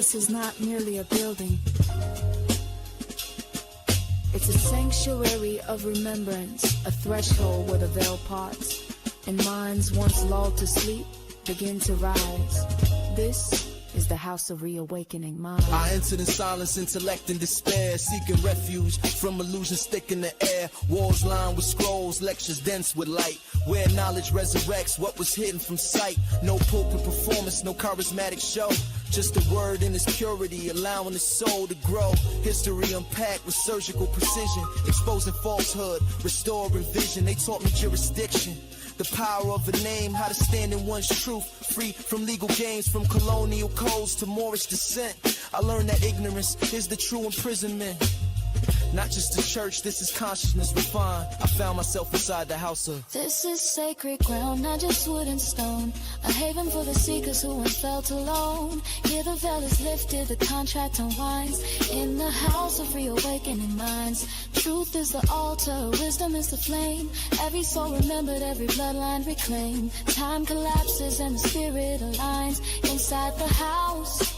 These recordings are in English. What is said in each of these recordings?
This is not merely a building. It's a sanctuary of remembrance, a threshold where the veil parts, and minds once lulled to sleep begin to rise. This is the house of reawakening minds. I entered in silence, intellect, and despair, seeking refuge from illusions thick in the air. Walls lined with scrolls, lectures dense with light, where knowledge resurrects what was hidden from sight. No pulpit performance, no charismatic show, just a word in its purity, allowing the soul to grow. History unpacked with surgical precision, exposing falsehood, restoring vision. They taught me jurisdiction, the power of a name, how to stand in one's truth, free from legal games, from colonial codes to Moorish descent. I learned that ignorance is the true imprisonment. Not just a church, this is consciousness refined. I found myself inside the house of. This is sacred ground, not just wood and stone. A haven for the seekers who once felt alone. Here the veil is lifted, the contract unwinds. In the house of reawakening minds. Truth is the altar, wisdom is the flame. Every soul remembered, every bloodline reclaimed. Time collapses and the spirit aligns. Inside the house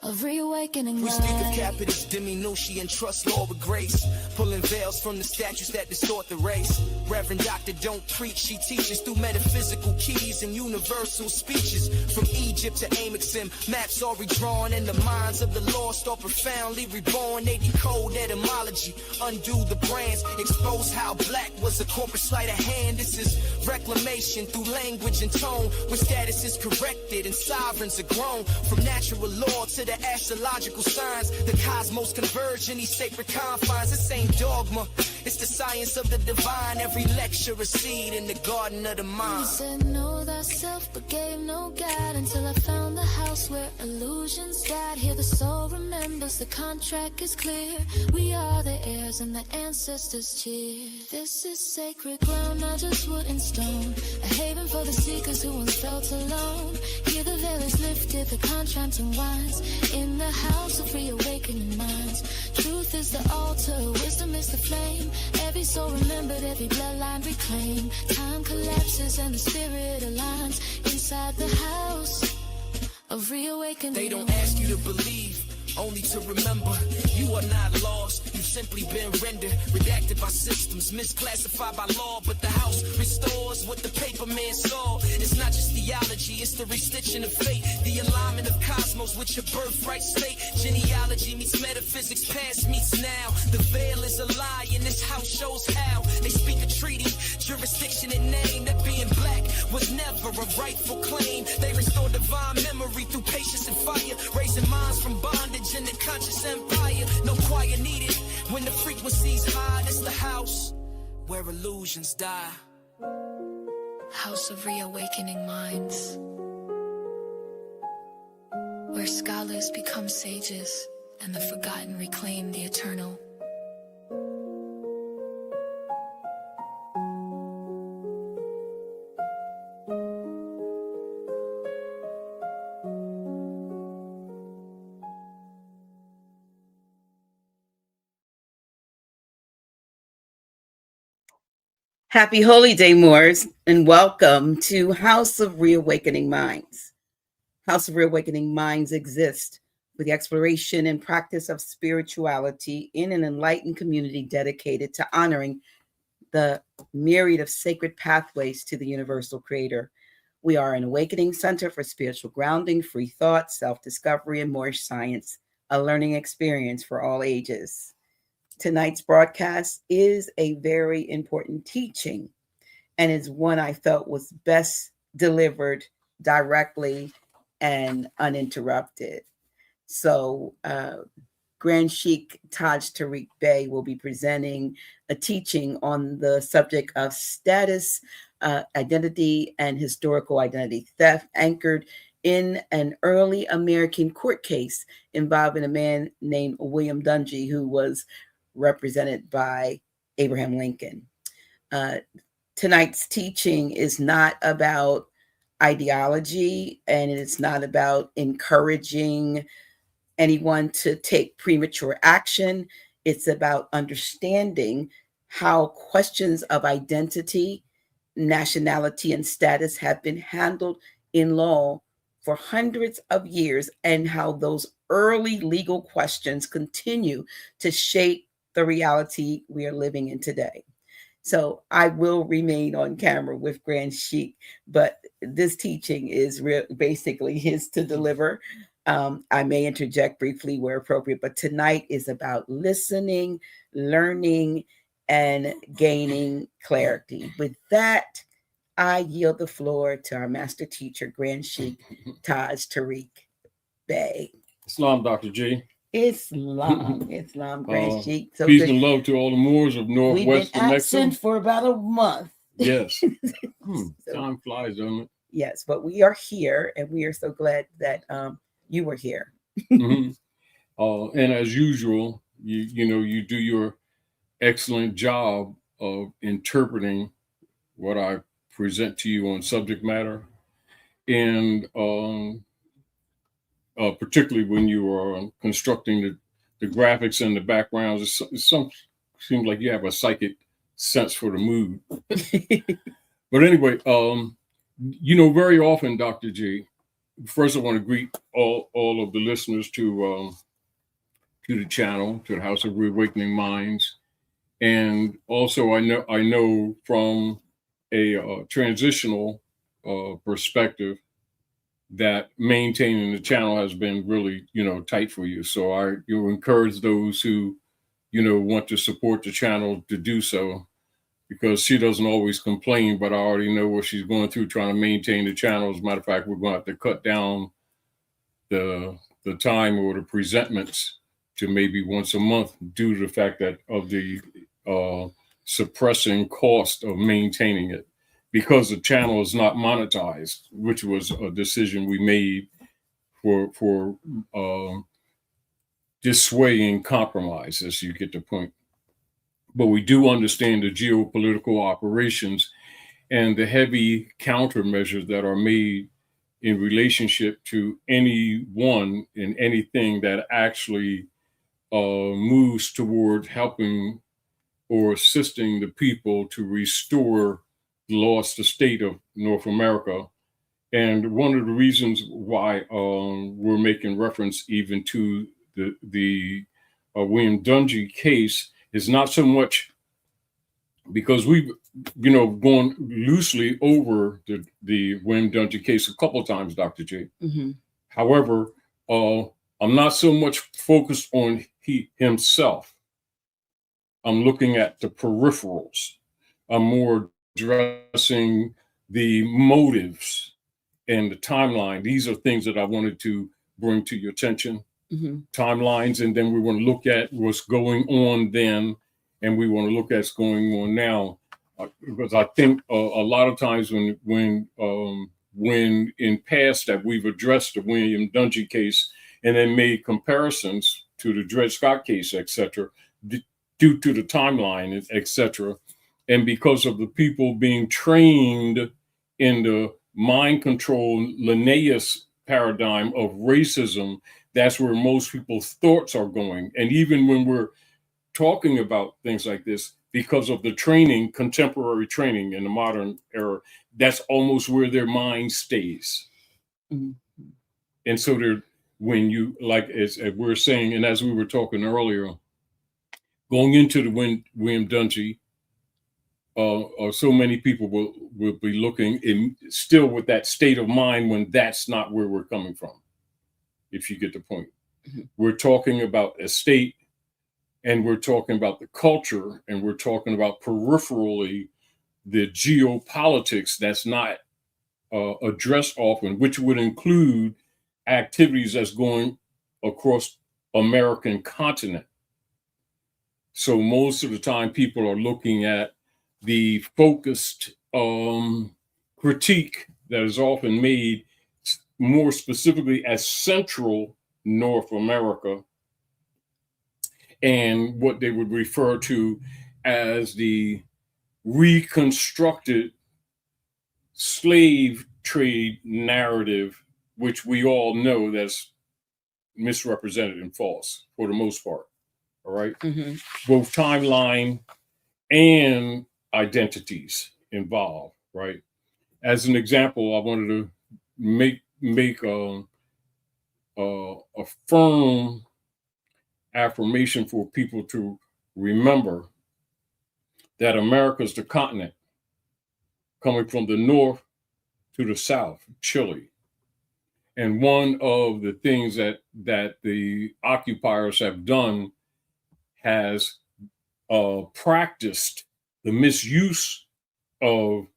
of reawakening We minds. speak of capitis, diminution, and trust law with grace, pulling veils from the statues that distort the race. Reverend Doctor don't preach, she teaches through metaphysical keys and universal speeches. From Egypt to Amexim, maps are redrawn, and the minds of the lost are profoundly reborn. They decode etymology, undo the brands, expose how black was a corporate sleight of hand. This is reclamation through language and tone, where status is corrected and sovereigns are grown. From natural law to the astrological signs, the cosmos converge in these sacred confines. This ain't dogma, it's the science of the divine. Every lecture a seed in the garden of the mind. He said know thyself but gave no guide, until I found the house where illusions died. Here the soul remembers, the contract is clear. We are the heirs and the ancestors cheer. This is sacred ground, not just wood and stone. A haven for the seekers who once felt alone. Here the veil is lifted, the contract unwinds. In the house of reawakening minds. Truth is the altar, wisdom is the flame. Every soul remembered, every bloodline reclaimed. Time collapses and the spirit aligns. Inside the house of reawakening. They don't ask you to believe, only to remember. You are not lost, you've simply been rendered. Redacted by systems, misclassified by law. But the house restores what the paper man saw. It's not just theology, it's the restitching of fate. The alignment of cosmos with your birthright state. Genealogy meets metaphysics, past meets now. The veil is a lie and this house shows how. They speak a treaty, jurisdiction and name. That being black was never a rightful claim. They restore divine memory through patience and fire. Raising minds from bondage in the conscious empire. No choir needed when the frequency's high. It's the house where illusions die. House of reawakening minds, where scholars become sages and the forgotten reclaim the eternal. Happy Holy Day, Moors, and welcome to House of Reawakening Minds. House of Reawakening Minds exists for the exploration and practice of spirituality in an enlightened community dedicated to honoring the myriad of sacred pathways to the universal creator. We are an awakening center for spiritual grounding, free thought, self-discovery, and Moorish science, a learning experience for all ages. Tonight's broadcast is a very important teaching and is one I felt was best delivered directly and uninterrupted. So Grand Sheik Taj Tarik Bey will be presenting a teaching on the subject of status, identity, and historical identity theft, anchored in an early American court case involving a man named William Dungey, who was represented by Abraham Lincoln. Tonight's teaching is not about ideology, and it's not about encouraging anyone to take premature action. It's about understanding how questions of identity, nationality, and status have been handled in law for hundreds of years, and how those early legal questions continue to shape the reality we are living in today. So I will remain on camera with Grand Sheik, but this teaching is basically his to deliver. I may interject briefly where appropriate, but tonight is about listening, learning, and gaining clarity. With that, I yield the floor to our master teacher, Grand Sheik Taj Tarik Bey. Islam, Dr. G. Islam, Grand Sheik. So peace and love to all the Moors of Northwest We've been New absent Mexico. for about a month. Yes. So, time flies, doesn't it? Yes, but we are here, and we are so glad that you were here. And as usual, you do your excellent job of interpreting what I present to you on subject matter, and particularly when you are constructing the graphics and the backgrounds. Seems like you have a psychic sense for the mood. But anyway, very often, Dr. G, first I want to greet all of the listeners to the channel, to the House of Reawakening Minds. And also I know from a transitional perspective that maintaining the channel has been really, tight for you. So I encourage those who, want to support the channel to do so, because she doesn't always complain, but I already know what she's going through trying to maintain the channel. As a matter of fact, we're going to have to cut down the time or the presentments to maybe once a month due to the fact that of the suppressing cost of maintaining it, because the channel is not monetized, which was a decision we made for dissuading compromise, as you get the point. But we do understand the geopolitical operations and the heavy countermeasures that are made in relationship to anyone and anything that actually moves toward helping or assisting the people to restore the lost estate of North America. And one of the reasons why we're making reference even to the William Dungey case is not so much because we've, gone loosely over the William Dungey case a couple of times, Dr. J. Mm-hmm. However, I'm not so much focused on himself. I'm looking at the peripherals. I'm more addressing the motives and the timeline. These are things that I wanted to bring to your attention. Mm-hmm. Timelines, and then we want to look at what's going on then, and we want to look at what's going on now, because I think a lot of times when in past that we've addressed the William Dungey case and then made comparisons to the Dred Scott case, etc., due to the timeline, etc., and because of the people being trained in the mind control Linnaeus paradigm of racism, that's where most people's thoughts are going. And even when we're talking about things like this, because of the training, contemporary training in the modern era, that's almost where their mind stays. Mm-hmm. And so when you, like as we're saying, and as we were talking earlier, going into the William Dungey, so many people will be looking in still with that state of mind when that's not where we're coming from. If you get the point. Mm-hmm. We're talking about estate, and we're talking about the culture, and we're talking about peripherally the geopolitics that's not addressed often, which would include activities that's going across American continent. So most of the time people are looking at the focused critique that is often made more specifically as Central North America, and what they would refer to as the reconstructed slave trade narrative, which we all know that's misrepresented and false for the most part. All right. Mm-hmm. Both timeline and identities involved. Right. As an example, I wanted to make a firm affirmation for people to remember that America is the continent coming from the north to the south, Chile. And one of the things that the occupiers have done has practiced the misuse of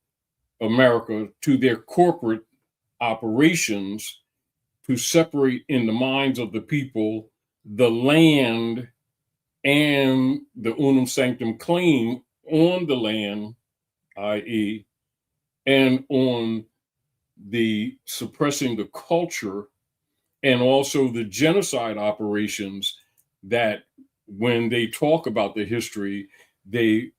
America to their corporate operations to separate in the minds of the people the land and the unum sanctum claim on the land, i.e., and on the suppressing the culture and also the genocide operations that when they talk about the history, they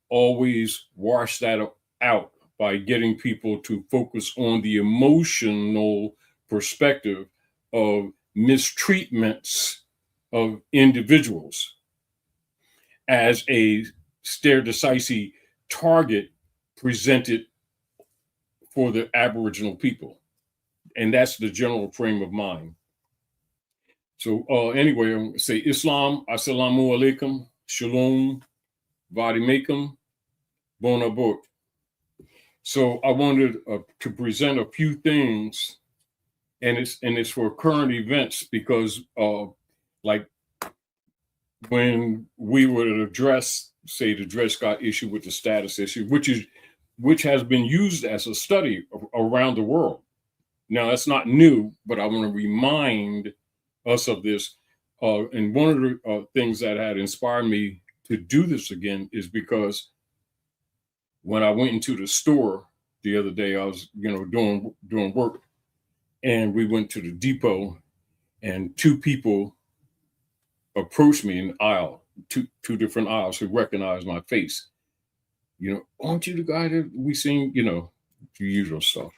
always wash that out by getting people to focus on the emotional perspective of mistreatments of individuals as a stare decisis target presented for the Aboriginal people. And that's the general frame of mind. So anyway, I'm gonna say Islam, Assalamu alaikum, Shalom, Vadimekum, Bonabot. So I wanted to present a few things, and it's for current events because like when we would address, say, the Dred Scott issue with the status issue, which has been used as a study around the world. Now, that's not new, but I want to remind us of this. And one of the things that had inspired me to do this again is because when I went into the store the other day, I was, doing work, and we went to the depot, and two people approached me in the aisle, two different aisles, who recognized my face. Aren't you the guy that we seen? The usual stuff.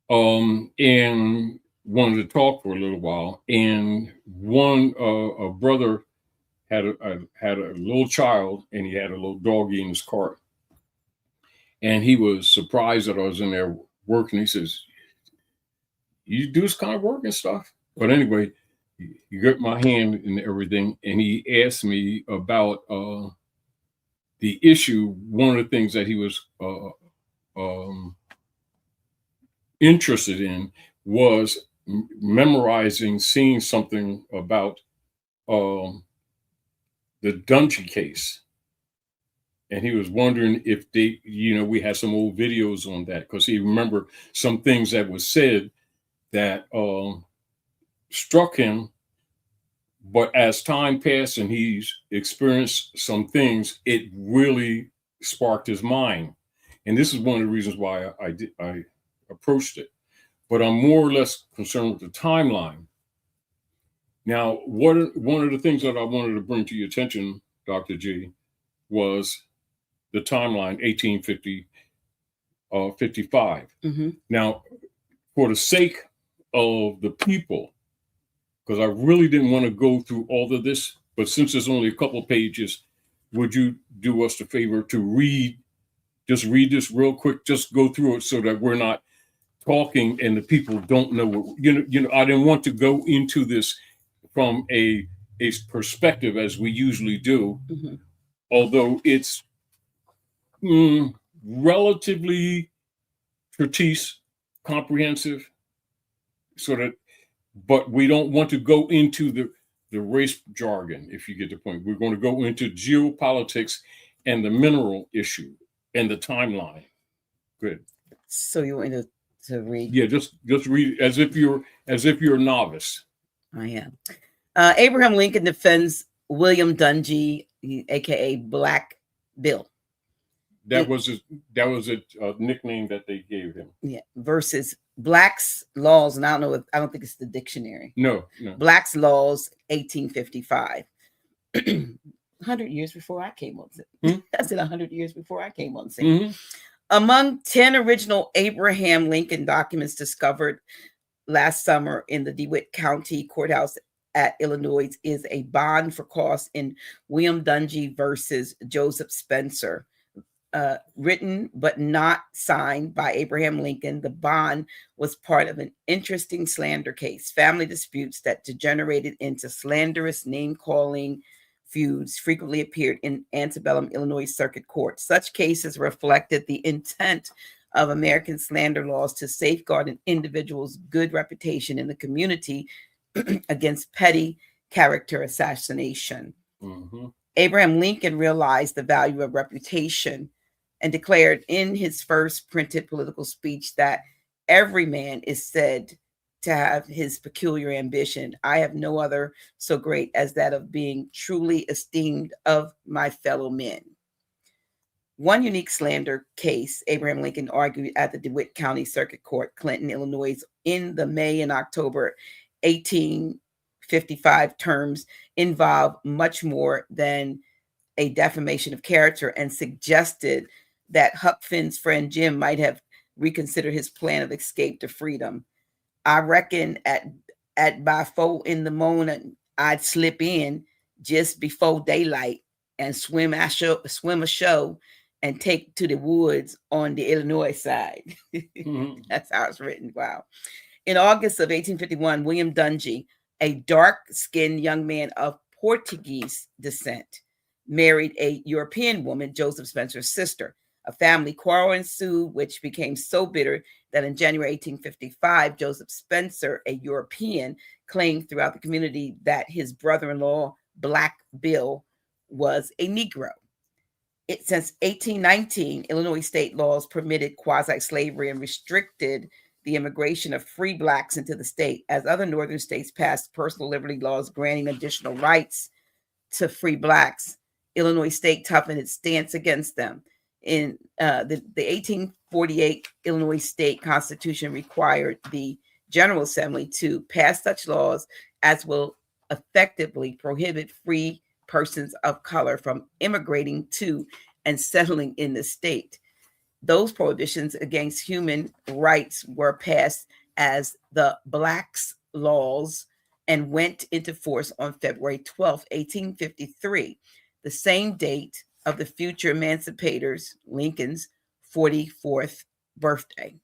And wanted to talk for a little while. And a brother had a little child, and he had a little doggy in his cart. And he was surprised that I was in there working. He says, "You do this kind of work and stuff?" But anyway, he got my hand and everything, and he asked me about the issue. One of the things that he was interested in was memorizing, seeing something about the Dungy case. And he was wondering if we had some old videos on that, because he remembered some things that was said that struck him. But as time passed and he's experienced some things, it really sparked his mind. And this is one of the reasons why I approached it. But I'm more or less concerned with the timeline. Now, one of the things that I wanted to bring to your attention, Dr. G, was the timeline, 1855. Mm-hmm. Now, for the sake of the people, because I really didn't want to go through all of this, but since there's only a couple pages, would you do us the favor to read this real quick, just go through it so that we're not talking and the people don't know what, I didn't want to go into this from a perspective as we usually do, mm-hmm. although it's relatively treatise, comprehensive, but we don't want to go into the race jargon, if you get the point. We're going to go into geopolitics and the mineral issue and the timeline. Good. So you want to read? Yeah, just read as if you're a novice. I am. Abraham Lincoln defends William Dungey, aka Black Bill. That was a nickname that they gave him. Yeah, versus Black's Laws, and I don't think it's the dictionary. No. Black's Laws, 1855. 100 years before I came on scene. Mm-hmm. I said 100 years before I came on scene. Mm-hmm. Among 10 original Abraham Lincoln documents discovered last summer in the DeWitt County Courthouse at Illinois is a bond for costs in William Dungey versus Joseph Spencer written but not signed by Abraham Lincoln. The bond was part of an interesting slander case, family disputes that degenerated into slanderous name-calling feuds frequently appeared in antebellum Illinois Circuit Court. Such cases reflected the intent of American slander laws to safeguard an individual's good reputation in the community against petty character assassination. Mm-hmm. Abraham Lincoln realized the value of reputation and declared in his first printed political speech that every man is said to have his peculiar ambition. I have no other so great as that of being truly esteemed of my fellow men. One unique slander case Abraham Lincoln argued at the DeWitt County Circuit Court, Clinton, Illinois, in the May and October 1855 terms involved much more than a defamation of character and suggested that Huck Finn's friend Jim might have reconsidered his plan of escape to freedom. I reckon at by 4 a.m, I'd slip in just before daylight and swim a show and take to the woods on the Illinois side. Mm-hmm. That's how it's written. Wow. In August of 1851, William Dungey, a dark-skinned young man of Portuguese descent, married a European woman, Joseph Spencer's sister. A family quarrel ensued, which became so bitter that in January 1855, Joseph Spencer, a European, claimed throughout the community that his brother-in-law, Black Bill, was a Negro. Since 1819, Illinois state laws permitted quasi-slavery and restricted the immigration of free Blacks into the state, as other northern states passed personal liberty laws granting additional rights to free Blacks. Illinois state toughened its stance against them. In the 1848 Illinois state constitution required the General Assembly to pass such laws as will effectively prohibit free persons of color from immigrating to and settling in the state. Those prohibitions against human rights were passed as the Blacks Laws and went into force on February 12, 1853, the same date of the future emancipators, Lincoln's 44th birthday.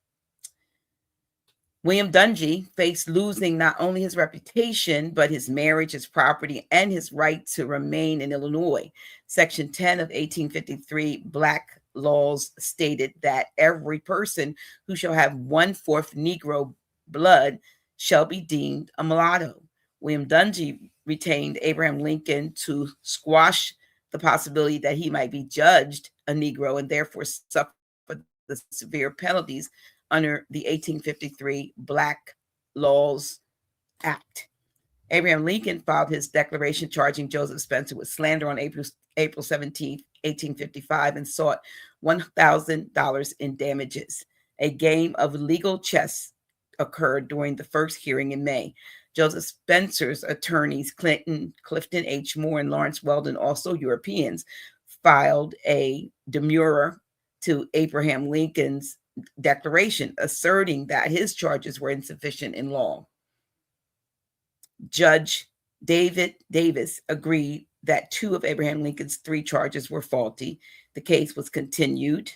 William Dungey faced losing not only his reputation, but his marriage, his property, and his right to remain in Illinois. Section 10 of 1853 Black laws stated that every person who shall have 1/4 Negro blood shall be deemed a mulatto. William Dungey retained Abraham Lincoln to squash the possibility that he might be judged a Negro and therefore suffer the severe penalties under the 1853 Black Laws Act. Abraham Lincoln filed his declaration charging Joseph Spencer with slander on April 17, 1855, and sought $1,000 in damages. A game of legal chess occurred during the first hearing in May. Joseph Spencer's attorneys, Clifton H. Moore, and Lawrence Weldon, also Europeans, filed a demurrer to Abraham Lincoln's declaration, asserting that his charges were insufficient in law. Judge David Davis agreed that 2 of Abraham Lincoln's 3 charges were faulty. The case was continued,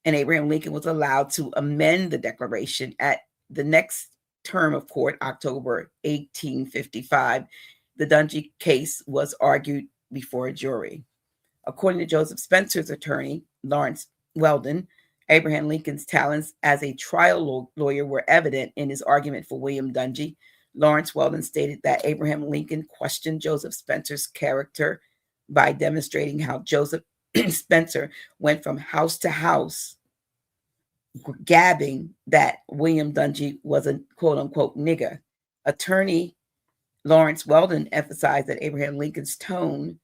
and Abraham Lincoln was allowed to amend the declaration at the next term of court, October 1855. The Dungy case was argued before a jury. According to Joseph Spencer's attorney, Lawrence Weldon, Abraham Lincoln's talents as a trial lawyer were evident in his argument for William Dungey. Lawrence Weldon stated that Abraham Lincoln questioned Joseph Spencer's character by demonstrating how Joseph Spencer went from house to house gabbing that William Dungey was a quote-unquote nigger. Attorney Lawrence Weldon emphasized that Abraham Lincoln's tone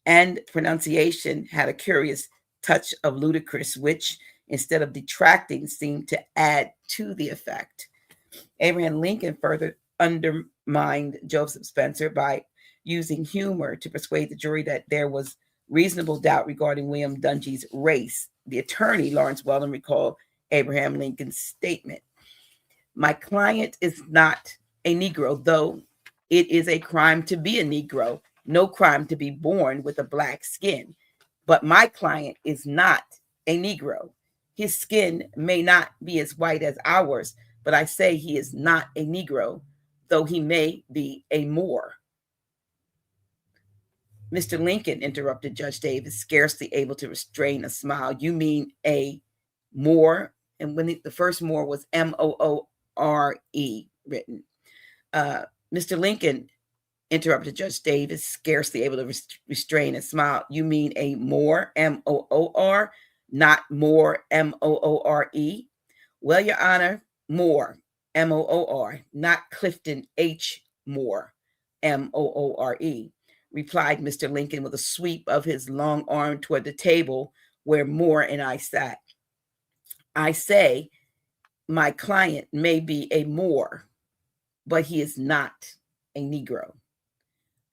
and pronunciation had a curious touch of ludicrous, which, instead of detracting, seemed to add to the effect. Abraham Lincoln further undermined Joseph Spencer by using humor to persuade the jury that there was reasonable doubt regarding William Dungey's race. The attorney, Lawrence Weldon, recalled Abraham Lincoln's statement: "My client is not a Negro, though it is a crime to be a Negro, no crime to be born with a black skin. but my client is not a Negro. His skin may not be as white as ours, but I say he is not a Negro, though he may be a Moor. Mr. Lincoln, interrupted Judge Davis, scarcely able to restrain a smile. You mean a Moor? And when the first Moor was Moore written. Mr. Lincoln, interrupted Judge Davis, scarcely able to restrain a smile. You mean a Moor, Moor, not Moore, Moore? Well, Your Honor, Moore, Moor, not Clifton H. Moore, Moore, replied Mr. Lincoln with a sweep of his long arm toward the table where Moore and I sat. I say my client may be a Moor, but he is not a Negro.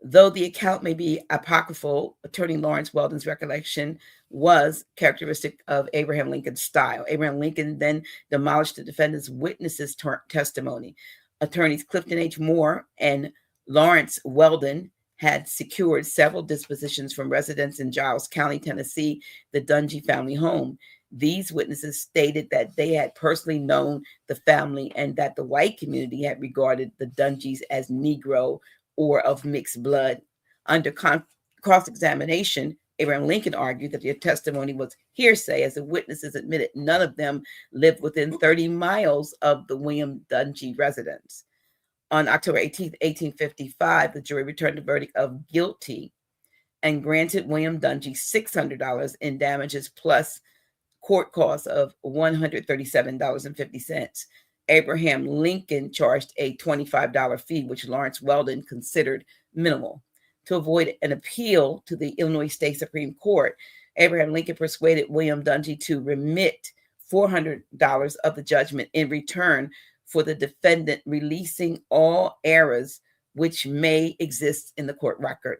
Though the account may be apocryphal, Attorney Lawrence Weldon's recollection was characteristic of Abraham Lincoln's style. Abraham Lincoln then demolished the defendant's witnesses' testimony. Attorneys Clifton H. Moore and Lawrence Weldon had secured several dispositions from residents in Giles County, Tennessee, the Dungy family home. These witnesses stated that they had personally known the family and that the white community had regarded the Dungys as Negro or of mixed blood. Under cross-examination, Abraham Lincoln argued that their testimony was hearsay, as the witnesses admitted none of them lived within 30 miles of the William Dungey residence. On October 18, 1855, the jury returned a verdict of guilty and granted William Dungey $600 in damages plus court costs of $137.50. Abraham Lincoln charged a $25 fee, which Lawrence Weldon considered minimal. To avoid an appeal to the Illinois State Supreme Court, Abraham Lincoln persuaded William Dungey to remit $400 of the judgment in return for the defendant releasing all errors which may exist in the court record.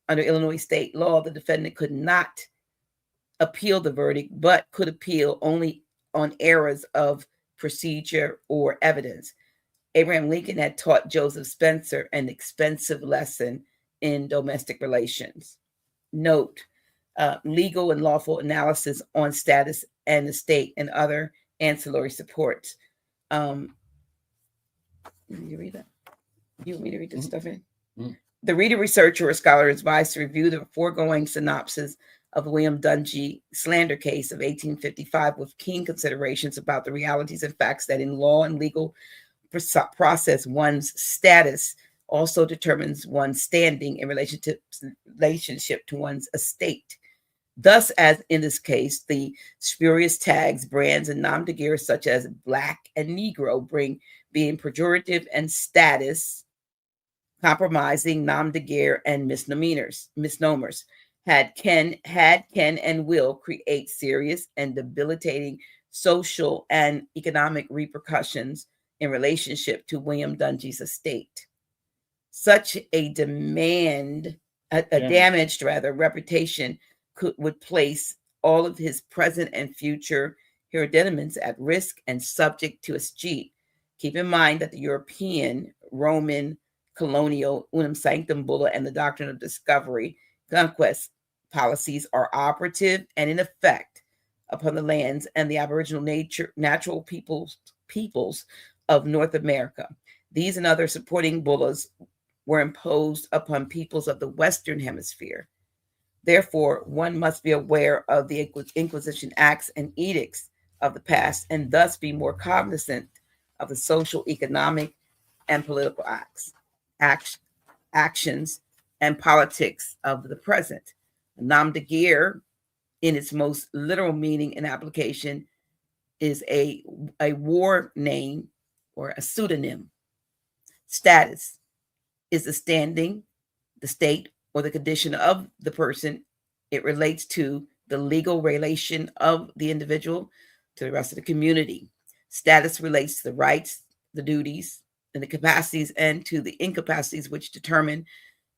Under Illinois state law, the defendant could not appeal the verdict, but could appeal only on errors of procedure or evidence. Abraham Lincoln had taught Joseph Spencer an expensive lesson in domestic relations. Note, legal and lawful analysis on status and estate and other ancillary supports. You read that? You want me to read this stuff in? The reader, researcher, or scholar is advised to review the foregoing synopsis of the William Dungey slander case of 1855 with keen considerations about the realities and facts that in law and legal process, one's status also determines one's standing in relationship to one's estate. Thus, as in this case, the spurious tags, brands, and nom de guerre such as Black and Negro being pejorative and status compromising, nom de guerre, and misnomers can and will create serious and debilitating social and economic repercussions in relationship to William Dungey's estate. Such a damaged reputation would place all of his present and future hereditaments at risk and subject to escheat. Keep in mind that the European, Roman, colonial, unum sanctum bulla, and the doctrine of discovery, conquest policies are operative and in effect upon the lands and the aboriginal natural peoples of North America. These and other supporting bullas were imposed upon peoples of the Western Hemisphere. Therefore, one must be aware of the Inquisition acts and edicts of the past and thus be more cognizant of the social, economic, and political actions and politics of the present. Nom de guerre, in its most literal meaning and application, is a war name or a pseudonym. Status is the standing, the state, or the condition of the person. It relates to the legal relation of the individual to the rest of the community. Status relates to the rights, the duties, and the capacities, and to the incapacities which determine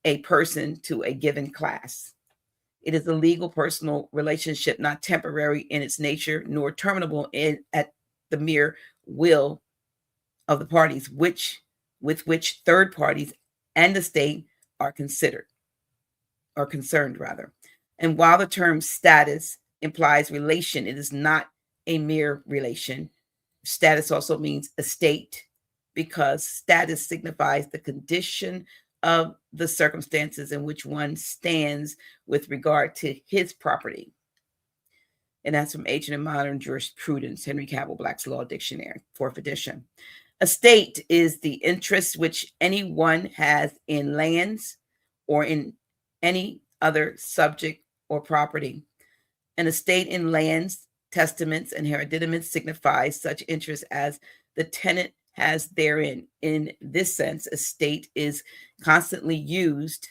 a person to a given class. It is a legal personal relationship, not temporary in its nature, nor terminable at the mere will of the parties, with which third parties and the state are concerned. And while the term status implies relation, it is not a mere relation. Status also means estate, because status signifies the condition of the circumstances in which one stands with regard to his property. And that's from Ancient and Modern Jurisprudence, Henry Cabell Black's Law Dictionary, 4th edition. Estate is the interest which anyone has in lands or in any other subject or property. An estate in lands, testaments, and hereditaments signifies such interest as the tenant has therein. In this sense, estate is constantly used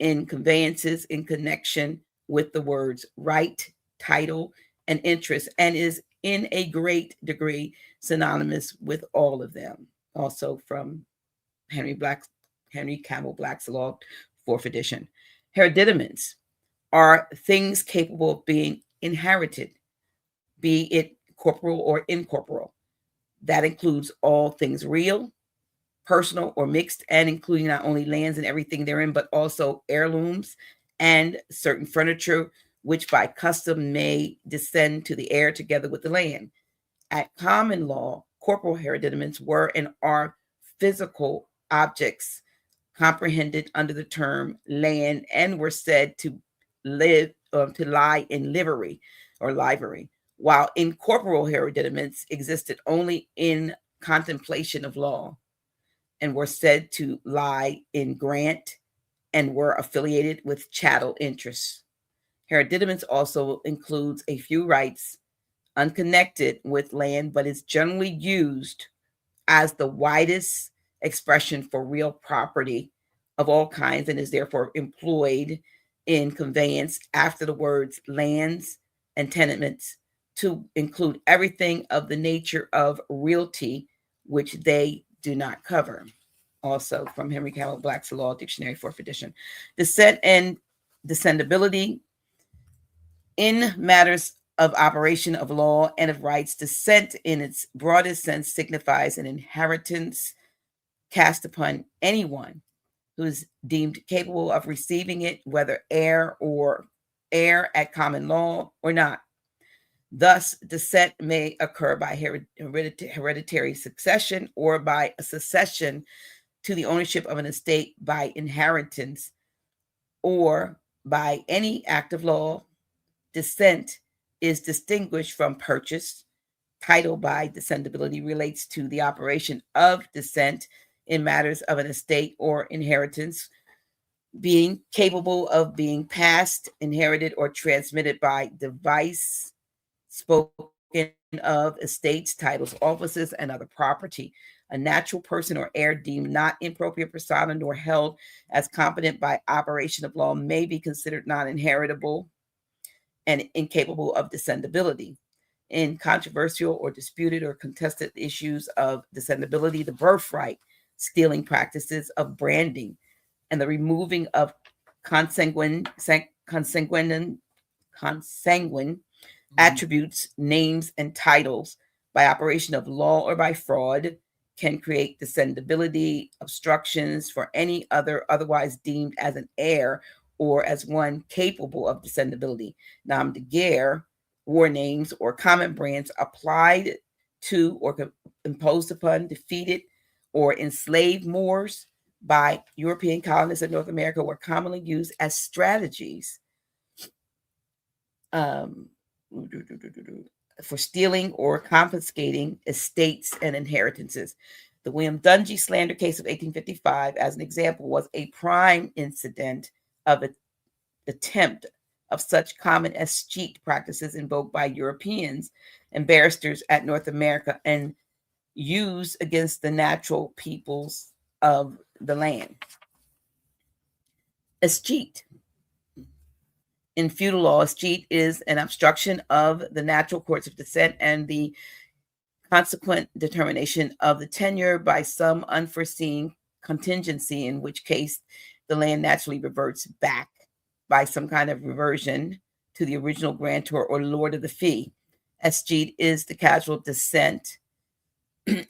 in conveyances in connection with the words right, title, and interest, and is in a great degree synonymous with all of them. Also from Henry Cabell Black's Law, 4th edition. Hereditaments are things capable of being inherited, be it corporal or incorporeal. That includes all things real, personal, or mixed, and including not only lands and everything therein, but also heirlooms and certain furniture, which by custom may descend to the heir together with the land. At common law, corporal hereditaments were and are physical objects comprehended under the term land, and were said to lie in livery or livery, while incorporeal hereditaments existed only in contemplation of law and were said to lie in grant and were affiliated with chattel interests. Hereditaments also includes a few rights unconnected with land, but is generally used as the widest expression for real property of all kinds, and is therefore employed in conveyance after the words lands and tenements to include everything of the nature of realty, which they do not cover. Also from Henry Cabell Black's Law Dictionary, 4th edition. Descent and descendability. In matters of operation of law and of rights, descent in its broadest sense signifies an inheritance cast upon anyone who is deemed capable of receiving it, whether heir at common law or not. Thus, descent may occur by hereditary succession or by a succession to the ownership of an estate by inheritance or by any act of law. Descent is distinguished from purchase. Title by descendability relates to the operation of descent in matters of an estate or inheritance, being capable of being passed, inherited, or transmitted by device, spoken of estates, titles, offices, and other property. A natural person or heir deemed not in propria persona nor held as competent by operation of law may be considered non-inheritable and incapable of descendability. In controversial or disputed or contested issues of descendability, the birthright stealing practices of branding and the removing of consanguine attributes, names, and titles by operation of law or by fraud can create descendability obstructions for any otherwise deemed as an heir or as one capable of descendability. Nom de guerre, war names, or common brands applied to or imposed upon defeated or enslaved Moors by European colonists in North America were commonly used as strategies for stealing or confiscating estates and inheritances. The William Dungey slander case of 1855, as an example, was a prime incident of an attempt of such common as cheat practices invoked by Europeans and barristers at North America and used against the natural peoples of the land. Escheat. In feudal law, escheat is an obstruction of the natural courts of descent and the consequent determination of the tenure by some unforeseen contingency, in which case the land naturally reverts back by some kind of reversion to the original grantor or lord of the fee. Escheat is the casual descent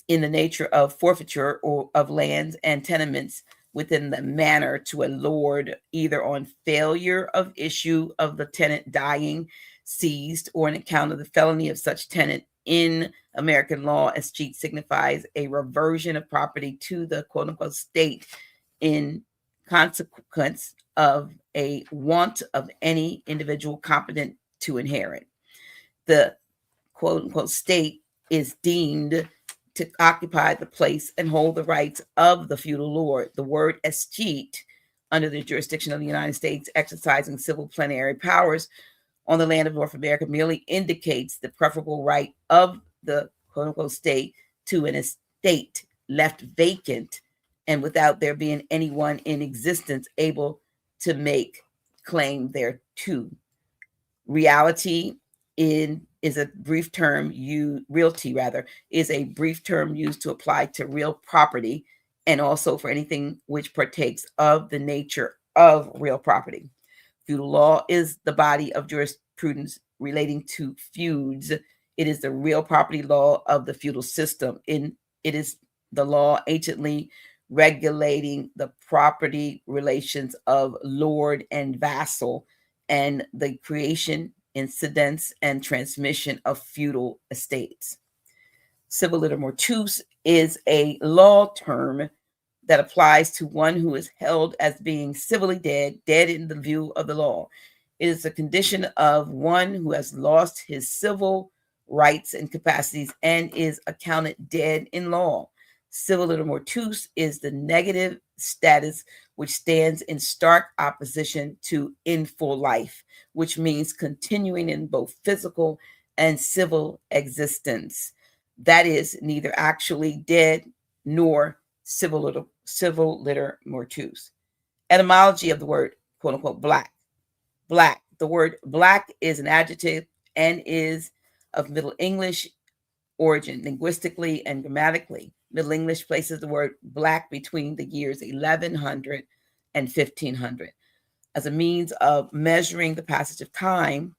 in the nature of forfeiture or of lands and tenements within the manor to a lord, either on failure of issue of the tenant dying, seized, or an account of the felony of such tenant. In American law, escheat signifies a reversion of property to the quote-unquote state in consequence of a want of any individual competent to inherit. The quote-unquote state is deemed to occupy the place and hold the rights of the feudal lord. The word escheat, under the jurisdiction of the United States, exercising civil plenary powers on the land of North America, merely indicates the preferable right of the quote-unquote state to an estate left vacant and without there being anyone in existence able to make claim thereto. Reality is a brief term realty is a brief term used to apply to real property and also for anything which partakes of the nature of real property. Feudal law is the body of jurisprudence relating to feuds. It is the real property law of the feudal system. It is the law anciently regulating the property relations of lord and vassal and the creation, incidence, and transmission of feudal estates. Civil liter mortuus is a law term that applies to one who is held as being civilly dead in the view of the law. It is a condition of one who has lost his civil rights and capacities and is accounted dead in law. Civil liter mortuus is the negative status which stands in stark opposition to in full life, which means continuing in both physical and civil existence. That is neither actually dead nor civil liter mortuus. Etymology of the word quote unquote black. Black. The word black is an adjective and is of Middle English origin, linguistically and grammatically. Middle English places the word black between the years 1100 and 1500. As a means of measuring the passage of time,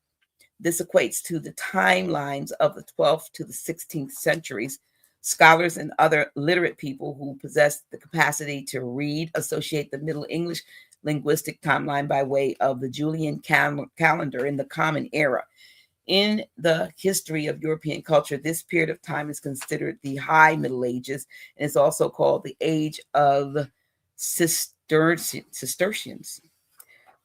this equates to the timelines of the 12th to the 16th centuries. Scholars and other literate people who possess the capacity to read associate the Middle English linguistic timeline by way of the Julian calendar in the Common Era. In the history of European culture, this period of time is considered the High Middle Ages and is also called the Age of Cistercians.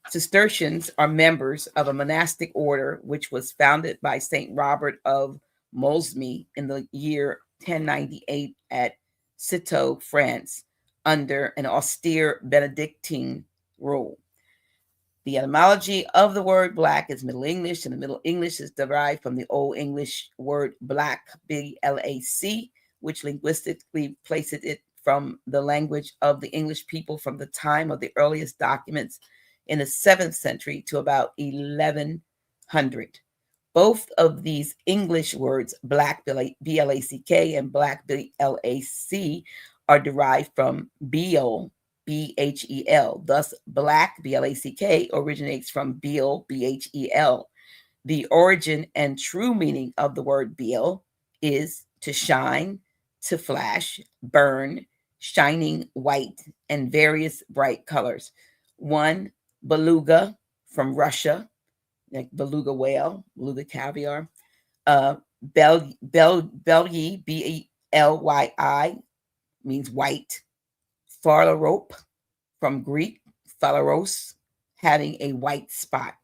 Cistercians are members of a monastic order which was founded by Saint Robert of Molesme in the year 1098 at Citeaux, France, under an austere Benedictine rule. The etymology of the word black is Middle English, and the Middle English is derived from the Old English word black, B-L-A-C, which linguistically places it from the language of the English people from the time of the earliest documents in the 7th century to about 1100. Both of these English words, black, B-L-A-C-K, and black, B-L-A-C, are derived from Beal, B-H-E-L. Thus, black, B-L-A-C-K, originates from Beal, B-H-E-L. The origin and true meaning of the word Beal is to shine, to flash, burn, shining white, and various bright colors. One, beluga from Russia, like beluga whale, beluga caviar. Belyi, B-E-L-Y-I, means white. Phalarope from Greek, phalaros, having a white spot.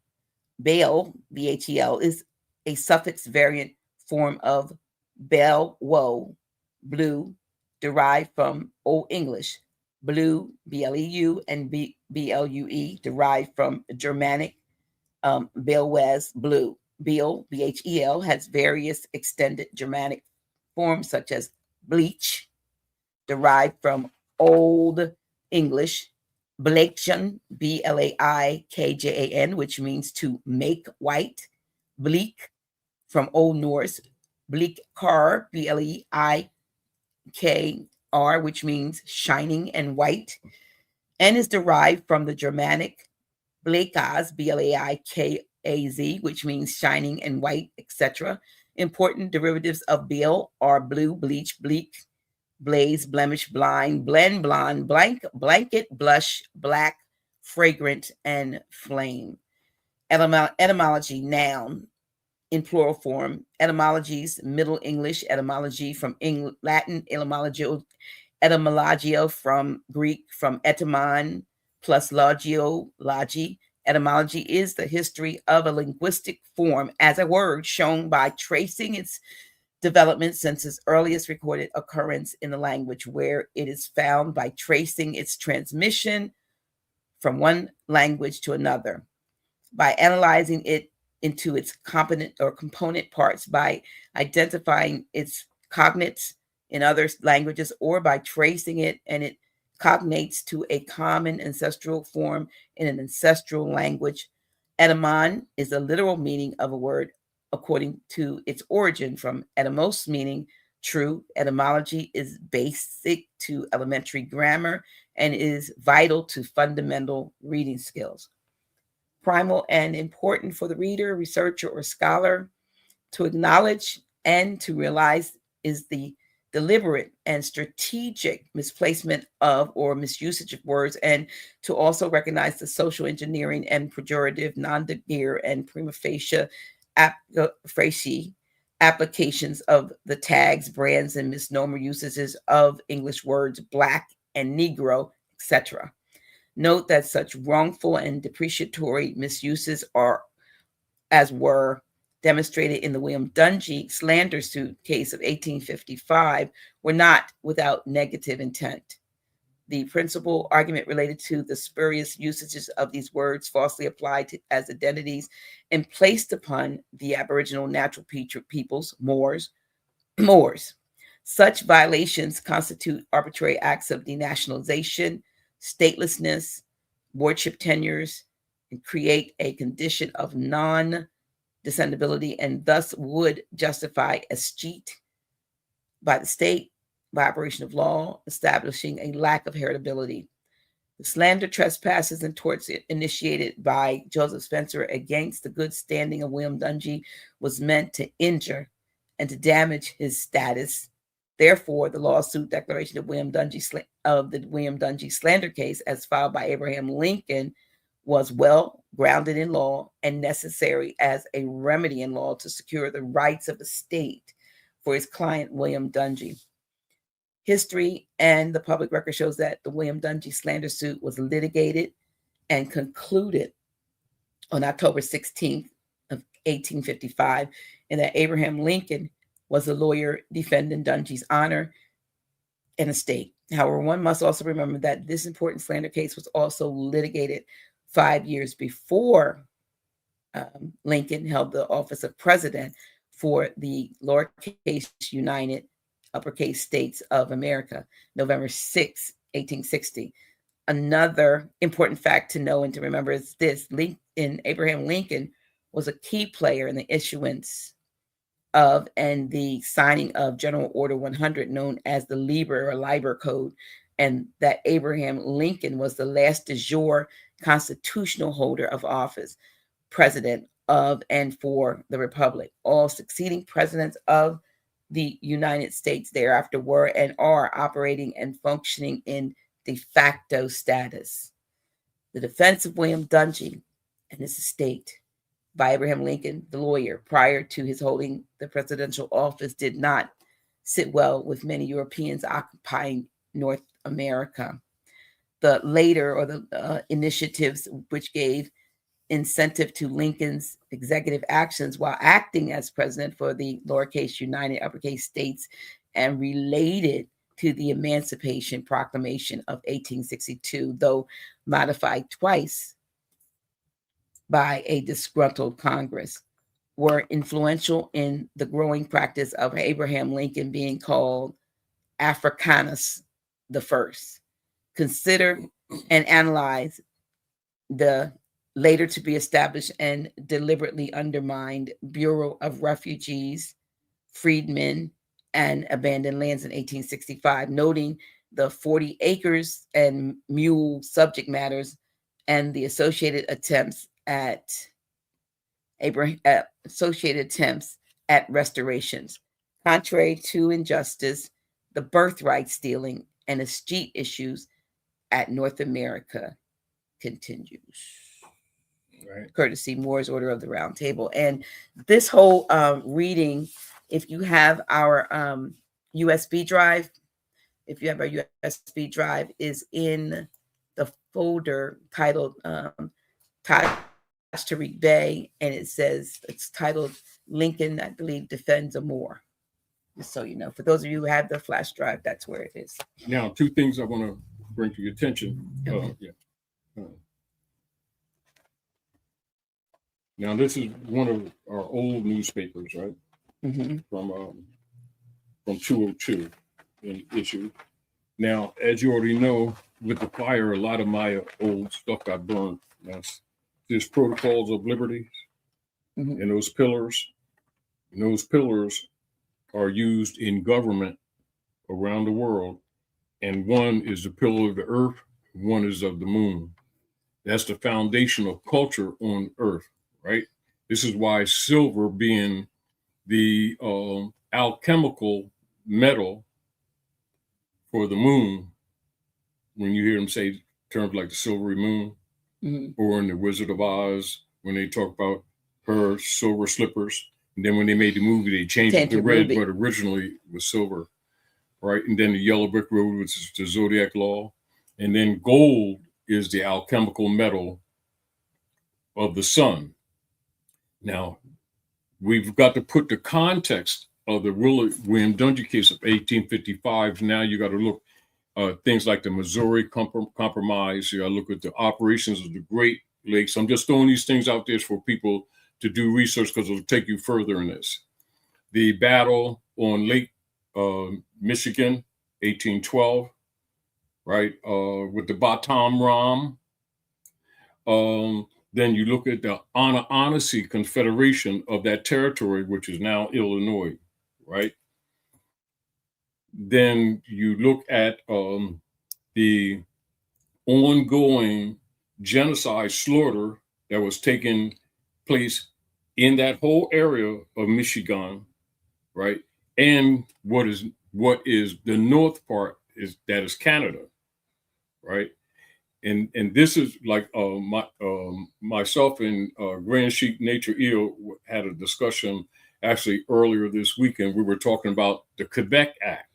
Bale, B-H-E-L, is a suffix variant form of bel-wo, blue, derived from Old English. Blue, B-L-E-U, and B-L-U-E, derived from Germanic Belwes, blue. Beel, B-H-E-L, has various extended Germanic forms such as bleach, derived from Old English, Blaikjan, B-L-A-I-K-J-A-N, which means to make white. Bleak, from Old Norse, bleikar, B-L-E-I-K-R, which means shining and white, and is derived from the Germanic Blaikaz, B-L-A-I-K-A-Z, which means shining and white, etc. Important derivatives of Beel are blue, bleach, bleak, blaze, blemish, blind, blend, blonde, blank, blanket, blush, black, fragrant, and flame. Etymology, noun, in plural form. Etymologies, Middle English, etymology from Latin, etymologio from Greek, from etymon plus logio, logi. Etymology is the history of a linguistic form as a word shown by tracing its development since its earliest recorded occurrence in the language, where it is found by tracing its transmission from one language to another, by analyzing it into its component or component parts, by identifying its cognates in other languages, or by tracing it and it cognates to a common ancestral form in an ancestral language. Etymon is the literal meaning of a word according to its origin, from etymos, meaning true. Etymology is basic to elementary grammar and is vital to fundamental reading skills. Primal and important for the reader, researcher, or scholar to acknowledge and to realize is the deliberate and strategic misplacement of or misusage of words, and to also recognize the social engineering and pejorative, non-de guerre, and prima facie applications of the tags, brands, and misnomer usages of English words black and Negro, etc. Note that such wrongful and depreciatory misuses were demonstrated in the William Dungey slander suit case of 1855 were not without negative intent. The principal argument related to the spurious usages of these words falsely applied as identities and placed upon the Aboriginal natural peoples, Moors. Such violations constitute arbitrary acts of denationalization, statelessness, wardship tenures, and create a condition of non-descendability, and thus would justify escheat by the state by operation of law, establishing a lack of heritability. The slander, trespasses, and torts initiated by Joseph Spencer against the good standing of William Dungey was meant to injure and to damage his status. Therefore, the lawsuit declaration of the William Dungey slander case, as filed by Abraham Lincoln, was well grounded in law and necessary as a remedy in law to secure the rights of the state for his client, William Dungey. History and the public record shows that the William Dungey slander suit was litigated and concluded on October 16th of 1855, and that Abraham Lincoln was the lawyer defending Dungey's honor and estate. However, one must also remember that this important slander case was also litigated 5 years before Lincoln held the office of president for the lowercase united uppercase states of America, November 6, 1860. Another important fact to know and to remember is this: Abraham Lincoln was a key player in the issuance of and the signing of General Order 100, known as the Liber Code, and that Abraham Lincoln was the last de jure constitutional holder of office, president of and for the Republic. All succeeding presidents of the United States thereafter were and are operating and functioning in de facto status. The defense of William Dungey and his estate by Abraham Lincoln, the lawyer, prior to his holding the presidential office, did not sit well with many Europeans occupying North America. The later, or the initiatives which gave incentive to Lincoln's executive actions while acting as president for the lowercase united uppercase states and related to the Emancipation Proclamation of 1862, though modified twice by a disgruntled Congress, were influential in the growing practice of Abraham Lincoln being called Africanus the First. Consider and analyze the later to be established and deliberately undermined Bureau of Refugees, Freedmen, and Abandoned Lands in 1865, noting the 40 acres and mule subject matters and the associated attempts at restorations. Contrary to injustice, the birthright stealing and escheat issues at North America continues. Right. Courtesy Moore's Order of the Round Table. And this whole reading, if you have our USB drive, is in the folder titled Taj Tarik Bey, and it's titled Lincoln, I believe, Defends a Moor. Just so you know, for those of you who have the flash drive, that's where it is. Now, two things I want to bring to your attention. Okay. Now, this is one of our old newspapers, right? Mm-hmm. From 202 in issue. Now, as you already know, with the fire, a lot of my old stuff got burned. Now, there's Protocols of Liberty, Mm-hmm. and those pillars are used in government around the world. And one is the pillar of the earth, one is of the moon. That's the foundation of culture on earth, right? This is why silver, being the alchemical metal for the moon, when you hear them say terms like the silvery moon, Mm-hmm. or in the Wizard of Oz, when they talk about her silver slippers, and then when they made the movie, they changed it to red, Ruby. but originally it was silver, right? And then the yellow brick road, which is the zodiac law, and then gold is the alchemical metal of the sun. Now, we've got to put the context of the William Dungey case of 1855. Now you got to look things like the Missouri Compromise. You got to look at the operations of the Great Lakes. I'm just throwing these things out there for people to do research because it'll take you further in this. The battle on Lake Michigan, 1812, right, with the Batam Ram. Then you look at the Onondaga Confederation of that territory, which is now Illinois, right? Then you look at the ongoing genocide slaughter that was taking place in that whole area of Michigan, right? And what is the north part is Canada, right? And this is like myself and Grand Sheik Nature Eel had a discussion actually earlier this weekend. We were talking about the Quebec Act.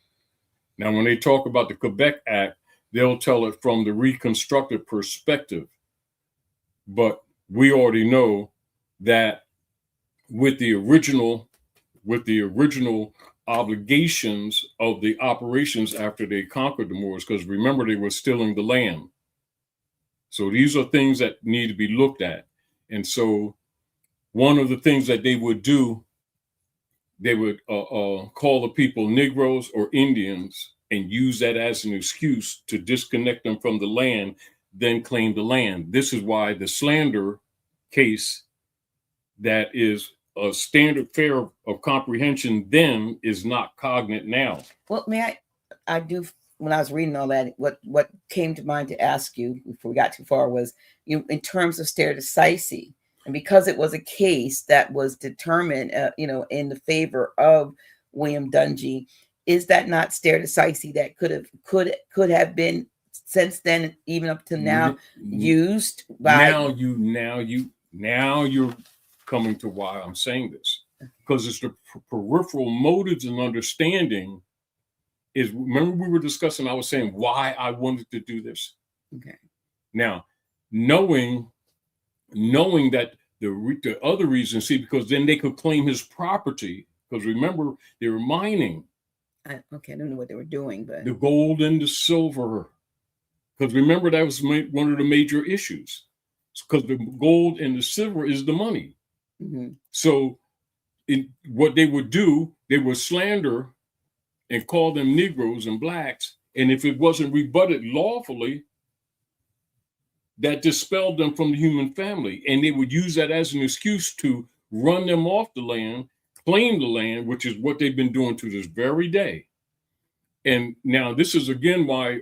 Now, when they talk about the Quebec Act, they'll tell it from the reconstructed perspective. But we already know that with the original obligations of the operations after they conquered the Moors, because remember, they were stealing the land. So these are things that need to be looked at. And so one of the things that they would do, they would call the people Negroes or Indians and use that as an excuse to disconnect them from the land, then claim the land. This is why the slander case that is a standard fare of comprehension then is not cognate now. Well, I do, when I was reading all that, what came to mind to ask you before we got too far was, in terms of stare decisis, and because it was a case that was determined, in the favor of William Dungey, is that not stare decisis that could have been since then, even up to now, used by? Now you're coming to why I'm saying this, because it's the peripheral motives and understanding. Is, remember we were discussing, I was saying why I wanted to do this. Okay. Now, knowing that the other reason, see, because then they could claim his property, because remember, they were mining. I don't know what they were doing, but the gold and the silver. Because remember, that was one of the major issues. Because the gold and the silver is the money. Mm-hmm. So what they would do, they would slander and call them Negroes and blacks. And if it wasn't rebutted lawfully, that dispelled them from the human family. And they would use that as an excuse to run them off the land, claim the land, which is what they've been doing to this very day. And now this is again why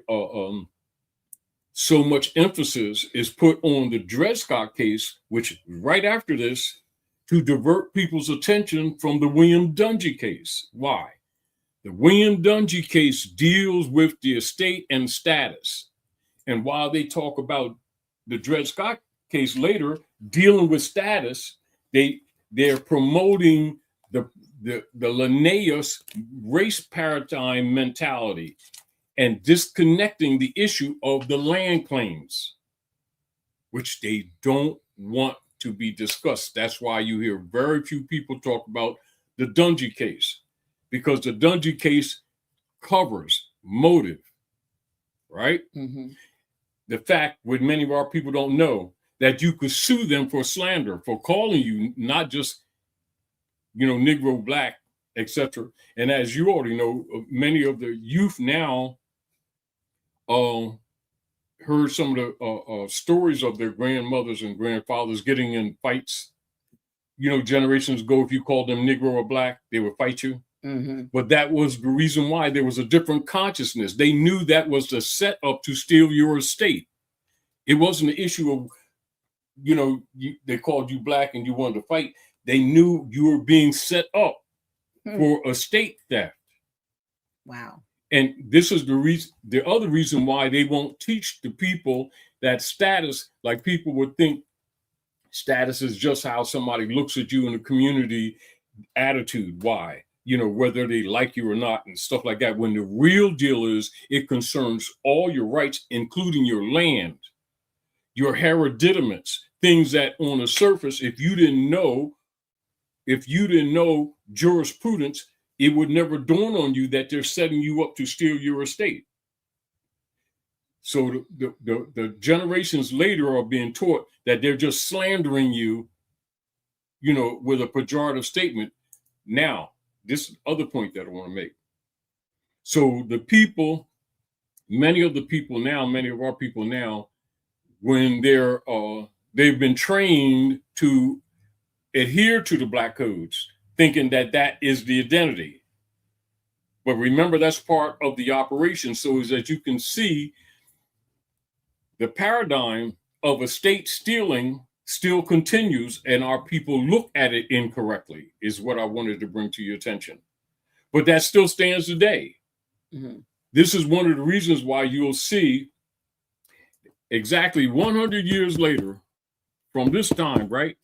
so much emphasis is put on the Dred Scott case, which right after this, to divert people's attention from the William Dungey case. Why? The William Dungey case deals with the estate and status. And while they talk about the Dred Scott case later dealing with status, they're promoting the Linnaeus race paradigm mentality and disconnecting the issue of the land claims, which they don't want to be discussed. That's why you hear very few people talk about the Dungy case, because the Dungy case covers motive, right? Mm-hmm. The fact, what many of our people don't know, that you could sue them for slander, for calling you not just, Negro, Black, etc. And as you already know, many of the youth now heard some of the stories of their grandmothers and grandfathers getting in fights. Generations ago, if you called them Negro or Black, they would fight you. Mm-hmm. But that was the reason why there was a different consciousness. They knew that was the setup to steal your estate. It wasn't an issue of, they called you Black and you wanted to fight. They knew you were being set up for estate theft. Wow. And this is the other reason why they won't teach the people that status, like people would think status is just how somebody looks at you in the community, attitude. Why? Whether they like you or not and stuff like that. When the real deal is, it concerns all your rights, including your land, your hereditaments, things that on the surface, if you didn't know jurisprudence, it would never dawn on you that they're setting you up to steal your estate. So the generations later are being taught that they're just slandering you, with a pejorative statement. Now, this other point that I want to make. So many of our people now, when they've been trained to adhere to the Black codes, thinking that is the identity. But remember, that's part of the operation. So as you can see, the paradigm of estate stealing still continues, and our people look at it incorrectly, is what I wanted to bring to your attention. But that still stands today. Mm-hmm. This is one of the reasons why you'll see exactly 100 years later from this time, right,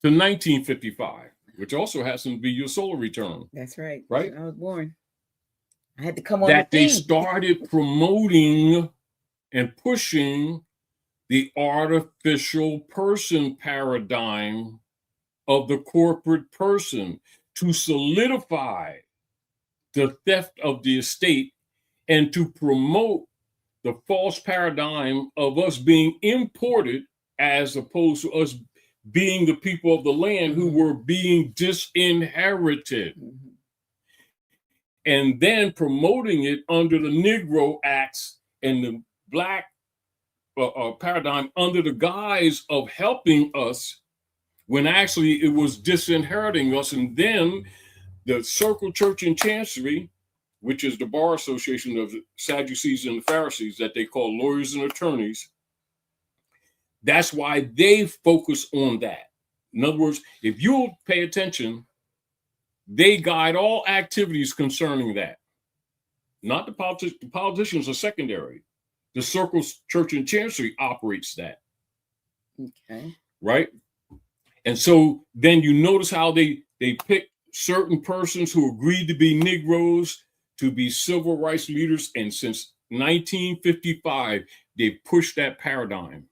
to 1955, which also happens to be your solar return. That's right. Right? I was born. I had to come on That the they thing. started promoting and pushing the artificial person paradigm of the corporate person to solidify the theft of the estate and to promote the false paradigm of us being imported as opposed to us being the people of the land who were being disinherited. Mm-hmm. And then promoting it under the Negro Acts and the Black paradigm under the guise of helping us, when actually it was disinheriting us. And then the Circle Church and Chancery, which is the bar association of the Sadducees and the Pharisees that they call lawyers and attorneys, that's why they focus on that. In other words, if you'll pay attention, they guide all activities concerning that. Not the politicians. The politicians are secondary. The Circle Church and Chancery operates that. Okay. Right? And so then you notice how they pick certain persons who agreed to be Negroes to be civil rights leaders. And since 1955, they pushed that paradigm.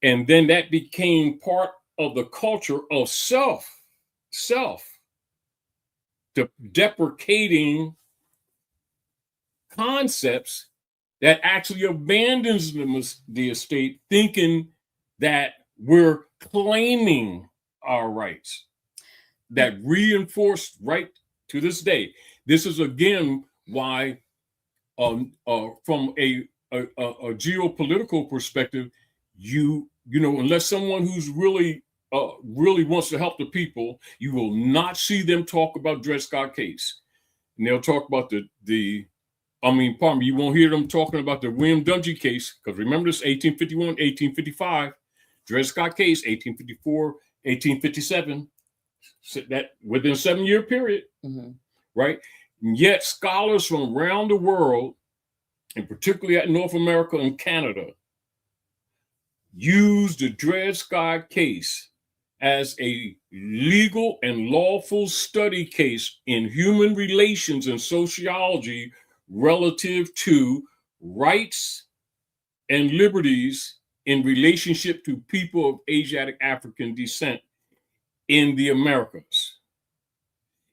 And then that became part of the culture of self, deprecating concepts that actually abandons the estate, thinking that we're claiming our rights, that reinforced right to this day. This is again why, from a geopolitical perspective, unless someone who's really wants to help the people, you will not see them talk about Dred Scott case. And they'll talk about you won't hear them talking about the William Dungey case, because remember this, 1851, 1855, Dred Scott case, 1854, 1857, that within a 7-year period, right? Yet scholars from around the world, and particularly at North America and Canada, use the Dred Scott case as a legal and lawful study case in human relations and sociology relative to rights and liberties in relationship to people of Asiatic African descent in the Americas.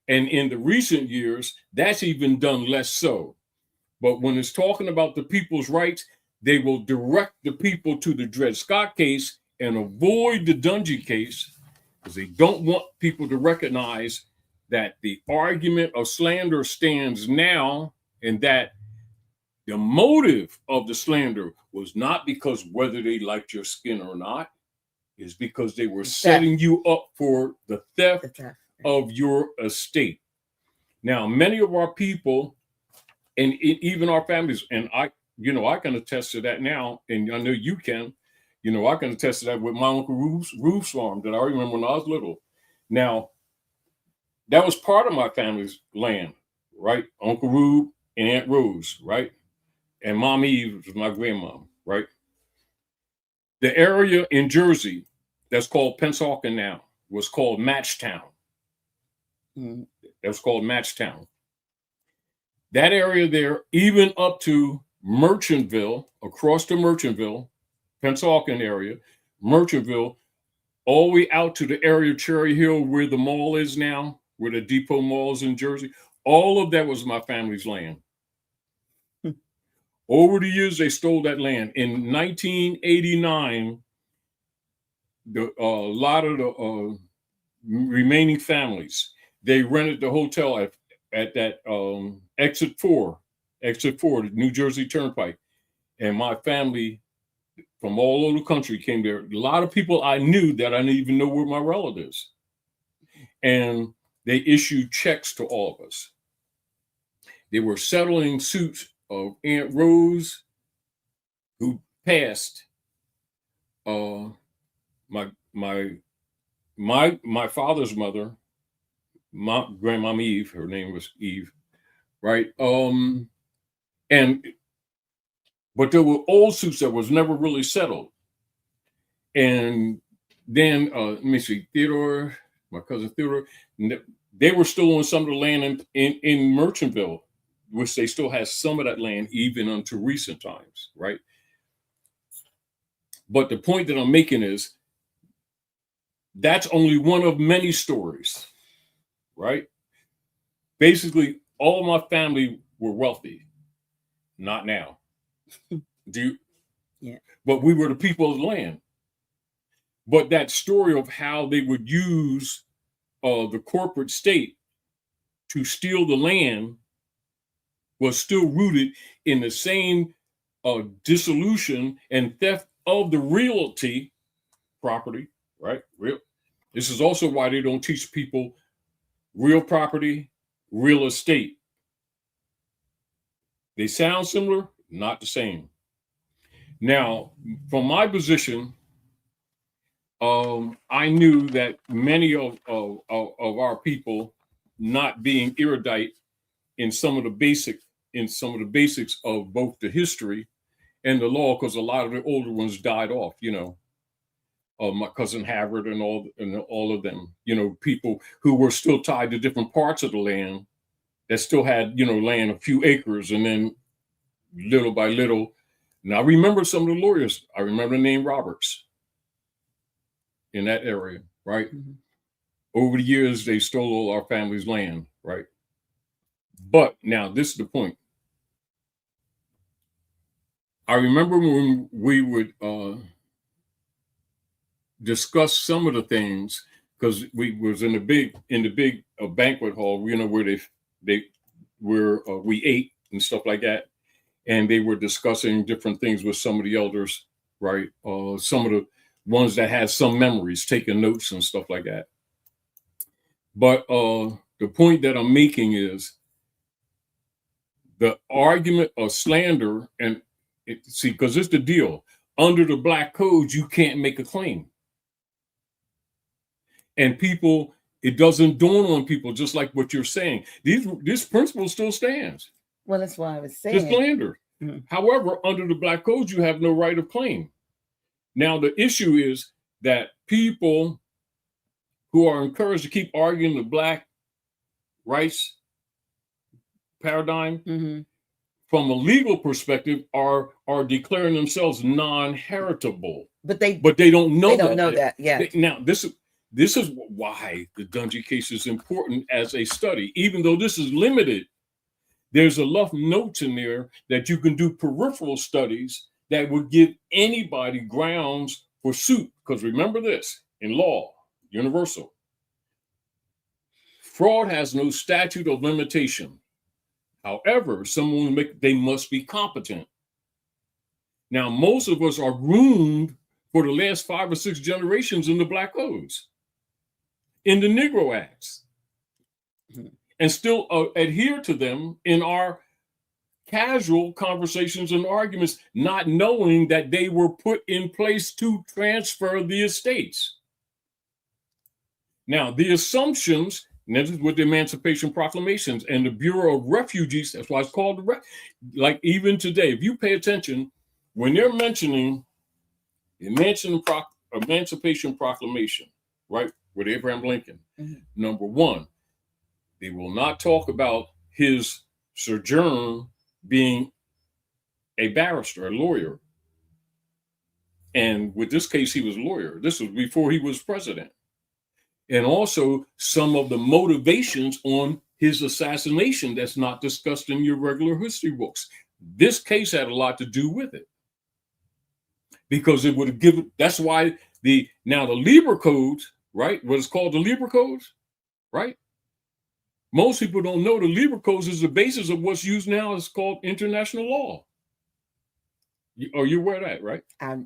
And in the recent years, that's even done less so. But when it's talking about the people's rights, they will direct the people to the Dred Scott case and avoid the Dungy case, because they don't want people to recognize that the argument of slander stands now, and that the motive of the slander was not because whether they liked your skin or not, is because they were setting you up for the theft of your estate. Now, many of our people, and even our families, and I can attest to that now, and I know you can. I can attest to that with my Uncle Ruth's farm that I remember when I was little. Now, that was part of my family's land, right? Uncle Rube and Aunt Rose, right? And Mom Eve was my grandmom, right? The area in Jersey that's called Pennsauken now was called Matchtown. That was called Matchtown. That area there, even up to Merchantville, across to Merchantville, Pennsauken area, Merchantville, all the way out to the area of Cherry Hill where the mall is now, where the Depot Mall is in Jersey, all of that was my family's land. Over the years, they stole that land. In 1989, a lot of the remaining families, they rented the hotel at that exit 4, the New Jersey Turnpike. And my family from all over the country came there. A lot of people I knew that I didn't even know were my relatives. And they issued checks to all of us. They were settling suits of Aunt Rose, who passed. My father's mother, my grandmom Eve, her name was Eve, right? But there were old suits that was never really settled. And then, let me see, Theodore, my cousin Theodore, they were still on some of the land in Merchantville, which they still has some of that land even unto recent times, right? But the point that I'm making is that's only one of many stories, right? Basically, all my family were wealthy. Not now. Yeah. But we were the people of the land. But that story of how they would use the corporate state to steal the land was still rooted in the same dissolution and theft of the realty property, right? This is also why they don't teach people real property, real estate. They sound similar, not the same. Now, from my position, I knew that many of our people not being erudite in some of the basics of both the history and the law, because a lot of the older ones died off, my cousin Havard and all of them, people who were still tied to different parts of the land that still had, land a few acres, and then little by little. Now, I remember some of the lawyers. I remember the name Roberts in that area, right? Mm-hmm. Over the years, they stole all our family's land, right? But now, this is the point. I remember when we would discuss some of the things, because we was in the big banquet hall, where we ate and stuff like that. And they were discussing different things with some of the elders, right? Some of the ones that had some memories, taking notes and stuff like that. But the point that I'm making is the argument of slander, and because it's the deal. Under the Black Code, you can't make a claim. And people It doesn't dawn on people, just like what you're saying. This principle still stands. Well, that's why I was saying. Just slander. However, under the Black Codes, you have no right of claim. Now, the issue is that people who are encouraged to keep arguing the Black rights paradigm from a legal perspective are declaring themselves non-heritable. But they don't know that. They don't know that. Yeah. Now, this is why the Dungy case is important as a study. Even though this is limited, there's enough notes in there that you can do peripheral studies that would give anybody grounds for suit. Because remember this, in law, universal, fraud has no statute of limitation. However, they must be competent. Now, most of us are groomed for the last 5 or 6 generations in the Black Codes, in the Negro Acts, and still adhere to them in our casual conversations and arguments, not knowing that they were put in place to transfer the estates. Now, the assumptions, and this is with the Emancipation Proclamations and the Bureau of Refugees, that's why it's called like even today, if you pay attention, when they're mentioning the Emancipation Proclamation, right, with Abraham Lincoln, number one, they will not talk about his sojourn being a barrister, a lawyer. And with this case, he was a lawyer. This was before he was president. And also some of the motivations on his assassination that's not discussed in your regular history books. This case had a lot to do with it. Because it would have given, that's why the Lieber Codes, right? What is called the Lieber Codes, right? Most people don't know the Lieber Codes is the basis of what's used now is called international law. Are you aware of that, right?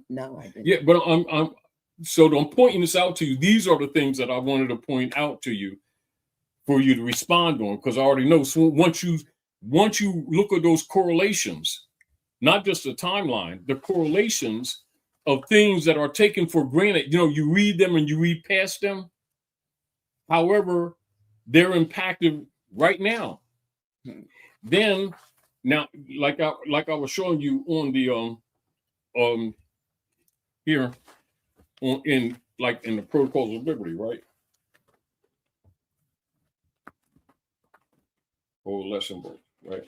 No, I didn't. Yeah, but I'm pointing this out to you. These are the things that I wanted to point out to you for you to respond on, because I already know. So once you look at those correlations, not just the timeline, the correlations of things that are taken for granted, you read them and you read past them. However, they're impacted right now. Then, now, like I was showing you on the here in the Protocols of Liberty, right? Or lesson book, right?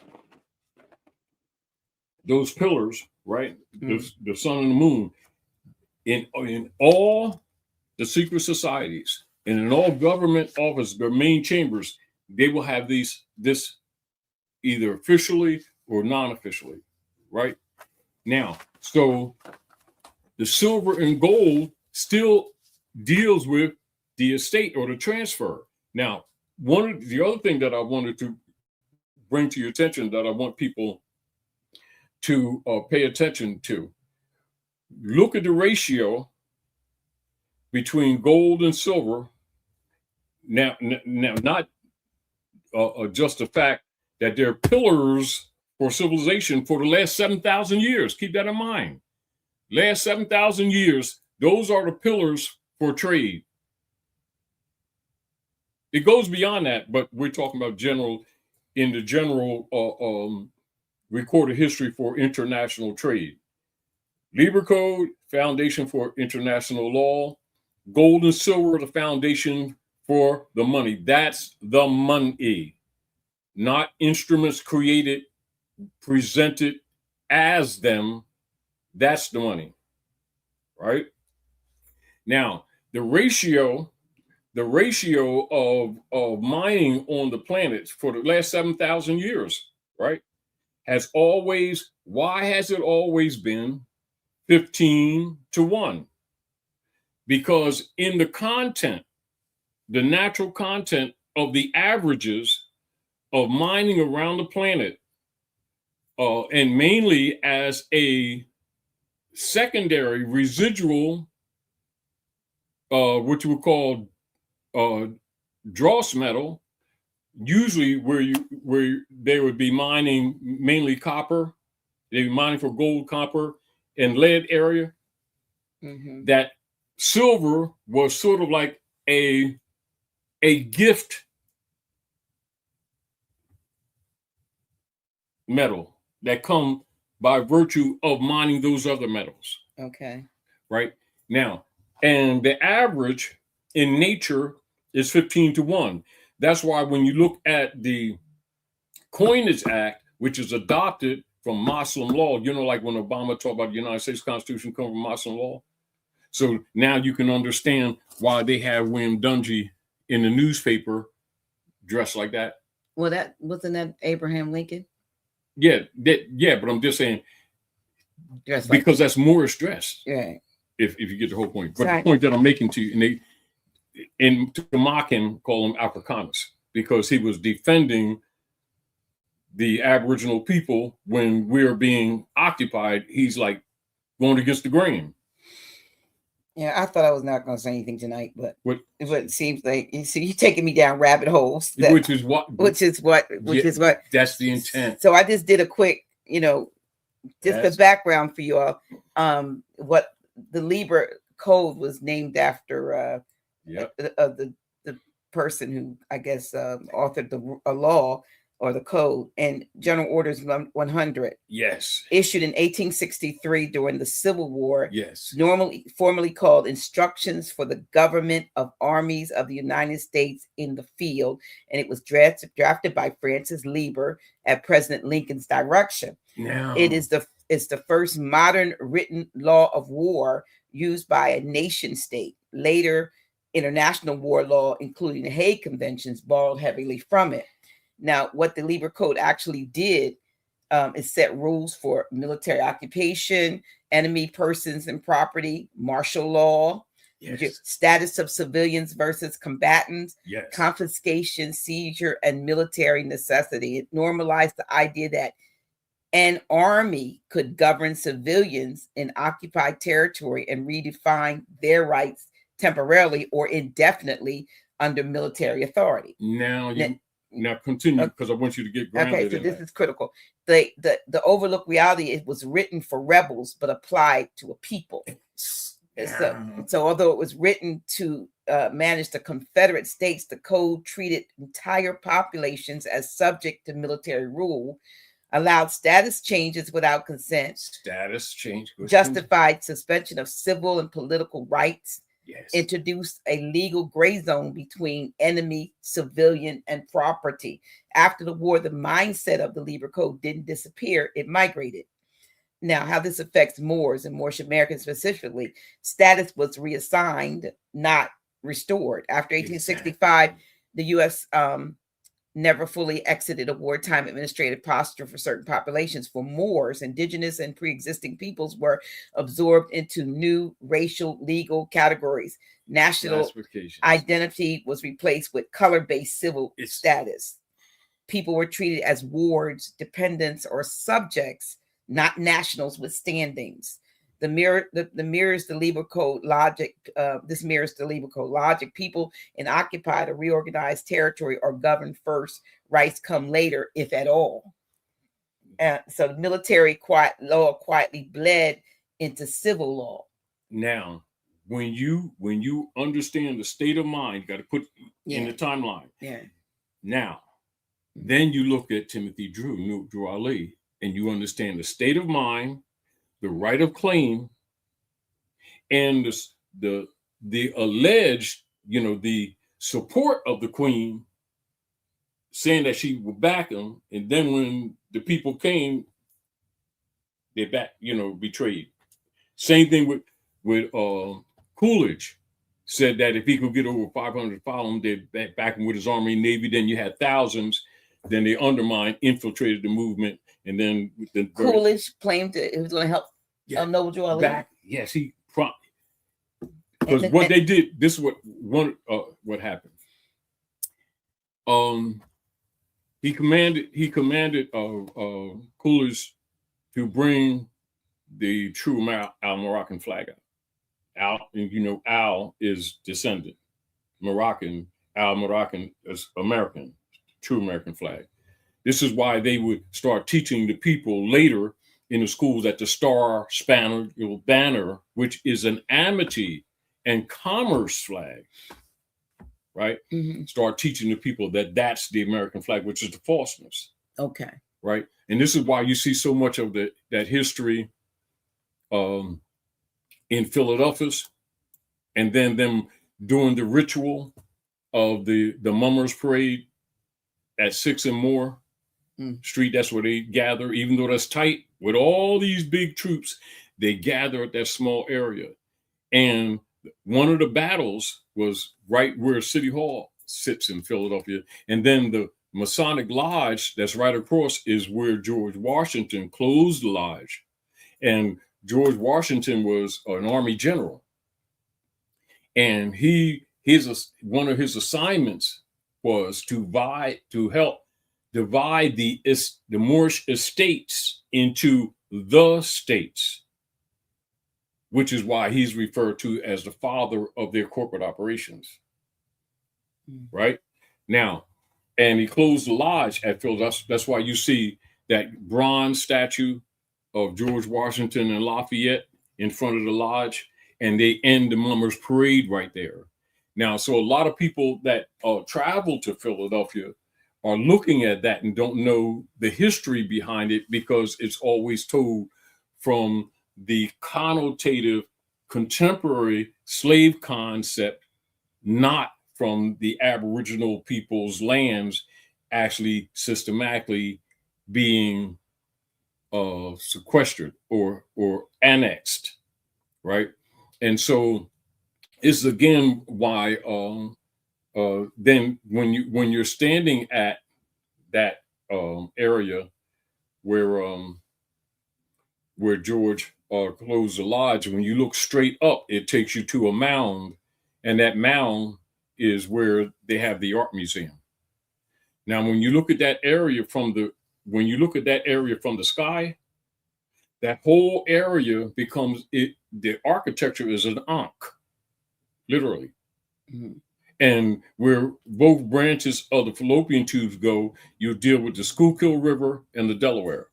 Those pillars, right? The sun and the moon. In all the secret societies and in all government offices, their main chambers, they will have this either officially or non-officially, right? Now, so the silver and gold still deals with the estate or the transfer. Now, the other thing that I wanted to bring to your attention that I want people to pay attention to, look at the ratio between gold and silver. Now not just the fact that they're pillars for civilization for the last 7,000 years. Keep that in mind. Last 7,000 years, those are the pillars for trade. It goes beyond that, but we're talking about in the general recorded history for international trade. Lieber Code, foundation for international law. Gold and silver, the foundation for the money. That's the money, not instruments created, presented as them. That's the money, right? Now, the ratio of mining on the planet for the last 7,000 years, right, why has it always been 15-1? Because in the natural content of the averages of mining around the planet, and mainly as a secondary residual, which we call dross metal, usually where they would be mining mainly copper, they'd be mining for gold, copper, and lead area. That silver was sort of like a a gift metal that come by virtue of mining those other metals. Okay. Right now, and the average in nature is 15-1. That's why when you look at the Coinage Act, which is adopted from Muslim law, like when Obama talked about the United States Constitution coming from Muslim law. So now you can understand why they have William Dungey in the newspaper dressed like that. Well, that wasn't that Abraham Lincoln? Yeah, but I'm just saying, Dressed because that's Moorish dress. Right. If you get the whole point. But Right. the point that I'm making to you, and to mock him, call him Africanus, because he was defending the Aboriginal people when we're being occupied. He's like going against the grain. Yeah, I thought I was not going to say anything tonight, but it seems like you're taking me down rabbit holes. Which is what That's the intent. So I just did a quick, the background for you all. What the Libra code was named after the person who I guess authored a law or the code, and General Orders 100. Yes. Issued in 1863 during the Civil War. Yes. Formerly called Instructions for the Government of Armies of the United States in the Field, and it was drafted by Francis Lieber at President Lincoln's direction. Now, it's the first modern written law of war used by a nation state. Later, international war law, including the Hague Conventions, borrowed heavily from it. Now, what the Lieber Code actually did is set rules for military occupation, enemy persons and property, martial law, status of civilians versus combatants, confiscation, seizure, and military necessity. It normalized the idea that an army could govern civilians in occupied territory and redefine their rights temporarily or indefinitely under military authority. Now continue, because I want you to get grounded. Okay, so this is critical. The overlooked reality, it was written for rebels, but applied to a people. So although it was written to manage the Confederate States, the code treated entire populations as subject to military rule, allowed status changes without consent, justified suspension of civil and political rights, introduced a legal gray zone between enemy, civilian, and property. After the war, the mindset of the Lieber Code didn't disappear, it migrated. Now, how this affects Moors and Moorish Americans specifically, status was reassigned, not restored. After 1865, the U.S. Never fully exited a wartime administrative posture for certain populations. For Moors, indigenous and pre-existing peoples were absorbed into new racial legal categories. National identity was replaced with color-based civil status. People were treated as wards, dependents, or subjects, not nationals with standings. This mirrors the Lieber Code logic. People in occupied or reorganized territory are governed first. Rights come later, if at all. So the military law quietly bled into civil law. Now, when you understand the state of mind, you got to put in the timeline. Yeah. Now, then you look at Timothy Drew Ali, and you understand the state of mind, the right of claim, and the alleged, the support of the queen, saying that she would back him, and then when the people came, they betrayed. Same thing with Coolidge, said that if he could get over 500 following, they'd back him with his army and navy. Then you had thousands. Then they undermined, infiltrated the movement. And then Coolidge claimed it was going to help Noble Drew Ali. Yes, because what they did. This is what happened. He commanded Coolidge to bring the true Al-Moroccan flag out. Al is descendant, Moroccan. Al-Moroccan is American, true American flag. This is why they would start teaching the people later in the schools that the Star Spangled Banner, which is an amity and commerce flag, right? Mm-hmm. Start teaching the people that that's the American flag, which is the falseness. Okay. Right. And this is why you see so much of that history in Philadelphia, and then them doing the ritual of the Mummers Parade at 6th and Moore Street. That's where they gather, even though that's tight with all these big troops, they gather at that small area. And one of the battles was right where City Hall sits in Philadelphia. And then the Masonic Lodge that's right across is where George Washington closed the lodge. And George Washington was an Army general. And one of his assignments was to help divide the Moorish estates into the states, which is why he's referred to as the father of their corporate operations. Right? Now, and he closed the lodge at Philadelphia. That's why you see that bronze statue of George Washington and Lafayette in front of the lodge, and they end the Mummers Parade right there. Now, so a lot of people that travel to Philadelphia are looking at that and don't know the history behind it, because it's always told from the connotative contemporary slave concept, not from the Aboriginal people's lands actually systematically being sequestered or annexed, right? And so it's again why then when you're standing at that area where George closed the lodge, when you look straight up, it takes you to a mound, and that mound is where they have the art museum. Now, when you look at that area from the sky, that whole area becomes the architecture is an ankh, literally. Mm-hmm. And where both branches of the fallopian tubes go, you deal with the Schuylkill River and the Delaware,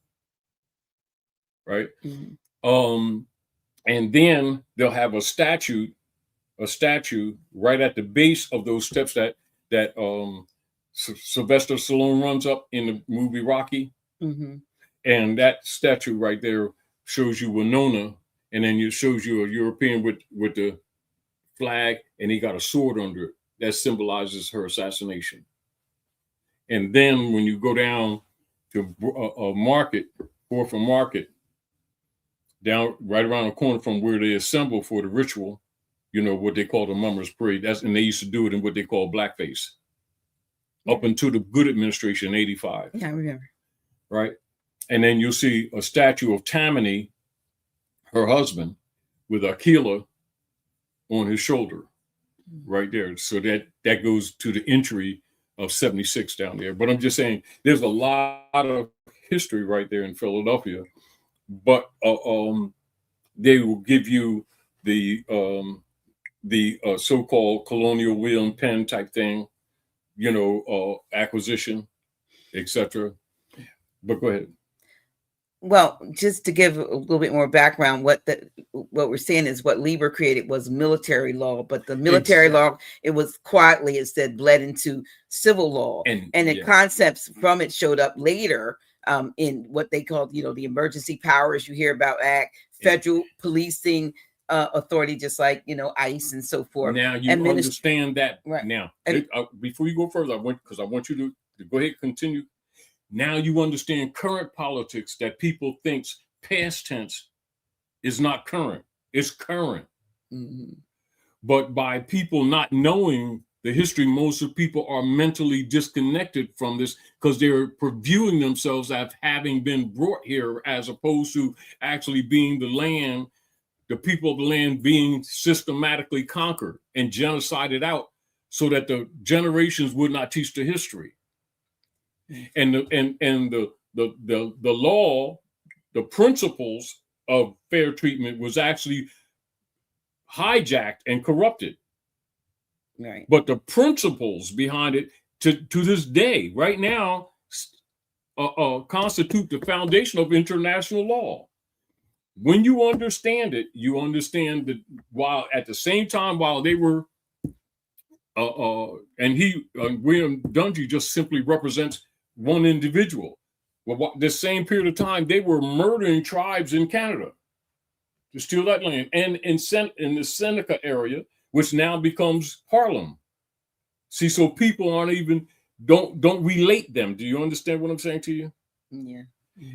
right? Mm-hmm. And then they'll have a statue right at the base of those steps that Sylvester Stallone runs up in the movie Rocky. Mm-hmm. And that statue right there shows you Winona, and then it shows you a European with the flag, and he got a sword under it. That symbolizes her assassination. And then when you go down to Market, 4th and Market, down right around the corner from where they assemble for the ritual, what they call the Mummers Parade. And they used to do it in what they call blackface. Yeah. Up until the Good administration in 85. Yeah, I remember. Right? And then you'll see a statue of Tammany, her husband, with Aquila on his shoulder, right there. So that goes to the entry of 76 down there. But I'm just saying, there's a lot of history right there in Philadelphia. But they will give you the so-called colonial William Penn type thing, acquisition, etc. But go ahead. Well, just to give a little bit more background, what we're saying is what Lieber created was military law, but the military law, it was quietly, it said, bled into civil law, and the concepts from it showed up later in what they called, the emergency powers you hear about act, federal policing authority, just like, ICE and so forth. Now you understand that. Right. Now, before you go further, because I want you to go ahead and continue. Now you understand current politics, that people thinks past tense is not current. It's current. Mm-hmm. But by people not knowing the history, most of people are mentally disconnected from this because they're previewing themselves as having been brought here, as opposed to actually being the people of the land being systematically conquered and genocided out so that the generations would not teach the history. And the law, the principles of fair treatment was actually hijacked and corrupted. Right. But the principles behind it to this day, right now, constitute the foundation of international law. When you understand it, you understand that while at the same time, while they were And William Dungey just simply represents one individual. Well, the same period of time, they were murdering tribes in Canada to steal that land, and in the Seneca area, which now becomes Harlem. See, so people aren't even don't relate them. Do you understand what I'm saying to you? Yeah.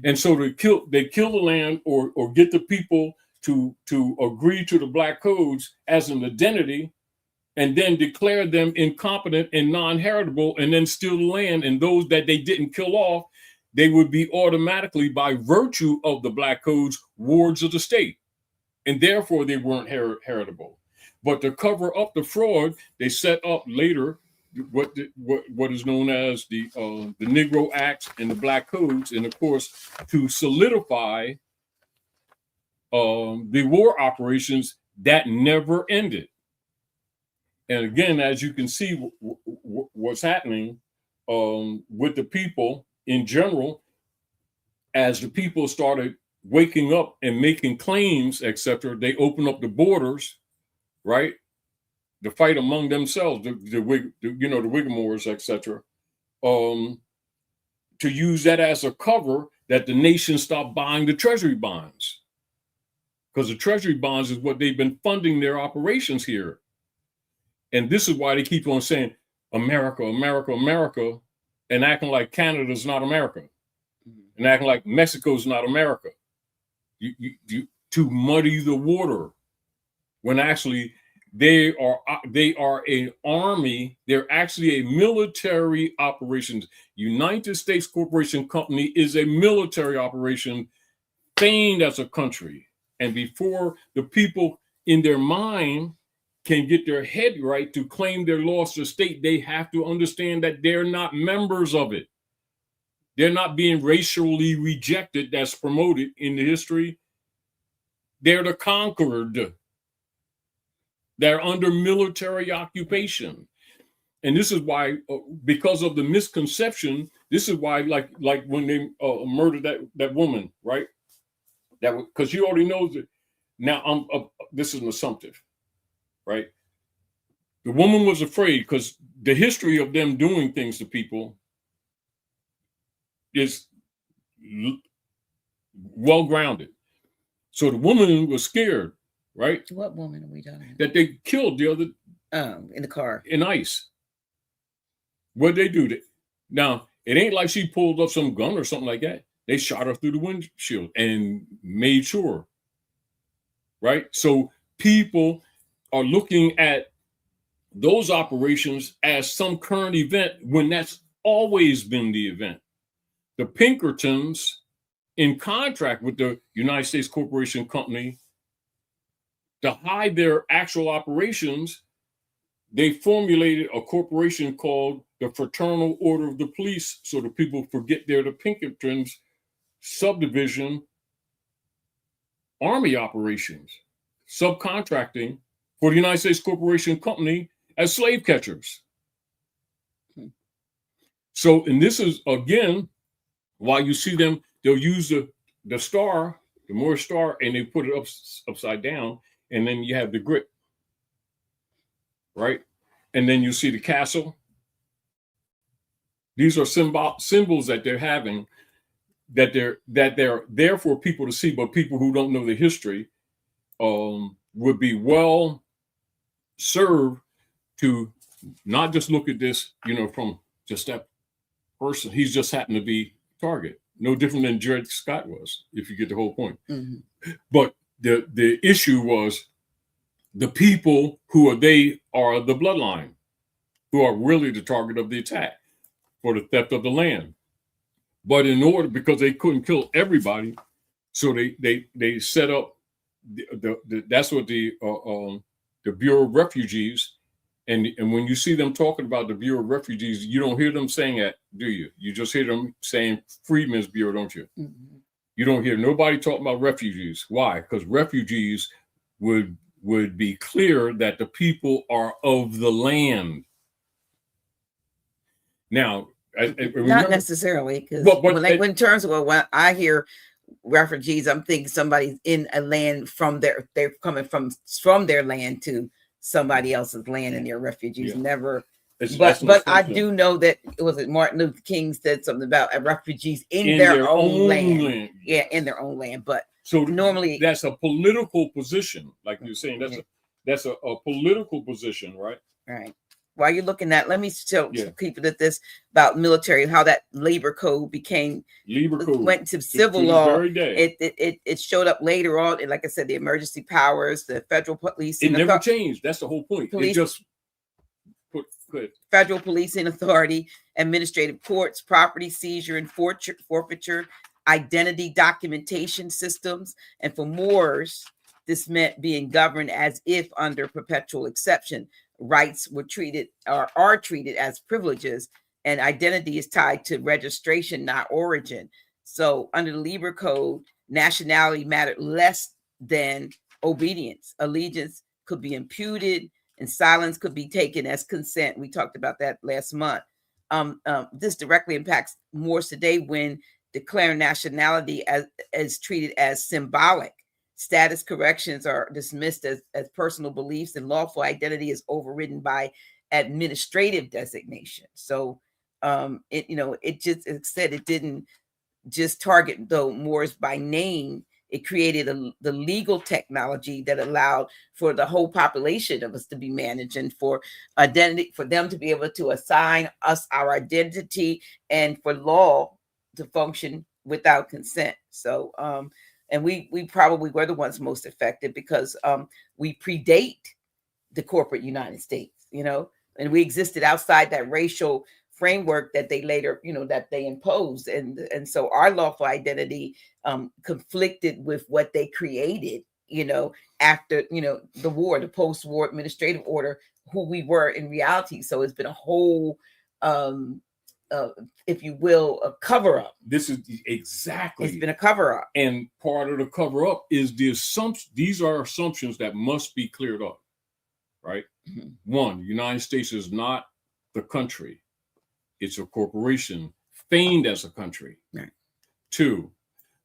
And so they kill the land or get the people to agree to the black codes as an identity, and then declare them incompetent and non-heritable, and then steal the land. And those that they didn't kill off, they would be automatically, by virtue of the black codes, wards of the state, and therefore they weren't heritable. But to cover up the fraud, they set up later what is known as the Negro Acts and the Black Codes, and of course to solidify the war operations that never ended. And again, as you can see, what's happening with the people in general, as the people started waking up and making claims, etc., they open up the borders, right? The fight among themselves, the Whigamores, etc., to use that as a cover that the nation stopped buying the treasury bonds, because the treasury bonds is what they've been funding their operations here. And this is why they keep on saying America, America, America, and acting like Canada's not America, and acting like Mexico's not America, to muddy the water, when actually they are an army. They're actually a military operations. United States Corporation Company is a military operation feigned as a country. And before the people in their mind can get their head right to claim their lost estate, they have to understand that they're not members of it. They're not being racially rejected, that's promoted in the history. They're the conquered. They're under military occupation. And this is why, because of the misconception, this is why, like when they murdered that woman, right? That because you already know that. Now, this is an assumptive, right? The woman was afraid because the history of them doing things to people is well grounded. So the woman was scared, right? What woman are we talking about? That they killed the other in the car in ICE. What'd they do? Now, it ain't like she pulled up some gun or something like that. They shot her through the windshield and made sure, right? So people are looking at those operations as some current event when that's always been the event. The Pinkertons, in contract with the United States Corporation Company, to hide their actual operations, they formulated a corporation called the Fraternal Order of the Police, so that people forget they're the Pinkertons subdivision army operations, subcontracting for the United States Corporation Company as slave catchers. So, and this is, again, why you see them, they'll use the star, the Moorish star, and they put it upside down, and then you have the grit, right? And then you see the castle. These are symbols that they're having, that they're there for people to see, but people who don't know the history would be well served to not just look at this, from just that person. He's just happened to be target. No different than Dred Scott was, if you get the whole point. Mm-hmm. But the issue was the people who are the bloodline, who are really the target of the attack for the theft of the land. But in order, because they couldn't kill everybody, so they set up that's what the Bureau of Refugees, and when you see them talking about the Bureau of Refugees, you don't hear them saying that, do you? You just hear them saying Freedmen's Bureau, don't you? Mm-hmm. You don't hear nobody talking about refugees. Why? Because refugees would be clear that the people are of the land. Now, not necessarily, because in terms of when I hear refugees, I'm thinking somebody's in a land they're coming from their land to somebody else's land and they're refugees. Yeah. Never. That's But I do know that Martin Luther King said something about refugees in their own land. Yeah, in their own land. But so normally that's a political position, like you're saying. That's a political position, right? Right. While you're looking at, let me still keep it at this about military, how that labor code went to civil law. It showed up later on, and like I said, the emergency powers, the federal police. It never changed. That's the whole point. It just federal policing authority, administrative courts, property seizure and forfeiture, identity documentation systems, and for Moors, this meant being governed as if under perpetual exception. Rights were treated or are treated as privileges, and identity is tied to registration, not origin. So under the Labor Code, nationality mattered less than obedience. Allegiance could be imputed, and silence could be taken as consent. We talked about that last month. This directly impacts Moors today when declaring nationality as treated as symbolic. Status corrections are dismissed as personal beliefs, and lawful identity is overridden by administrative designation. So it didn't just target the Moors by name. It created the legal technology that allowed for the whole population of us to be managed, and for identity, for them to be able to assign us our identity, and for law to function without consent. So and we probably were the ones most affected because we predate the corporate United States, and we existed outside that racial framework that they later, that they imposed. And so our lawful identity conflicted with what they created, after, the war, the post-war administrative order, who we were in reality. So it's been a whole if you will, a cover-up. This is exactly. It's been a cover-up. And part of the cover-up is the assumption. These are assumptions that must be cleared up, right? Mm-hmm. One, the United States is not the country. It's a corporation feigned as a country. Right. Two,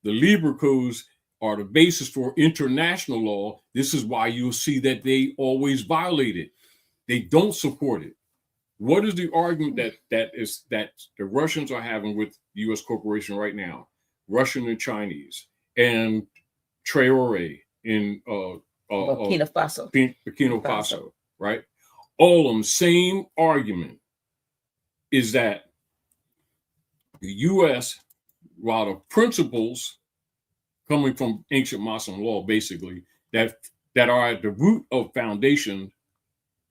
the Labor Codes are the basis for international law. This is why you'll see that they always violate it. They don't support it. What is the argument that the Russians are having with the U.S. corporation right now? Russian and Chinese and Traore in Burkina Faso. Burkina Faso, right? All of them, same argument is that the U.S., while the principles coming from ancient Muslim law, basically, that are at the root of foundation,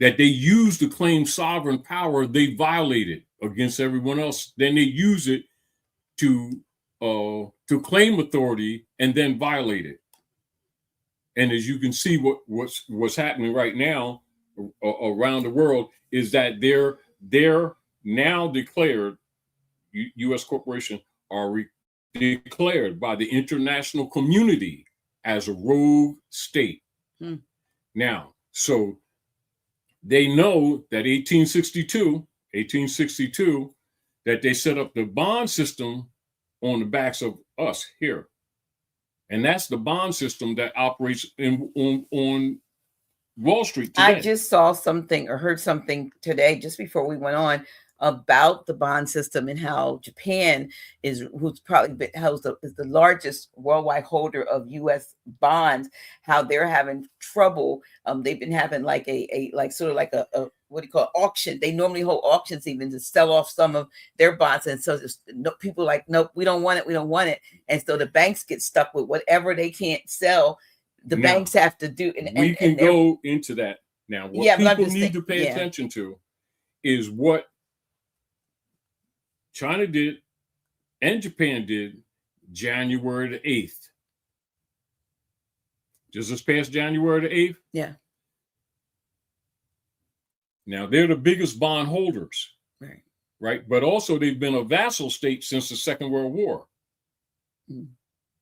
that they use to claim sovereign power, they violate it against everyone else. Then they use it to claim authority and then violate it. And as you can see, what's happening right now around the world is that they're now declared, U.S. corporations are declared by the international community as a rogue state. Now, so they know that 1862, that they set up the bond system on the backs of us here. And that's the bond system that operates on Wall Street today. I just saw something or heard something today, just before we went on, about the bond system and how Japan is the largest worldwide holder of U.S. bonds, how they're having trouble. They've been having like a what do you call it, auction. They normally hold auctions even to sell off some of their bonds. And so people like, nope, we don't want it. And so the banks get stuck with whatever they can't sell. The banks have to do. And we can go into that now. What people need to pay attention to is what China did and Japan did January the 8th. Just this past January the 8th? Yeah. Now, they're the biggest bond holders, right? But also they've been a vassal state since the Second World War,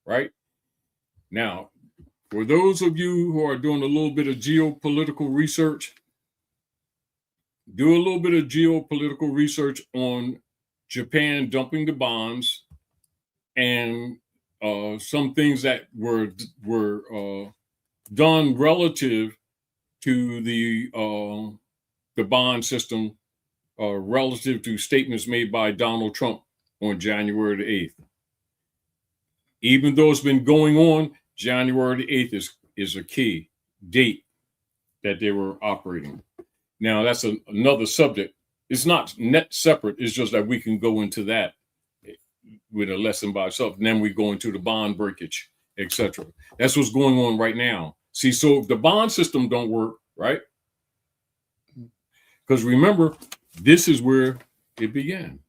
right? Now, for those of you who are doing a little bit of geopolitical research, do a little bit of geopolitical research on Japan dumping the bonds and some things that were done relative to the bond system relative to statements made by Donald Trump on January the 8th. Even though it's been going on, January the 8th is a key date that they were operating. Now, that's another subject. It's not net separate. It's just that we can go into that with a lesson by itself. And then we go into the bond breakage, etc. That's what's going on right now. See, so if the bond system don't work, right? Because remember, this is where it began.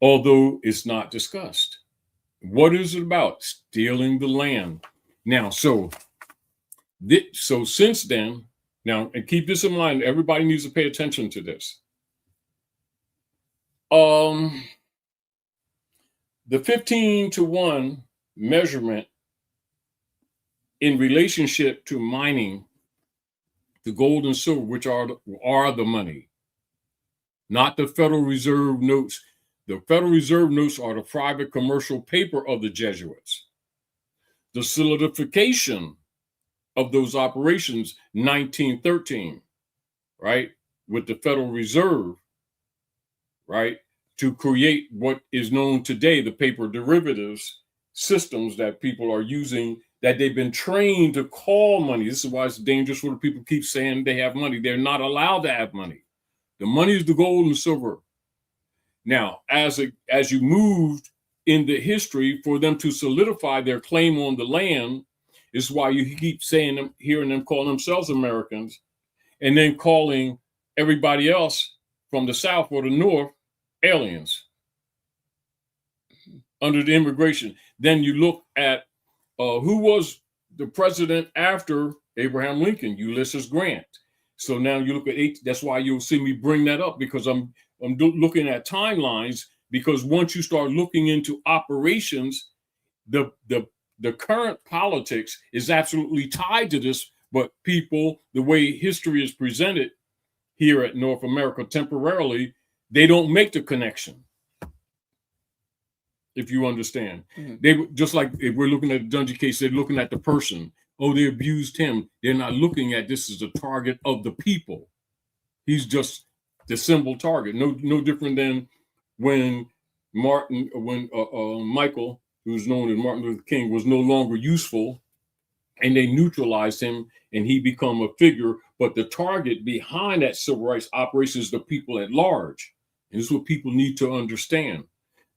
Although it's not discussed. What is it about? Stealing the land. Now, so since then, now, and keep this in mind, everybody needs to pay attention to this. The 15-to-1 measurement in relationship to mining the gold and silver, which are the money, not the Federal Reserve notes. The Federal Reserve notes are the private commercial paper of the Jesuits. The solidification of those operations, 1913, right, with the Federal Reserve, right, to create what is known today, the paper derivatives systems that people are using, that they've been trained to call money. This is why it's dangerous when people keep saying they have money. They're not allowed to have money. The money is the gold and silver. Now, as you moved in the history for them to solidify their claim on the land, is why you keep hearing them call themselves Americans, and then calling everybody else from the South or the North aliens under the immigration. Then you look at who was the president after Abraham Lincoln, Ulysses Grant. So now you look at that's why you'll see me bring that up, because I'm looking at timelines, because once you start looking into operations, the current politics is absolutely tied to this, but people, the way history is presented here at North America temporarily, they don't make the connection. If you understand. Mm-hmm. They just like if we're looking at the Dungy case, they're looking at the person. Oh, they abused him. They're not looking at this as a target of the people. He's just the symbol target. No different than when Michael, who's known as Martin Luther King, was no longer useful, and they neutralized him, and he become a figure. But the target behind that civil rights operation is the people at large. And this is what people need to understand.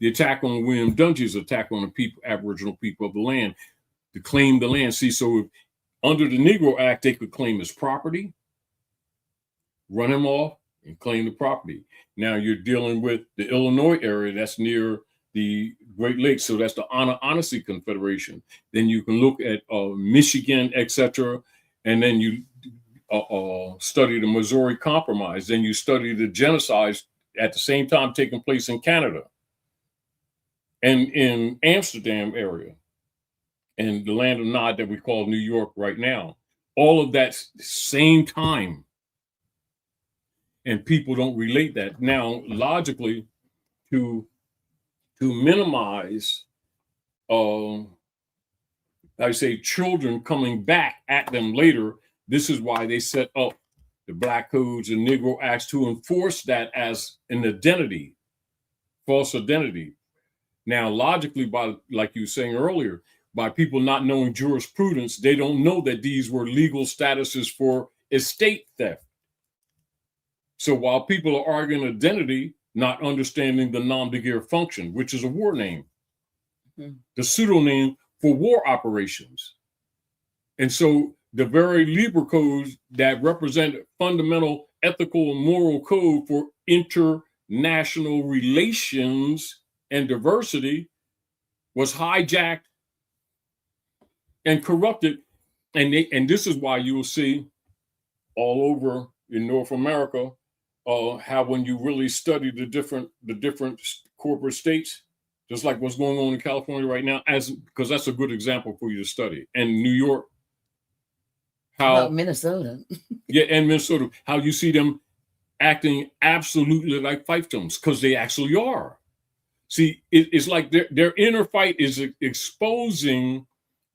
The attack on William Dungey is an attack on the people, Aboriginal people of the land, to claim the land. See, so if, under the Negro Act, they could claim his property, run him off, and claim the property. Now you're dealing with the Illinois area that's near the Great Lakes, so that's the Honor-Honesty Confederation. Then you can look at Michigan, etc., and then you study the Missouri Compromise. Then you study the genocides at the same time taking place in Canada and in Amsterdam area and the land of Nod that we call New York right now. All of that same time. And people don't relate that. Now, logically, to minimize, I say, children coming back at them later, this is why they set up the Black Codes and Negro Acts to enforce that as an identity, false identity. Now, logically, by, like you were saying earlier, by people not knowing jurisprudence, they don't know that these were legal statuses for estate theft. So while people are arguing identity, not understanding the nom de guerre function, which is a war name, the pseudonym for war operations. And so the very Libra codes that represent fundamental ethical and moral code for international relations and diversity was hijacked and corrupted. And this is why you will see all over in North America how when you really study the different corporate states, just like what's going on in California right now, because that's a good example for you to study. And New York, how Minnesota. Yeah, and Minnesota, how you see them acting absolutely like fiefdoms, because they actually are. See, it's like their inner fight is exposing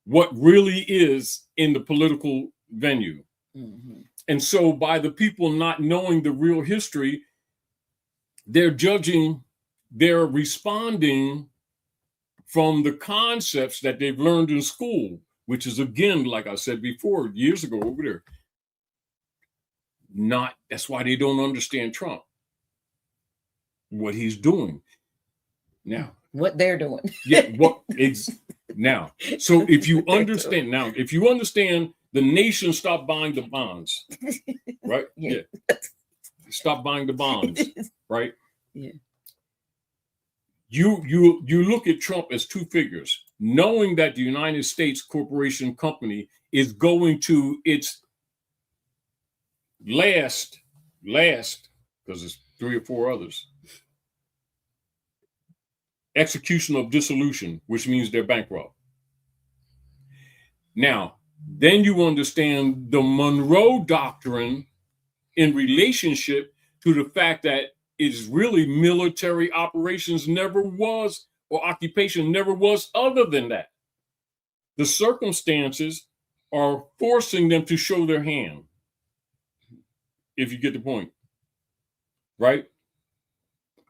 what really is in the political venue. And so by the people not knowing the real history, they're responding from the concepts that they've learned in school, which is, again, like I said before, years ago over there. That's why they don't understand Trump, what he's doing. Now, what they're doing. Now, so if you understand the nation stopped buying the bonds, right? Yeah. Stop buying the bonds, right? Yeah. You look at Trump as two figures, knowing that the United States Corporation Company is going to its last, because it's 3 or 4 others, execution of dissolution, which means they're bankrupt. Now, then you understand the Monroe Doctrine in relationship to the fact that it's really military operations never was, or occupation never was, other than that. The circumstances are forcing them to show their hand, if you get the point, right?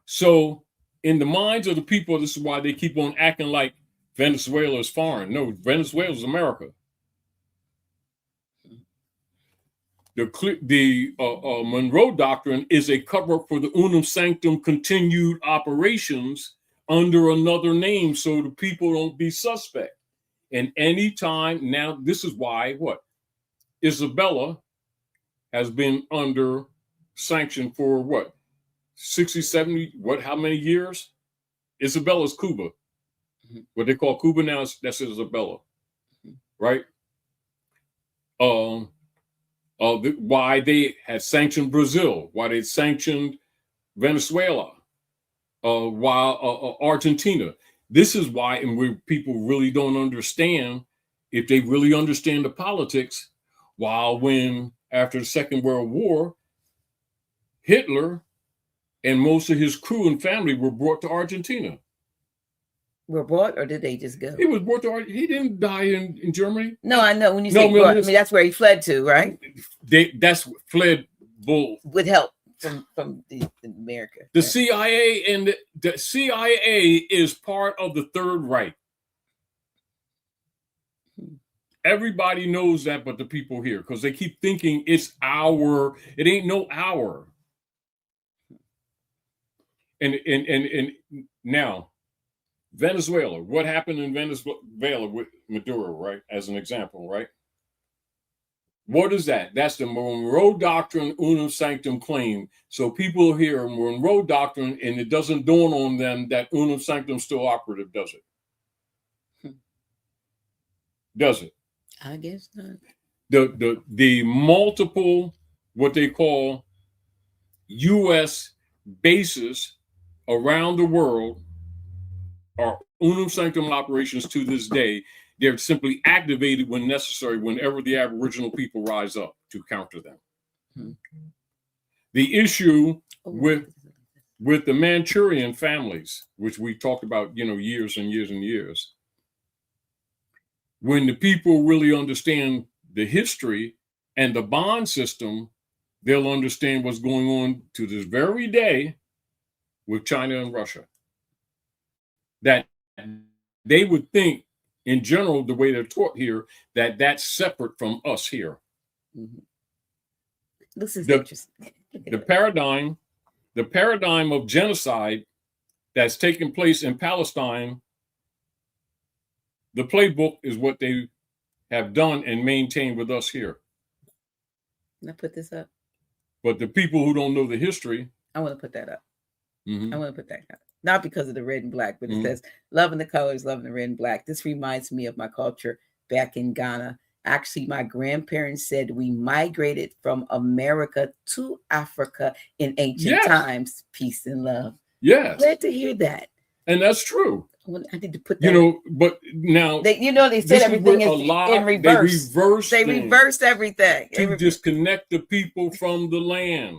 So in the minds of the people, this is why they keep on acting like Venezuela is foreign. No, Venezuela is America. The Monroe Doctrine is a cover for the unum sanctum continued operations under another name, so the people don't be suspect. And any time now, this is why Isabella has been under sanction for 60, 70, how many years? Isabella's Cuba. What they call Cuba now, that's Isabella, right? Why they had sanctioned Brazil, why they sanctioned Venezuela, while Argentina. This is why, and where people really don't understand, if they really understand the politics, when after the Second World War, Hitler and most of his crew and family were brought to Argentina. Were brought, or did they just go? He was brought to Argentina. He didn't die in Germany. No, I know. When you say brought, I mean, that's where he fled to, right? That's fled with help from the America. The CIA and the CIA is part of the Third Reich. Everybody knows that, but the people here, because they keep thinking it's our. It ain't no our. And now, Venezuela. What happened in Venezuela with Maduro, right? As an example, right? What is that? That's the Monroe Doctrine unum sanctum claim. So people hear Monroe Doctrine, and it doesn't dawn on them that unum sanctum is still operative, does it? Does it? I guess not. The multiple, what they call U.S. bases around the world are unum sanctum operations to this day. They're simply activated when necessary, whenever the Aboriginal people rise up to counter them. The issue with the Manchurian families, which we talked about, years and years and years, when the people really understand the history and the bond system, they'll understand what's going on to this very day with China and Russia. That they would think, in general, the way they're taught here, that that's separate from us here. This is interesting. The paradigm of genocide that's taking place in Palestine, the playbook is what they have done and maintained with us here. Can I put this up? But the people who don't know the history. I want to put that up. I want to put that up. Not because of the red and black, but it says, loving the colors, loving the red and black. This reminds me of my culture back in Ghana. Actually, my grandparents said we migrated from America to Africa in ancient times. Peace and love. Yes. Glad to hear that. And that's true. I need to put that. But now they said everything is in reverse. They reversed everything to disconnect the people from the land.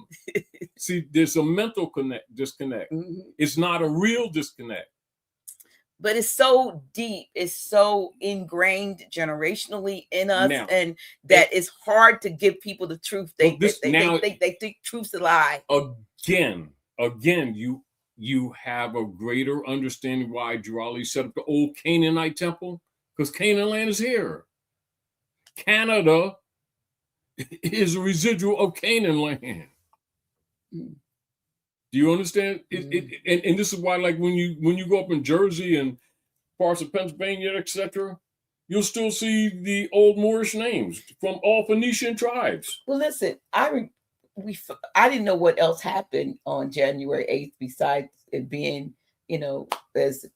See, there's a mental disconnect. It's not a real disconnect. but it's so deep, it's so ingrained generationally in us, Now, and that it's hard to give people the truth. They well, they think truth's a lie. Again, you have a greater understanding why Jurali set up the old Canaanite temple, because Canaan land is here. Canada is a residual of Canaan land. Mm. Do you understand? And this is why, like when you go up in Jersey and parts of Pennsylvania, etc., you'll still see the old Moorish names from all Phoenician tribes. Well, listen, I didn't know what else happened on January 8th besides it being, as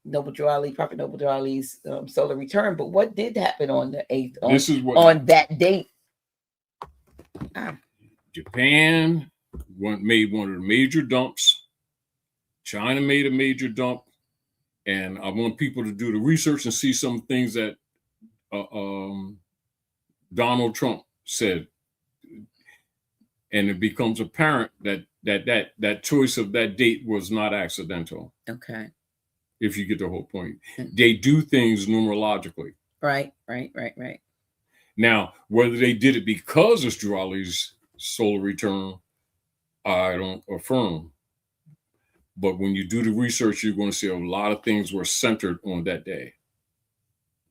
Noble Drew Ali, Prophet Noble Drew Ali's solar return. But what did happen on the 8th? On that date? Japan made one of the major dumps. China made a major dump. And I want people to do the research and see some things that Donald Trump said. And it becomes apparent that choice of that date was not accidental. Okay. If you get the whole point. They do things numerologically. Right. Now, whether they did it because it's Drew Ali's solar return, I don't affirm. But when you do the research, you're going to see a lot of things were centered on that day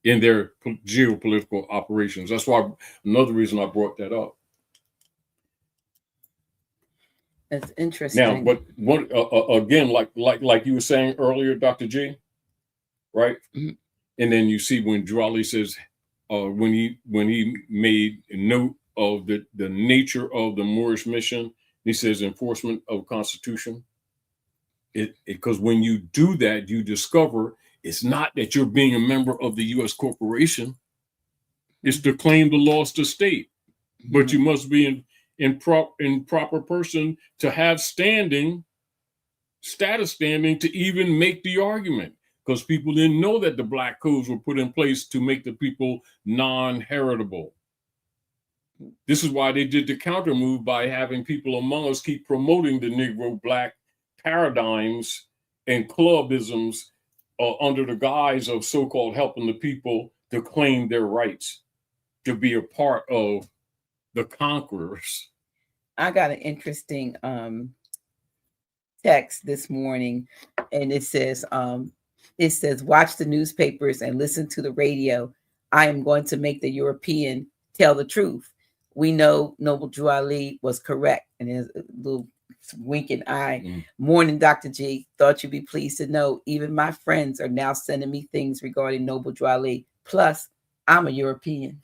in their geopolitical operations. That's why another reason I brought that up. That's interesting. Now, but what again, like you were saying earlier, Dr. G, right? Mm-hmm. And then you see when Drew Ali says, when he made a note of the nature of the Moorish mission, he says enforcement of Constitution. Because when you do that, you discover it's not that you're being a member of the U.S. corporation. It's to claim the lost estate, but you must be in proper person to have status standing to even make the argument, because people didn't know that the black codes were put in place to make the people non-heritable. This is why they did the counter move by having people among us keep promoting the Negro black paradigms and clubisms under the guise of so-called helping the people to claim their rights, to be a part of the conquerors. I got an interesting text this morning, and it says, watch the newspapers and listen to the radio. I am going to make the European tell the truth. We know Noble Drew Ali was correct. And there's a little winking eye. Morning, Dr. G. Thought you'd be pleased to know even my friends are now sending me things regarding Noble Drew Ali. Plus, I'm a European.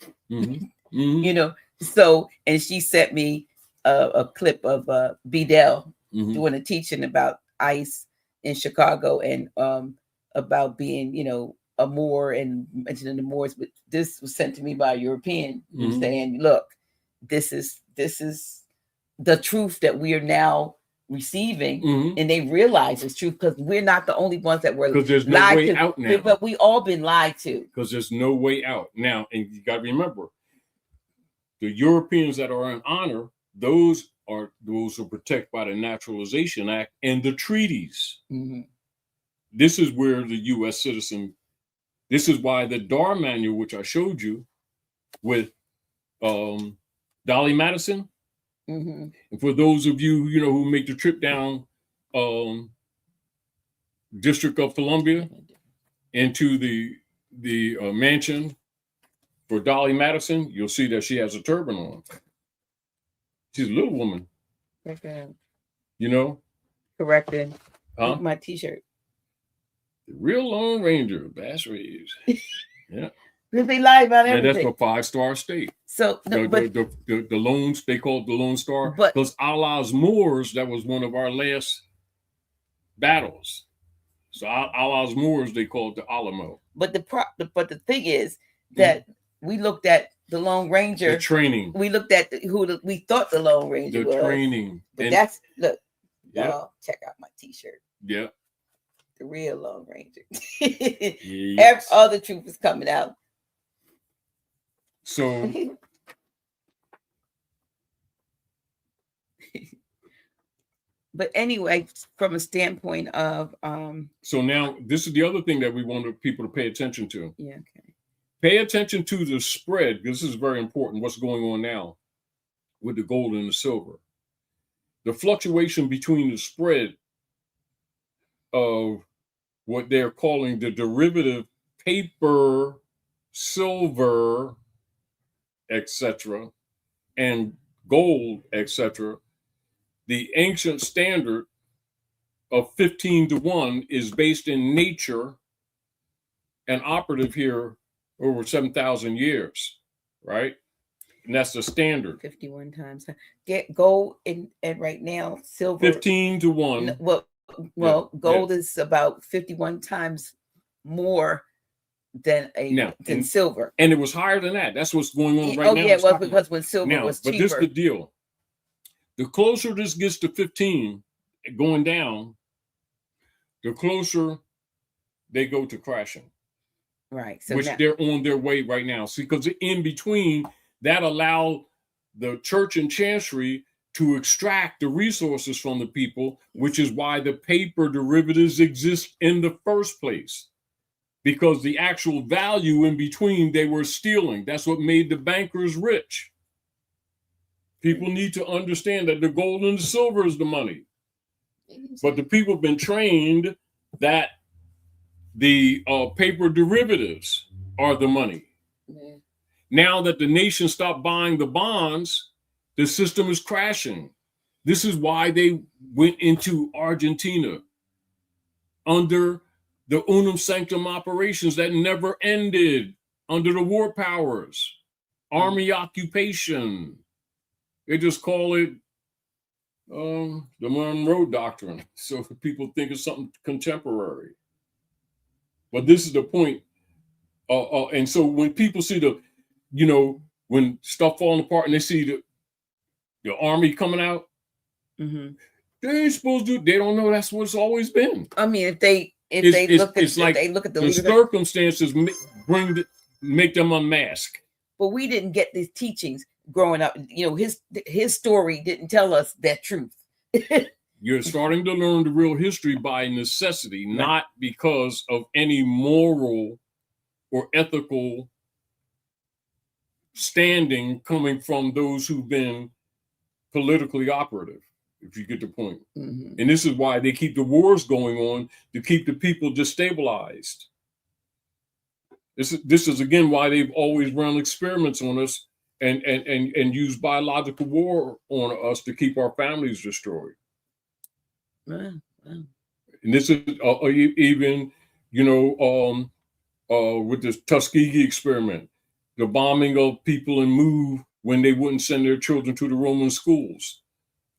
So, and she sent me a clip of Bedell doing a teaching about ICE in Chicago and about being, a Moor and mentioning the Moors. But this was sent to me by a European saying, look, this is the truth that we are now receiving, and they realize it's true, because we're not the only ones that were lied there's no way out now. But we all been lied to. Because there's no way out now, and you got to remember, the Europeans that are in honor, those are protected by the Naturalization Act and the treaties. This is where the U.S. citizen. This is why the DAR manual, which I showed you, with Dolly Madison. And for those of you, who make the trip down District of Columbia into the mansion for Dolly Madison, you'll see that she has a turban on. She's a little woman. Okay. Corrected. My T-shirt. The real Lone Ranger, Bass Reeves. Yeah. They lie about everything. And that's a 5-star state. So the Lone, they call it the Lone Star, because Allah's Moors, that was one of our last battles. So Allah's Moors, they call it the Alamo. But the thing is that we looked at the Lone Ranger. The training. We looked at we thought the Lone Ranger was. The training. But y'all check out my T-shirt. Yeah. The real Lone Ranger. Yes. All the truth is coming out. So But anyway, from a standpoint of So now this is the other thing that we want people to pay attention to. yeah, okay. Pay attention to the spread, because this is very important, what's going on now with the gold and the silver. The fluctuation between the spread of what they're calling the derivative paper, silver, etc., and gold, etc., the ancient standard of 15-1 is based in nature and operative here over 7,000 years, right? And that's the standard. 51 times. Get gold and right now silver 15-1. Well, gold is about 51 times more than silver. And it was higher than that. That's what's going on right now. Oh, yeah, it was because when silver was cheaper. But this is the deal. The closer this gets to 15 going down, the closer they go to crashing. Right. So which they're on their way right now. See, because in between, that allowed the church and chancery to extract the resources from the people, which is why the paper derivatives exist in the first place. Because the actual value in between they were stealing. That's what made the bankers rich. People need to understand that the gold and the silver is the money. But the people have been trained that the paper derivatives are the money. Yeah. Now that the nation stopped buying the bonds, the system is crashing. This is why they went into Argentina under the unum sanctum operations that never ended, under the war powers, army occupation. They just call it the Monroe Doctrine. So people think it's something contemporary. But this is the point. And so when people see when stuff falling apart and they see the army coming out, mm-hmm. they ain't supposed to. They don't know that's what it's always been. I mean, if they look at the circumstances make them unmask. But we didn't get these teachings growing up. His story didn't tell us that truth. You're starting to learn the real history by necessity, right. Not because of any moral or ethical standing coming from those who've been politically operative, if you get the point. Mm-hmm. And this is why they keep the wars going on, to keep the people destabilized. This is again why they've always run experiments on us and used biological war on us to keep our families destroyed. Wow. And this is even, with the Tuskegee experiment, the bombing of people in Move when they wouldn't send their children to the Roman schools.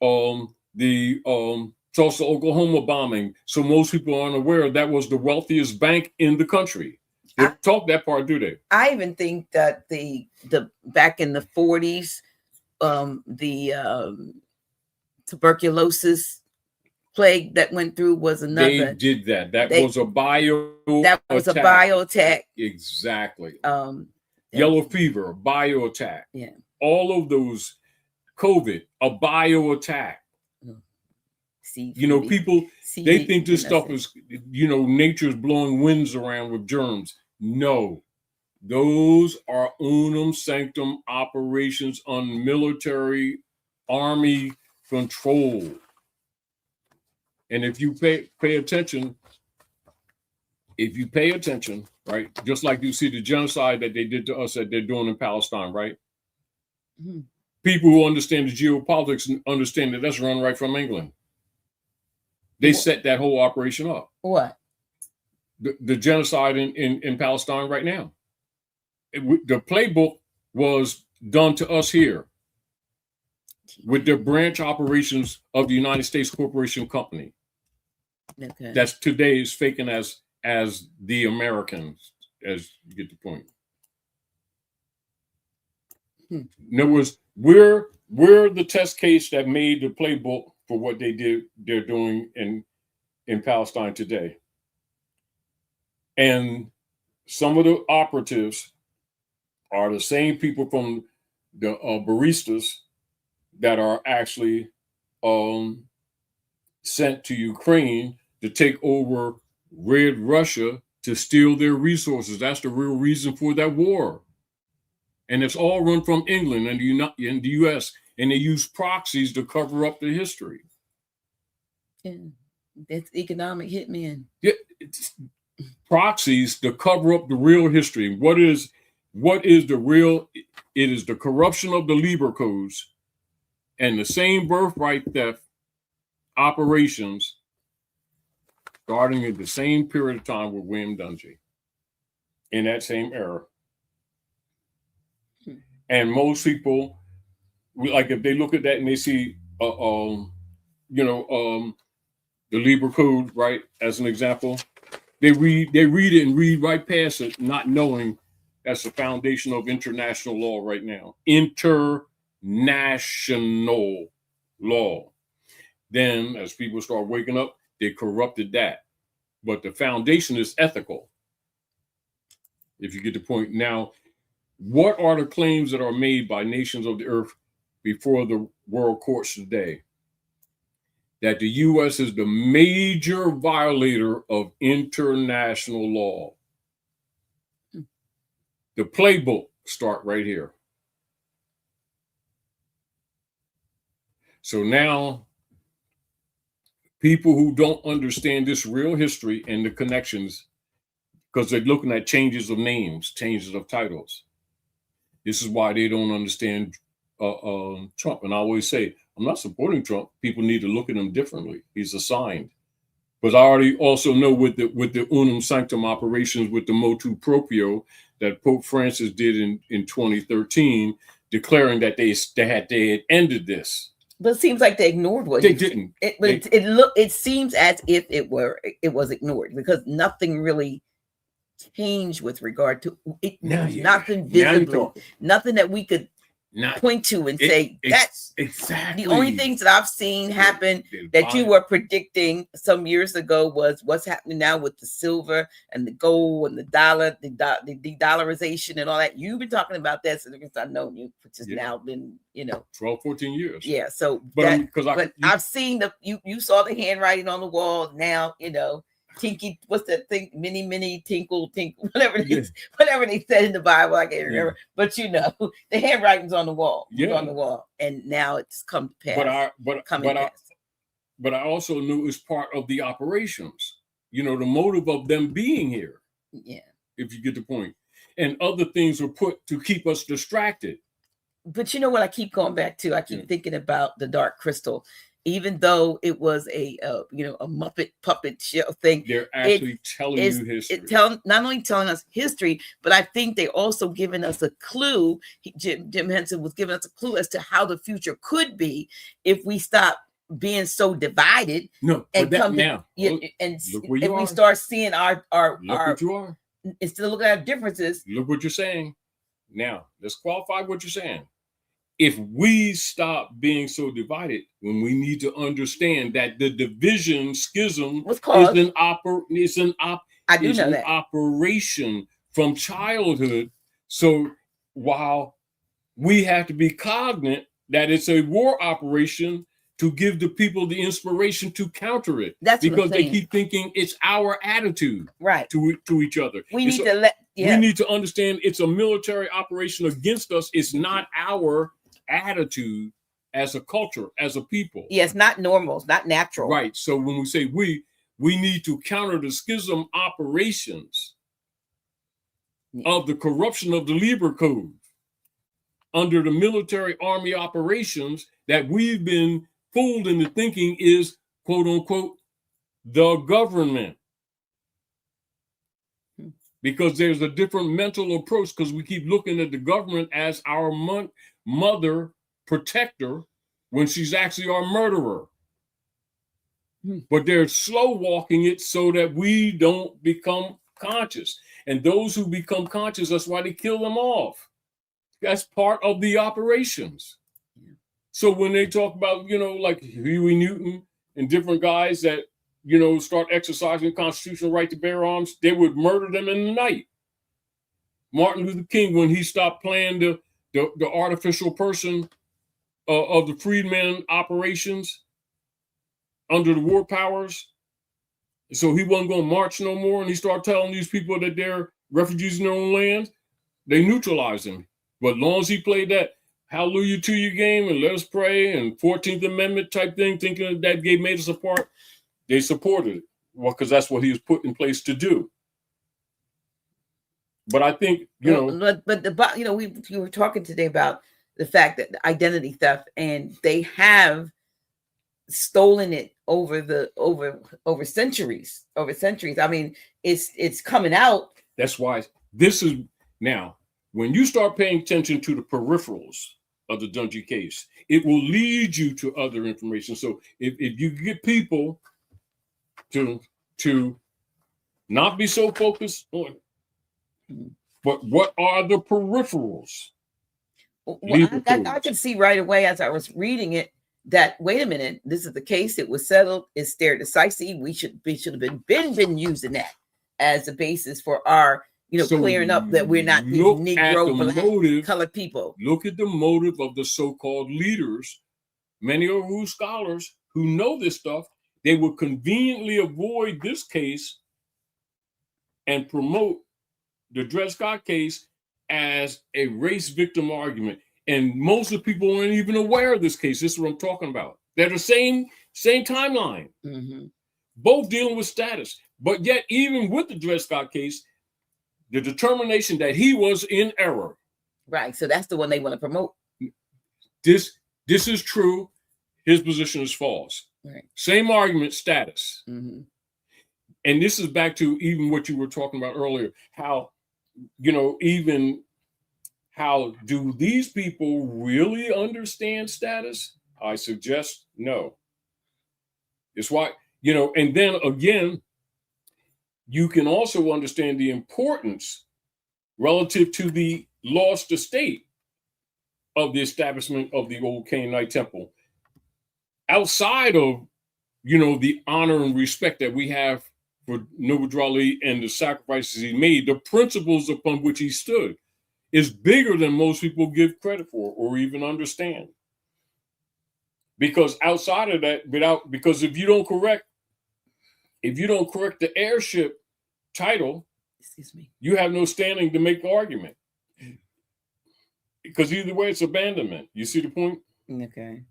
The Tulsa, Oklahoma bombing. So most people aren't aware that was the wealthiest bank in the country. They talk that part, do they? I even think that the back in the 40s, the tuberculosis plague that went through was another. They did that. That was a biotech. Exactly. Yellow fever, a bioattack. Yeah. All of those, COVID, a bioattack. People, they think this stuff is, nature's blowing winds around with germs. No, those are unum sanctum operations on military army control. And if you pay attention, right, just like you see the genocide that they did to us that they're doing in Palestine, right? Mm-hmm. People who understand the geopolitics understand that that's run right from England. They set that whole operation up. What? The genocide in Palestine right now. The playbook was done to us here with the branch operations of the United States Corporation Company. Okay. That's today is faking as the Americans, as you get the point. In other words, we're the test case that made the playbook for what they're doing in Palestine today. And some of the operatives are the same people from the baristas that are actually sent to Ukraine to take over Red Russia to steal their resources. That's the real reason for that war. And it's all run from England and the US, and they use proxies to cover up the history. Yeah. That's economic hitmen. Yeah, proxies to cover up the real history. What is the real? It is the corruption of the Lieber codes and the same birthright theft operations starting at the same period of time with William Dungey in that same era. And most people, like if they look at that and they see, the Lieber Code, right, as an example, they read it and read right past it, not knowing that's the foundation of international law right now. International law. Then, as people start waking up, they corrupted that. But the foundation is ethical, if you get the point. Now, what are the claims that are made by nations of the earth before the world courts today? That the U.S. is the major violator of international law. The playbook start right here. So now, people who don't understand this real history and the connections, because they're looking at changes of names, changes of titles. This is why they don't understand Trump. And I always say, I'm not supporting Trump. People need to look at him differently. He's assigned. But I already also know with the unum sanctum operations with the motu proprio that Pope Francis did in 2013, declaring that they had ended this. But it seems like they ignored what they didn't. It seems as if it was ignored because nothing really changed with regard to it. Nothing visibly, nothing that we could point to and say that's exactly the only things that I've seen happen that you were predicting some years ago was what's happening now with the silver and the gold and the dollar, the de-dollarization and all that. You've been talking about that since I've known you, which has now been 12, 14 years. Yeah. So I've seen you saw the handwriting on the wall now, Tinky, what's that thing? Mini, tinkle, whatever it is, whatever they said in the Bible, I can't remember. But the handwriting's on the wall. Yeah. On the wall. And now it's come to pass. But I also knew it's part of the operations, the motive of them being here. Yeah. If you get the point. And other things were put to keep us distracted. But you know what I keep going back to? I keep thinking about the Dark Crystal. Even though it was a Muppet puppet show thing, they're actually telling you history. Not only telling us history, but I think they also given us a clue. Jim Henson was giving us a clue as to how the future could be if we stop being so divided. No, and we start seeing our instead of looking at our differences. Look what you're saying. Now let's qualify what you're saying. If we stop being so divided, when we need to understand that the division schism is an operation from childhood. So while we have to be cognizant that it's a war operation to give the people the inspiration to counter it, because they keep thinking it's our attitude to each other. We need to understand it's a military operation against us. It's not our attitude as a culture, as a people. Yes, not normal, it's not natural. Right. So when we say we need to counter the schism operations of the corruption of the Lieber Code under the military army operations that we've been fooled into thinking is, quote unquote, the government. Because there's a different mental approach, because we keep looking at the government as our mother protector when she's actually our murderer. But they're slow walking it so that we don't become conscious. And those who become conscious, that's why they kill them off. That's part of the operations. So when they talk about, like Huey Newton and different guys that, start exercising constitutional right to bear arms, they would murder them in the night. Martin Luther King, when he stopped playing the artificial person of the freedmen operations, under the war powers, so he wasn't going to march no more, and he started telling these people that they're refugees in their own land, they neutralized him. But as long as he played that hallelujah to you game and let us pray and 14th Amendment type thing, thinking that gave made us apart, they supported it. Well, because that's what he was put in place to do. But I think, we were talking today about the fact that the identity theft, and they have stolen it over centuries. I mean, it's coming out. That's why this is now, when you start paying attention to the peripherals of the Dungy case, it will lead you to other information. So if you get people to not be so focused on, but what are the peripherals? Well, I could see right away as I was reading it that, wait a minute, this is the case. It was settled. It's stare decisis. We should have been using that as a basis for our, so clearing up that we're not these Negro, black, colored people. Look at the motive of the so-called leaders. Many are who scholars who know this stuff. They will conveniently avoid this case and promote the Dred Scott case as a race victim argument. And most of the people aren't even aware of this case. This is what I'm talking about. They're the same timeline, both dealing with status. But yet, even with the Dred Scott case, the determination that he was in error. Right. So that's the one they want to promote. This is true. His position is false. Right. Same argument, status. And this is back to even what you were talking about earlier, how, even how do these people really understand status? I suggest no. It's why, and then again, you can also understand the importance relative to the lost estate of the establishment of the old Canaanite temple. Outside of, the honor and respect that we have for Noble Drew Ali and the sacrifices he made, the principles upon which he stood is bigger than most people give credit for or even understand. Because outside of that, because if you don't correct the heirship title, you have no standing to make the argument. Because either way, it's abandonment. You see the point? Okay.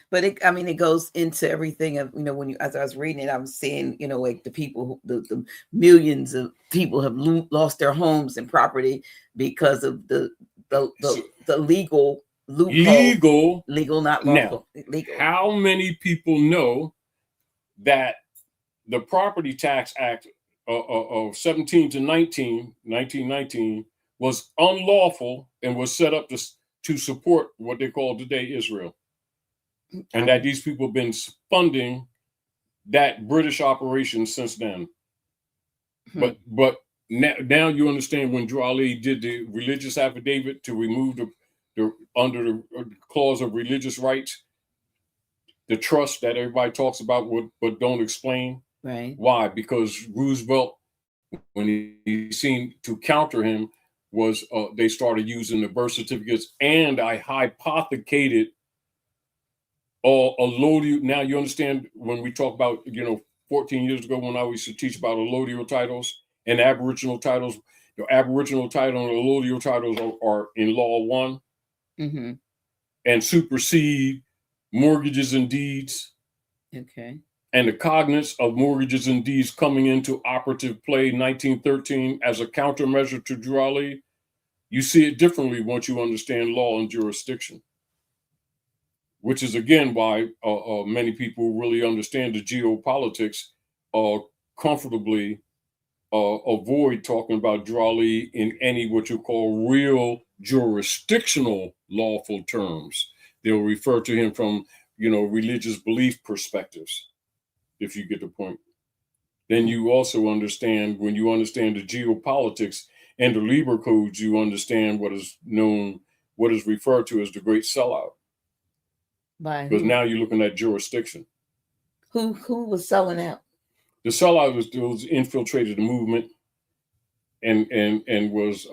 But it goes into everything of, as I was reading it, I'm seeing, like the people, the millions of people have lost their homes and property because of the legal loophole. Legal, not lawful. Now, legal. How many people know that the Property Tax Act of 1919 was unlawful and was set up to support what they call today Israel? And that these people have been funding that British operation since then. But now you understand when Drew Ali did the religious affidavit to remove the under the clause of religious rights, the trust that everybody talks about but don't explain. Right. Why? Because Roosevelt, when he seemed to counter him, was they started using the birth certificates, and I hypothecated allodial. Now you understand when we talk about, 14 years ago when I used to teach about allodial titles and Aboriginal titles, the Aboriginal title and allodial titles are in Law 1 and supersede mortgages and deeds. Okay. And the cognizance of mortgages and deeds coming into operative play 1913 as a countermeasure to Drew Ali, you see it differently once you understand law and jurisdiction. Which is, again, why many people really understand the geopolitics comfortably avoid talking about Drew Ali in any what you call real jurisdictional lawful terms. They'll refer to him from, religious belief perspectives, if you get the point. Then you also understand, when you understand the geopolitics and the Lieber codes, you understand what is referred to as the Great Sellout. Because now you're looking at jurisdiction. Who was selling out? The sellout was infiltrated the movement and was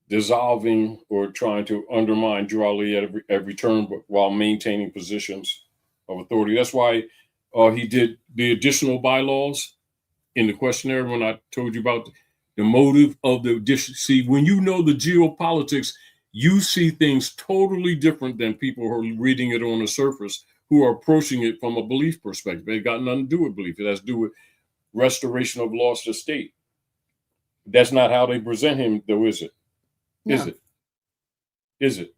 dissolving or trying to undermine Drew Ali at every turn, but while maintaining positions. of authority. That's why he did the additional bylaws in the questionnaire when I told you about the motive of the addition. See, when you know the geopolitics, you see things totally different than people who are reading it on the surface, who are approaching it from a belief perspective. It got nothing to do with belief. It has to do with restoration of lost estate. That's not how they present him, though, is it? No. Is it? Is it?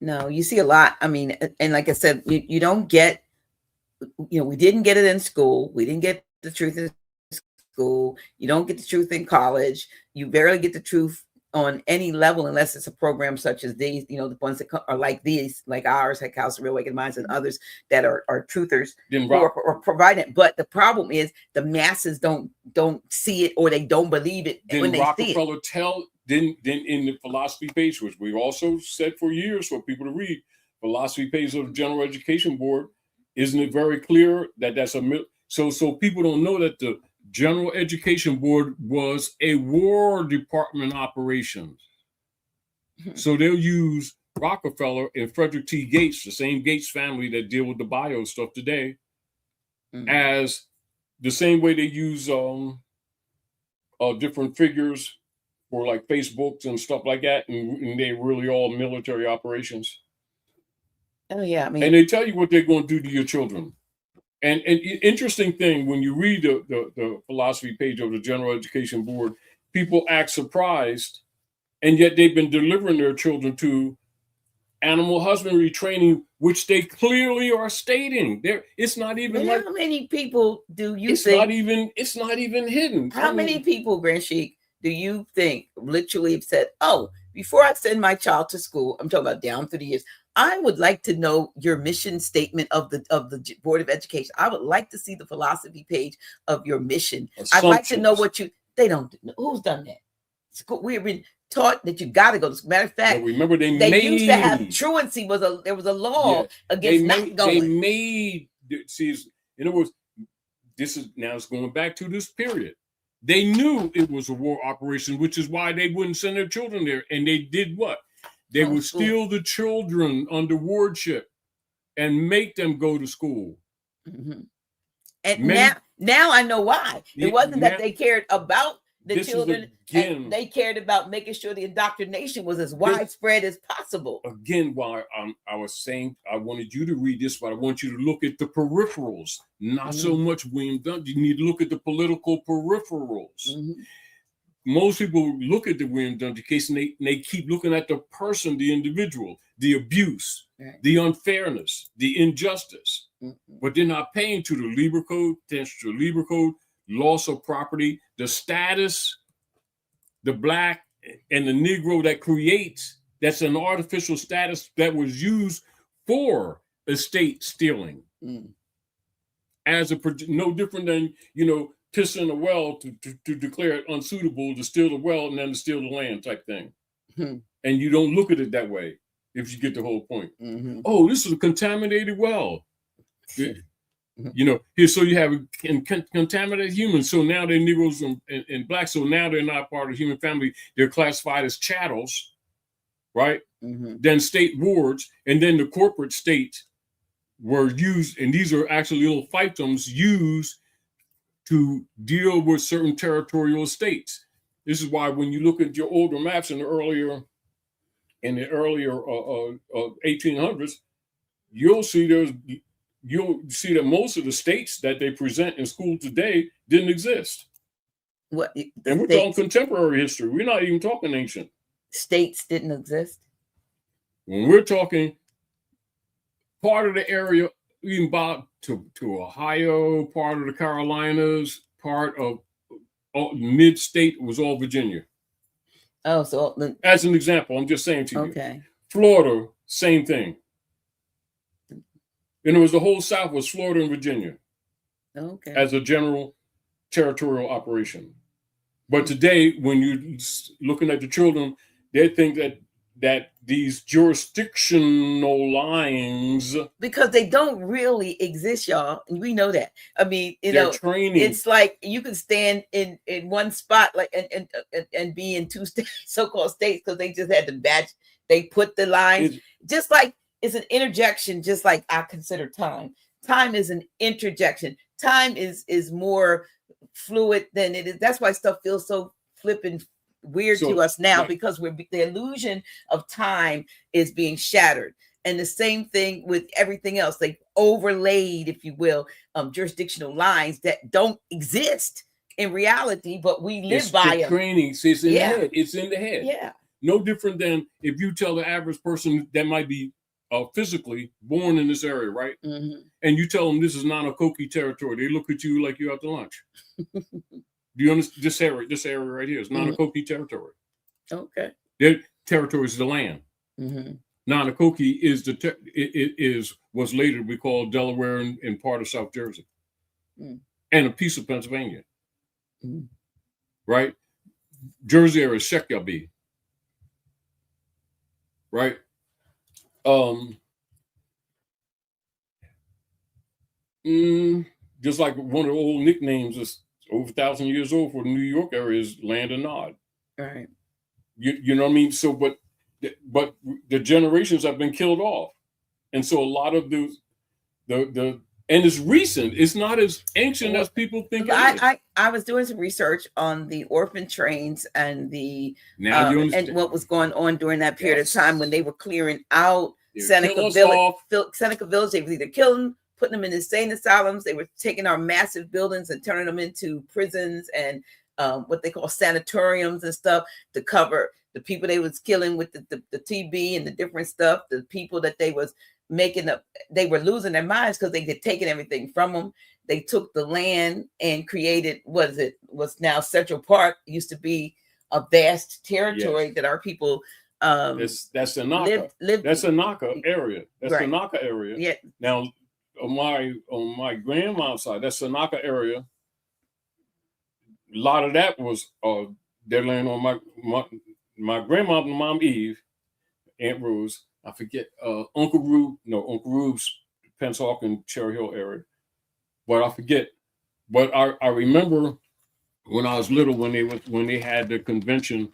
No, you see a lot. I mean, and like I said, you don't get, we didn't get it in school. We didn't get the truth in school. You don't get the truth in college. You barely get the truth on any level unless it's a program such as these, the ones that are like these, like ours, like House of Real Awakened Minds, and others that are truthers or providing. But the problem is the masses don't see it, or they don't believe it when they see it. Then in the philosophy page, which we also said for years for people to read, philosophy page of the General Education Board, isn't it very clear that that's so people don't know that the General Education Board was a War Department operation. So they'll use Rockefeller and Frederick T. Gates, the same Gates family that deal with the bio stuff today, as the same way they use different figures for like Facebooks and stuff like that, and they're really all military operations. Oh yeah, and they tell you what they're going to do to your children. And interesting thing, when you read the philosophy page of the General Education Board, people act surprised, and yet they've been delivering their children to animal husbandry training, which they clearly are stating. It's not even how many people do you think? It's not even hidden. How many people, Grand Sheik, do you think literally have said, "Oh, before I send my child to school," I'm talking about down through the years, I would like to know your mission statement of the Board of Education. I would like to see the philosophy page of your mission. I'd like to know what they don't know. Who's done that? School, we've been taught that you got to go to school. Matter of fact, remember they used to have truancy. There was a law against not going. They made, see, in other words, it's going back to this period. They knew it was a war operation, which is why they wouldn't send their children there. And they did what? They would steal the children under wardship and make them go to school. Mm-hmm. And now I know why. It wasn't that they cared about the children. And they cared about making sure the indoctrination was as widespread as possible. Again, while I was saying I wanted you to read this, but I want you to look at the peripherals, not so much William Dungey. You need to look at the political peripherals. Mm-hmm. Most people look at the William Dungey case and they keep looking at the person, the individual, the abuse, the unfairness, the injustice, but they're not paying to the Labor Code, attention to the Labor Code, loss of property, the status, the Black and the Negro that creates, that's an artificial status that was used for estate stealing. As no different than, pissing a well to declare it unsuitable to steal the well and then to steal the land type thing. And you don't look at it that way if you get the whole point. Oh, this is a contaminated well. Here, so you have contaminated humans. So now they're Negroes and Blacks. So now they're not part of the human family. They're classified as chattels, right? Then state wards, and then the corporate states were used, and these are actually little fiefdoms used to deal with certain territorial states. This is why when you look at your older maps in the earlier 1800s, you'll see that most of the states that they present in school today didn't exist. And we're talking contemporary history. We're not even talking ancient. States didn't exist. When we're talking part of the area, even about to Ohio, part of the Carolinas, part of mid-state was all Virginia. Oh, so as an example, I'm just saying to you. Okay. Florida, same thing. And it was the whole South was Florida and Virginia. Okay. As a general territorial operation. But today, when you're looking at the children, they think that these jurisdictional lines, because they don't really exist, y'all, and we know that. I mean, training. It's like you can stand in one spot, like and be in two so-called states because they just had the They put the lines, just like it's an interjection, just like I consider time. Time is an interjection. Time is more fluid than it is. That's why stuff feels so flippin' weird to us now, because the illusion of time is being shattered. And the same thing with everything else. They overlaid, if you will, jurisdictional lines that don't exist in reality, but we live by them. Training, it's in the head. It's in the head. Yeah. No different than if you tell the average person that might be physically born in this area, right? Mm-hmm. And you tell them this is non-Akoki territory. They look at you like you're out to lunch. Do you understand? This area right here is non-Akoki territory. Okay. Their territory is the land. Mm-hmm. Non-Akoki is was later we called Delaware and part of South Jersey, and a piece of Pennsylvania. Right? Jersey area is Sheik, right? Just like one of the old nicknames is over 1,000 years old for the New York area is Land of Nod. Right. You know what I mean? So, but the generations have been killed off, and so a lot of the and it's recent. It's not as ancient as people think. I was doing some research on the orphan trains and the and what was going on during that period of time when they were clearing out Seneca Village. Seneca Village, they were either killing, putting them in insane asylums. They were taking our massive buildings and turning them into prisons and what they call sanatoriums and stuff to cover the people they was killing with the TB and the different stuff. The people that they was making up, they were losing their minds because they had taken everything from them. They took the land and created what's now Central Park. It used to be a vast territory that our people that's the Naka. That's a Naka area. That's the Naka area. Yeah. Now on my grandma's side, that's the Naka area. A lot of that was their land on my grandma, Mom Eve, Aunt Rose. I forget Uncle Rube's Pennsauken, Cherry Hill area. But I forget. But I remember when I was little when they had the convention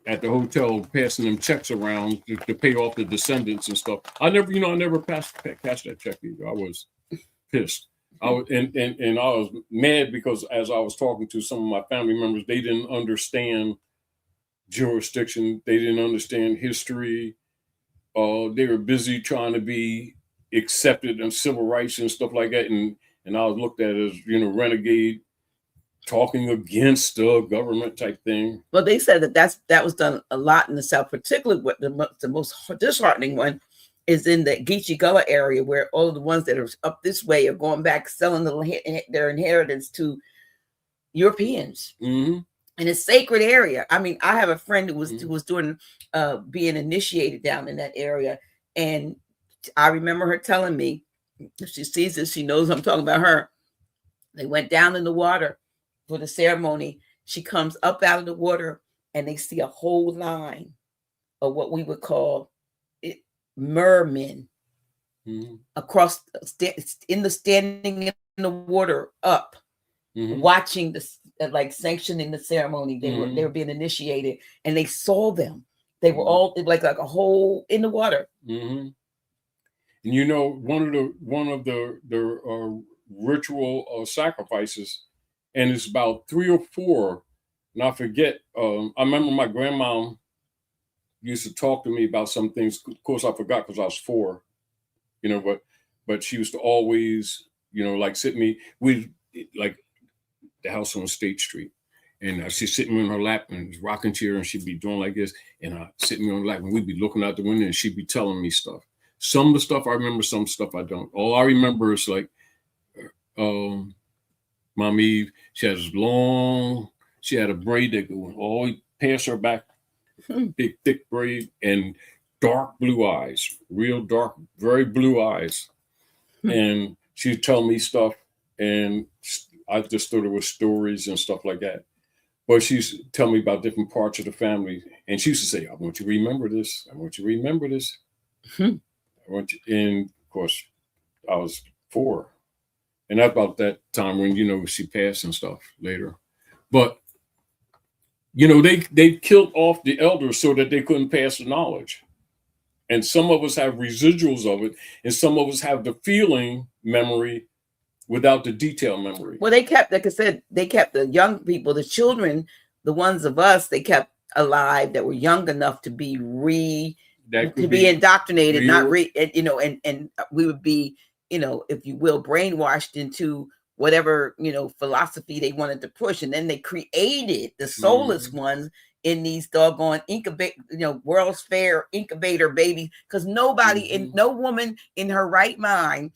at the hotel passing them checks around to pay off the descendants and stuff. I never cashed that check either. I was pissed. I was and I was mad because as I was talking to some of my family members, they didn't understand jurisdiction. They didn't understand history. They were busy trying to be accepted in civil rights and stuff like that. And I was looked at as, renegade, talking against the government type thing. Well, they said that was done a lot in the South, particularly what the most disheartening one is in the Geechee Gullah area, where all of the ones that are up this way are going back, selling their inheritance to Europeans. Mm-hmm. In a sacred area. I mean, I have a friend who was doing being initiated down in that area, and I remember her telling me, if she sees this, she knows I'm talking about her. They went down in the water for the ceremony. She comes up out of the water, and they see a whole line of what we would call mermen across standing in the water up, watching the sanctioning the ceremony. They were being initiated, and they saw them. They were all like a hole in the water. Mm-hmm. And one of the ritual sacrifices, and it's about 3 or 4. And I forget. I remember my grandma used to talk to me about some things. Of course, I forgot because I was 4. But she used to always, sit me. We like the house on State Street, and she'd sit me on her lap and rocking chair, and she'd be doing like this, and sit me on her lap, and we'd be looking out the window, and she'd be telling me stuff. Some of the stuff I remember, some stuff I don't. All I remember is like, Mom Eve, she had a braid that go all past her back, big thick braid, and dark blue eyes, real dark, very blue eyes, and she'd tell me stuff, and I just thought it was stories and stuff like that. But she used to tell me about different parts of the family. And she used to say, I want you to remember this. I want you to remember this. I want you. And of course, I was 4. And that's about that time when, she passed and stuff later. But, they killed off the elders so that they couldn't pass the knowledge. And some of us have residuals of it, and some of us have the feeling memory without the detail memory. Well, they kept, like I said, they kept the young people, the children, the ones of us, they kept alive that were young enough to be indoctrinated, not and we would be, if you will, brainwashed into whatever, philosophy they wanted to push. And then they created the soulless ones in these doggone World's Fair incubator babies, because nobody no woman in her right mind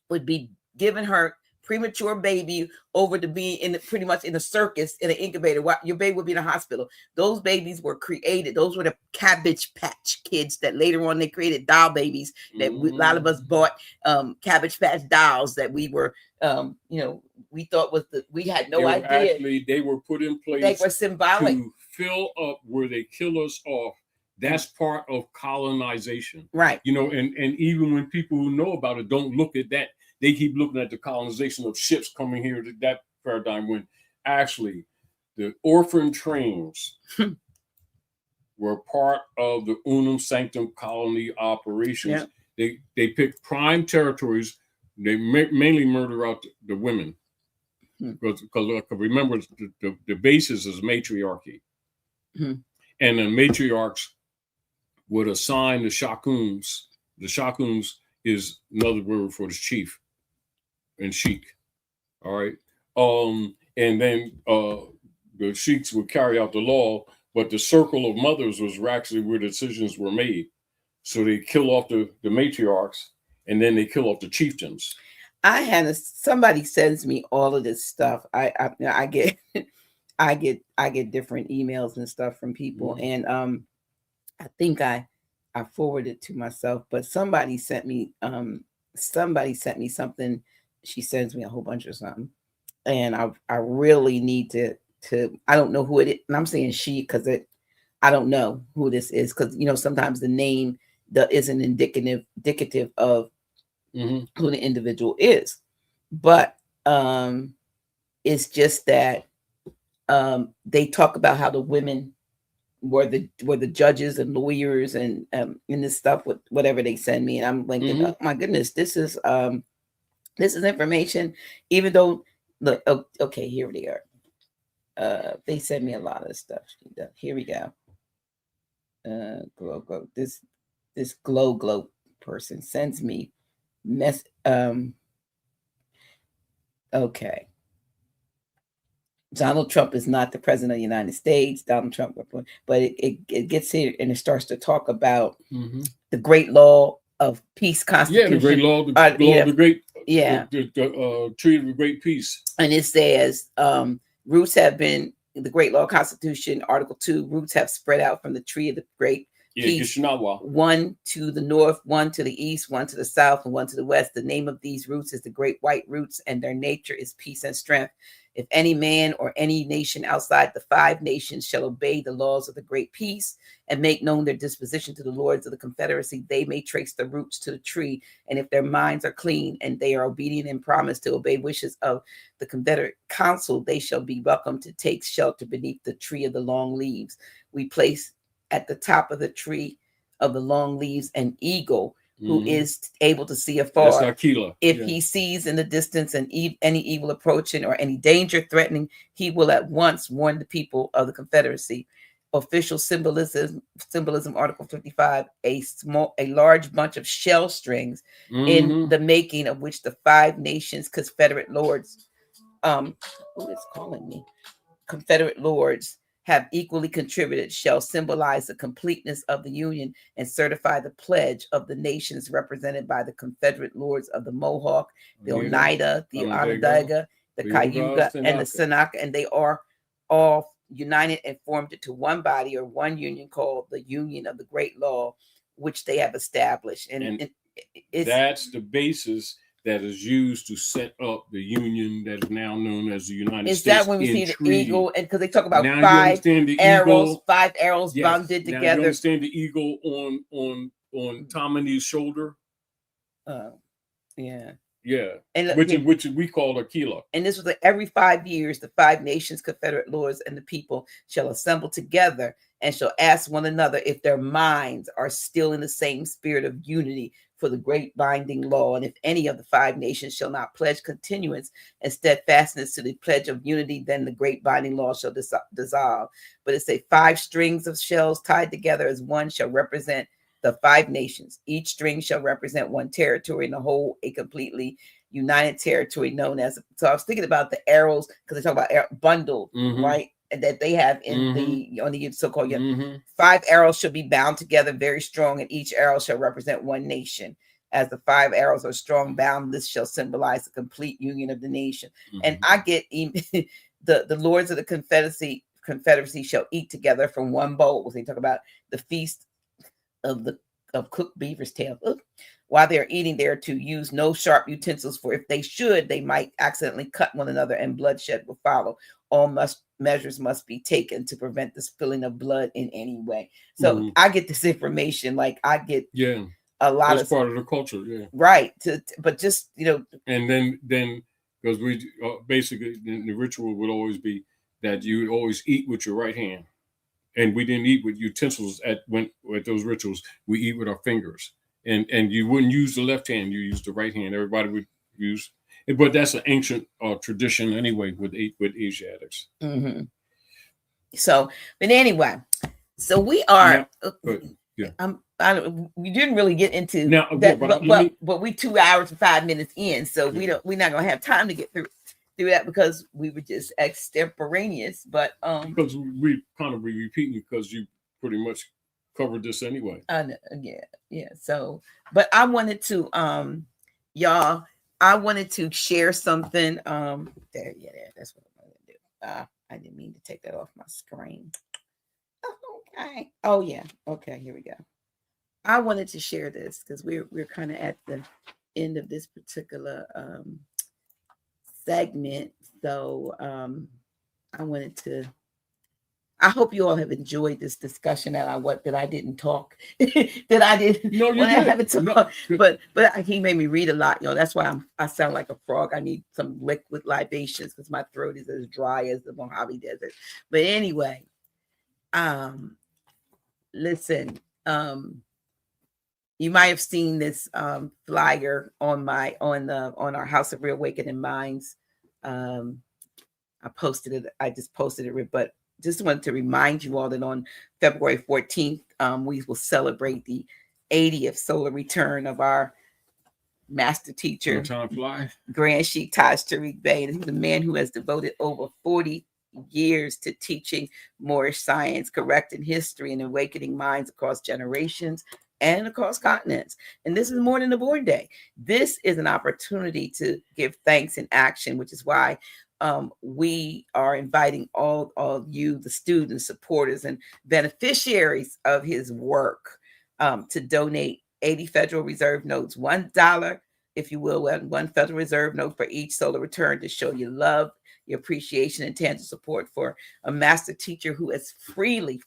would be giving her premature baby over to be pretty much in a circus in an incubator. Your baby would be in a hospital. Those babies were created. Those were the Cabbage Patch Kids that later on they created doll babies that a lot of us bought Cabbage Patch dolls that we were we thought we had no idea. Actually, they were put in place. They were symbolic to fill up where they kill us off. That's part of colonization, right? And even when people who know about it don't look at that, they keep looking at the colonization of ships coming here to that paradigm, when actually the orphan trains were part of the unum sanctum colony operations. Yeah. They picked prime territories. They mainly murder out the women because remember the basis is matriarchy, and the matriarchs would assign the shakuns. The shakuns is another word for the chief and Sheik. All right. And then the Sheiks would carry out the law, but the circle of mothers was actually where decisions were made. So they kill off the matriarchs, and then they kill off the chieftains. Somebody sends me all of this stuff. I get I get different emails and stuff from people, and I think I forwarded it to myself, but somebody sent me something. She sends me a whole bunch of something, and I really need to I don't know who it is, and I'm saying she because I don't know who this is, because sometimes the name isn't indicative of who the individual is, but it's just that they talk about how the women were the judges and lawyers and this stuff with whatever they send me, and I'm thinking, oh my goodness, this is information. Even though, look, okay, here they are. They send me a lot of stuff. Here we go. Glow. This glow person sends me okay. Donald Trump is not the president of the United States. Donald Trump, but it gets here and it starts to talk about the great law of peace constitution. Yeah, the great law, the treaty of great peace. And it says roots have been the great law constitution, Article 2. Roots have spread out from the tree of the great peace. One to the north, one to the east, one to the south, and one to the west. The name of these roots is the great white roots, and their nature is peace and strength. If any man or any nation outside the 5 nations shall obey the laws of the great peace and make known their disposition to the lords of the confederacy, they may trace the roots to the tree. And if their minds are clean and they are obedient and promise to obey wishes of the Confederate council, they shall be welcome to take shelter beneath the tree of the long leaves. We place at the top of the tree of the long leaves an eagle, who is able to see afar. If he sees in the distance any evil approaching or any danger threatening, he will at once warn the people of the Confederacy. Official symbolism, Article 55, a large bunch of shell strings in the making of which the 5 nations Confederate lords, who is calling me? Confederate lords have equally contributed shall symbolize the completeness of the Union and certify the pledge of the nations represented by the Confederate lords of the Mohawk, the Oneida, the Onondaga, the Cayuga, and the Seneca, and they are all united and formed into one body or one union called the Union of the Great Law, which they have established. And that's the basis that is used to set up the union that is now known as the United States. Is that when we see the eagle? And because they talk about now 5 arrows bonded together. Now you understand the eagle on Tominey's shoulder? Yeah. Yeah. And Which we call a kilo. And this was like every 5 years, the 5 nations, Confederate lords, and the people shall assemble together and shall ask one another if their minds are still in the same spirit of unity for the great binding law. And if any of the 5 nations shall not pledge continuance and steadfastness to the pledge of unity, then the great binding law shall dissolve. But it's 5 strings of shells tied together as one shall represent the 5 nations. Each string shall represent one territory, and the whole a completely united territory known as. So I was thinking about the arrows, because they talk about bundle, right? And that they have in the on the so-called 5 arrows shall be bound together very strong, and each arrow shall represent one nation. As the 5 arrows are strong bound, this shall symbolize the complete union of the nation. And I get the lords of the confederacy shall eat together from one bowl. They talk about the feast of cooked beaver's tail. While they're eating, they're to use no sharp utensils, for if they should, they might accidentally cut one another, and bloodshed will follow. All measures must be taken to prevent the spilling of blood in any way. So I get this information, like I get a lot of part of the culture, right. But just and then because we basically the ritual would always be that you would always eat with your right hand. And we didn't eat with utensils at those rituals. We eat with our fingers, and you wouldn't use the left hand. You use the right hand. Everybody would use, but that's an ancient tradition anyway with Asiatics. So, but anyway, so we are. We didn't really get into now, that, but we 2 hours and 5 minutes in, so we're not gonna have time to get through that because we were just extemporaneous. But because we kind of be repeating because you pretty much covered this anyway. Yeah. So, but I wanted to y'all, I wanted to share something. That's what I'm gonna do. I didn't mean to take that off my screen. Okay. Oh yeah. Okay, here we go. I wanted to share this because we're kind of at the end of this particular segment. So I hope you all have enjoyed this discussion that I didn't talk that I didn't have to talk. But he made me read a lot, that's why I sound like a frog. I need some liquid libations because my throat is as dry as the Mojave Desert. But anyway, listen, you might have seen this flyer on our House of Reawakening Minds. I just posted it, but just wanted to remind you all that on February 14th, we will celebrate the 80th solar return of our master teacher, Grand Sheik Taj Tarik Bey. And he's a man who has devoted over 40 years to teaching Moorish science, correcting history, and awakening minds across generations and across continents. And this is more than a born day. This is an opportunity to give thanks in action, which is why we are inviting all of you, the students, supporters, and beneficiaries of his work to donate 80 Federal Reserve notes, $1, if you will, one Federal Reserve note for each solar return to show your love, your appreciation, and tangible support for a master teacher who has freely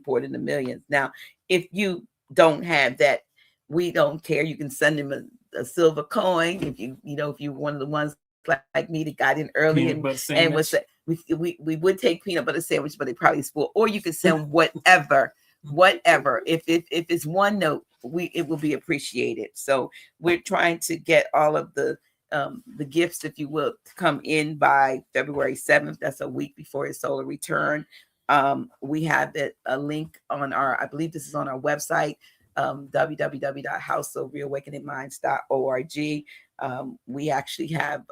poured into millions. Now, if you don't have that, we don't care. You can send him a silver coin if you're one of the ones like me that got in early and was we would take peanut butter sandwich, but they probably spoil. Or you can send whatever. If it's one note, it will be appreciated. So we're trying to get all of the gifts, if you will, to come in by February 7th. That's a week before his solar return. We have a link on I believe this is on our website, www.houseofreawakeningminds.org. We actually have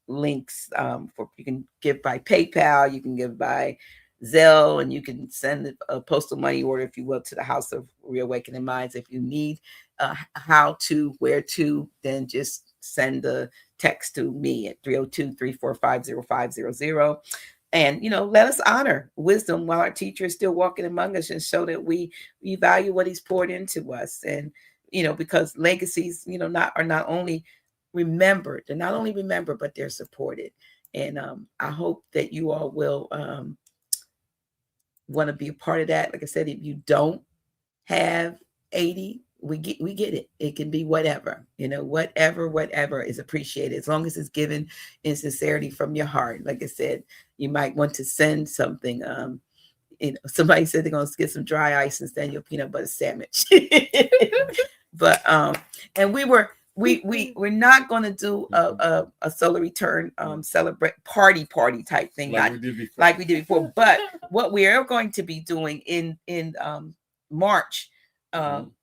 links for you can give by PayPal, you can give by Zelle, and you can send a postal money order, if you will, to the House of Reawakening Minds. If you need how to, where to, then just send a text to me at 302-345-0500. And, let us honor wisdom while our teacher is still walking among us, and show that we value what he's poured into us. And, because legacies, are not only remembered, but they're supported. And I hope that you all will want to be a part of that. Like I said, if you don't have 80 we get it. It can be whatever, whatever is appreciated, as long as it's given in sincerity from your heart. Like I said, you might want to send something. Somebody said they're going to get some dry ice and send you a peanut butter sandwich. But and we're not going to do a solar return celebrate party type thing like we did before. But what we are going to be doing in March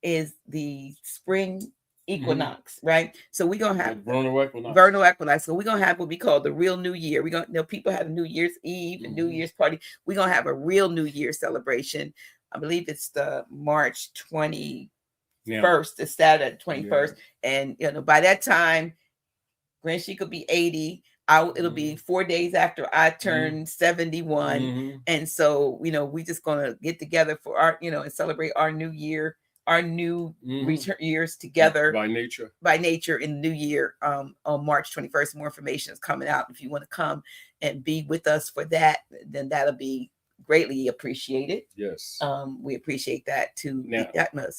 is the spring equinox, right? So we're gonna have vernal equinox. So we're gonna have what we call the real New Year. We're gonna people have a New Year's Eve and New Year's party. We're gonna have a real New Year celebration. I believe it's the March 21st. It's Saturday 21st, and by that time, Grand Sheik will be 80. It'll be 4 days after I turn 71, and so we just gonna get together for our and celebrate our new year, our new return years together by nature in the new year on March 21st. More information is coming out. If you want to come and be with us for that, then that'll be greatly appreciated. Yes, we appreciate that too. Now,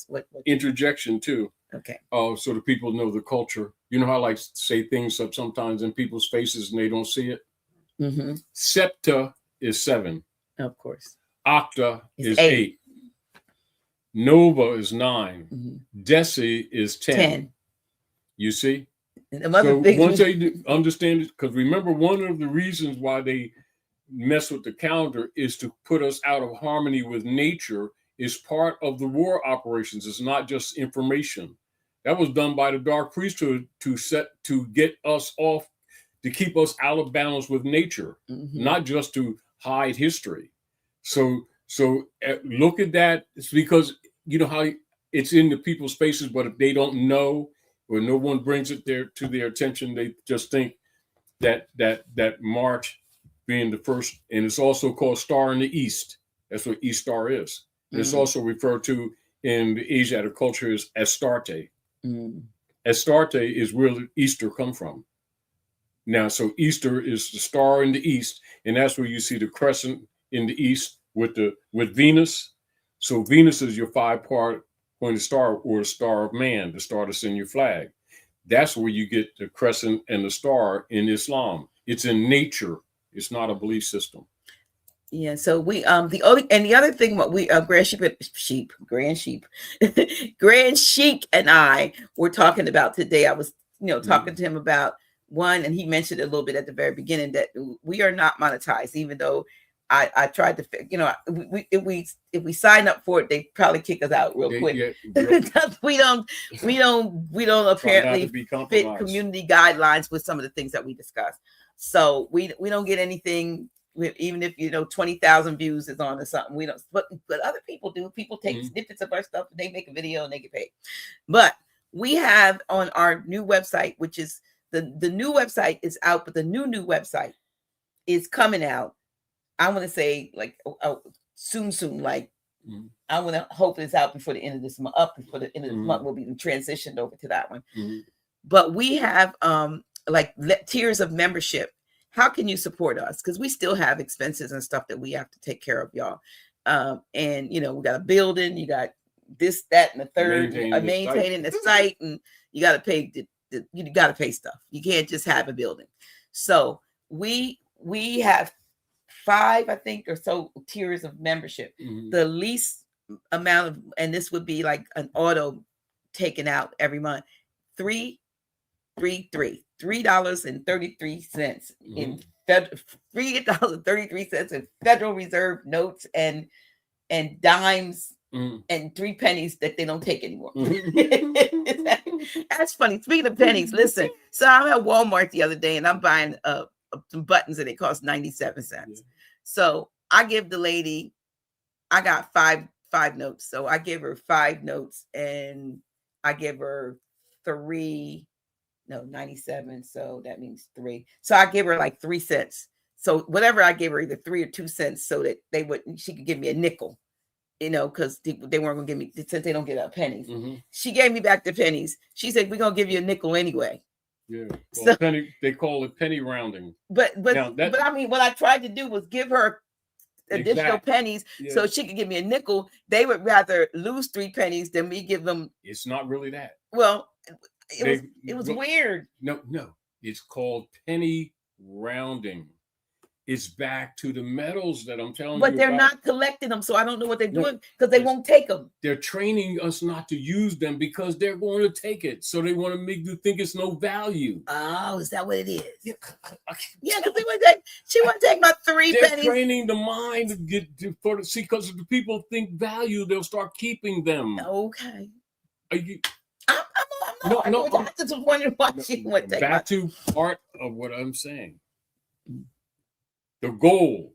what interjection too. Okay. So the people know the culture. You know how I like say things up sometimes in people's faces and they don't see it. Septa is 7. Of course. Octa is 8. Nova is 9. Deci is 10. You see? So once they understand it, because remember, one of the reasons why they mess with the calendar is to put us out of harmony with nature. Is part of the war operations. It's not just information. That was done by the dark priesthood to get us off, to keep us out of balance with nature, not just to hide history. So look at that. It's because how it's in the people's faces, but if they don't know or no one brings it to their attention, they just think that March being the first, and it's also called Star in the East. That's what East Star is. And it's also referred to in the Asiatic culture as Astarte. Astarte is where Easter come from. Now, so Easter is the star in the east, and that's where you see the crescent in the east with Venus. So Venus is your 5-part pointed star, or the star of man, the star that's in your flag. That's where you get the crescent and the star in Islam. It's in nature. It's not a belief system. Yeah, so we the other thing what we Grand Sheik and I were talking about today. I was talking to him about one, and he mentioned a little bit at the very beginning that we are not monetized, even though I tried to if we sign up for it, they probably kick us out real quick. Because we don't apparently fit community guidelines with some of the things that we discuss. So we don't get anything. Even if 20,000 views is on or something, we don't. But other people do. People take snippets of our stuff, and they make a video and they get paid. But we have on our new website, which is the new website is out, but the new website is coming out. I want to say soon. Like I want to hope it's out before the end of this month. Up before the end of the month, we'll be transitioned over to that one. But we have tiers of membership. How can you support us? Because we still have expenses and stuff that we have to take care of, y'all. And we got a building, you got this, that, and the third, maintaining the site, and you got to pay. You got to pay stuff. You can't just have a building. So we have 5, I think, or so tiers of membership. The least amount of, and this would be like an auto taken out every month. $3.33 in $3.33 in Federal Reserve notes and dimes and 3 pennies that they don't take anymore. That's funny. Speaking of pennies, listen. So I'm at Walmart the other day and I'm buying some buttons and it cost 97 cents. So I give the lady, I got five notes. So I give her 5 notes and I give her 97. So that means 3. So I give her like 3 cents. So whatever I gave her, either 3 or 2 cents, so that she could give me a nickel, because they weren't going to give me, since they don't give out pennies. She gave me back the pennies. She said, we're going to give you a nickel anyway. Yeah. Well, penny, they call it penny rounding. But I mean, what I tried to do was give her additional pennies so she could give me a nickel. They would rather lose 3 pennies than me give them. It's not really that. Well, it was weird. No, it's called penny rounding. It's back to the metals that I'm telling you. But they're not collecting them, so I don't know what they're doing because they won't take them. They're training us not to use them because they're going to take it. So they want to make you think it's no value. Oh, is that what it is? Yeah, because she wouldn't take my 3 they're pennies. Training the mind because if the people think value, they'll start keeping them. Okay. I'm I just wondering why she wouldn't take back to part of what I'm saying. The gold,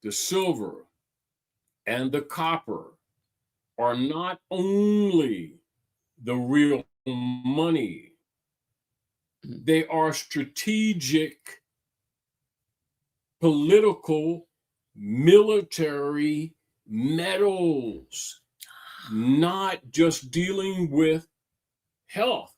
the silver, and the copper are not only the real money, they are strategic, political, military metals, not just dealing with health,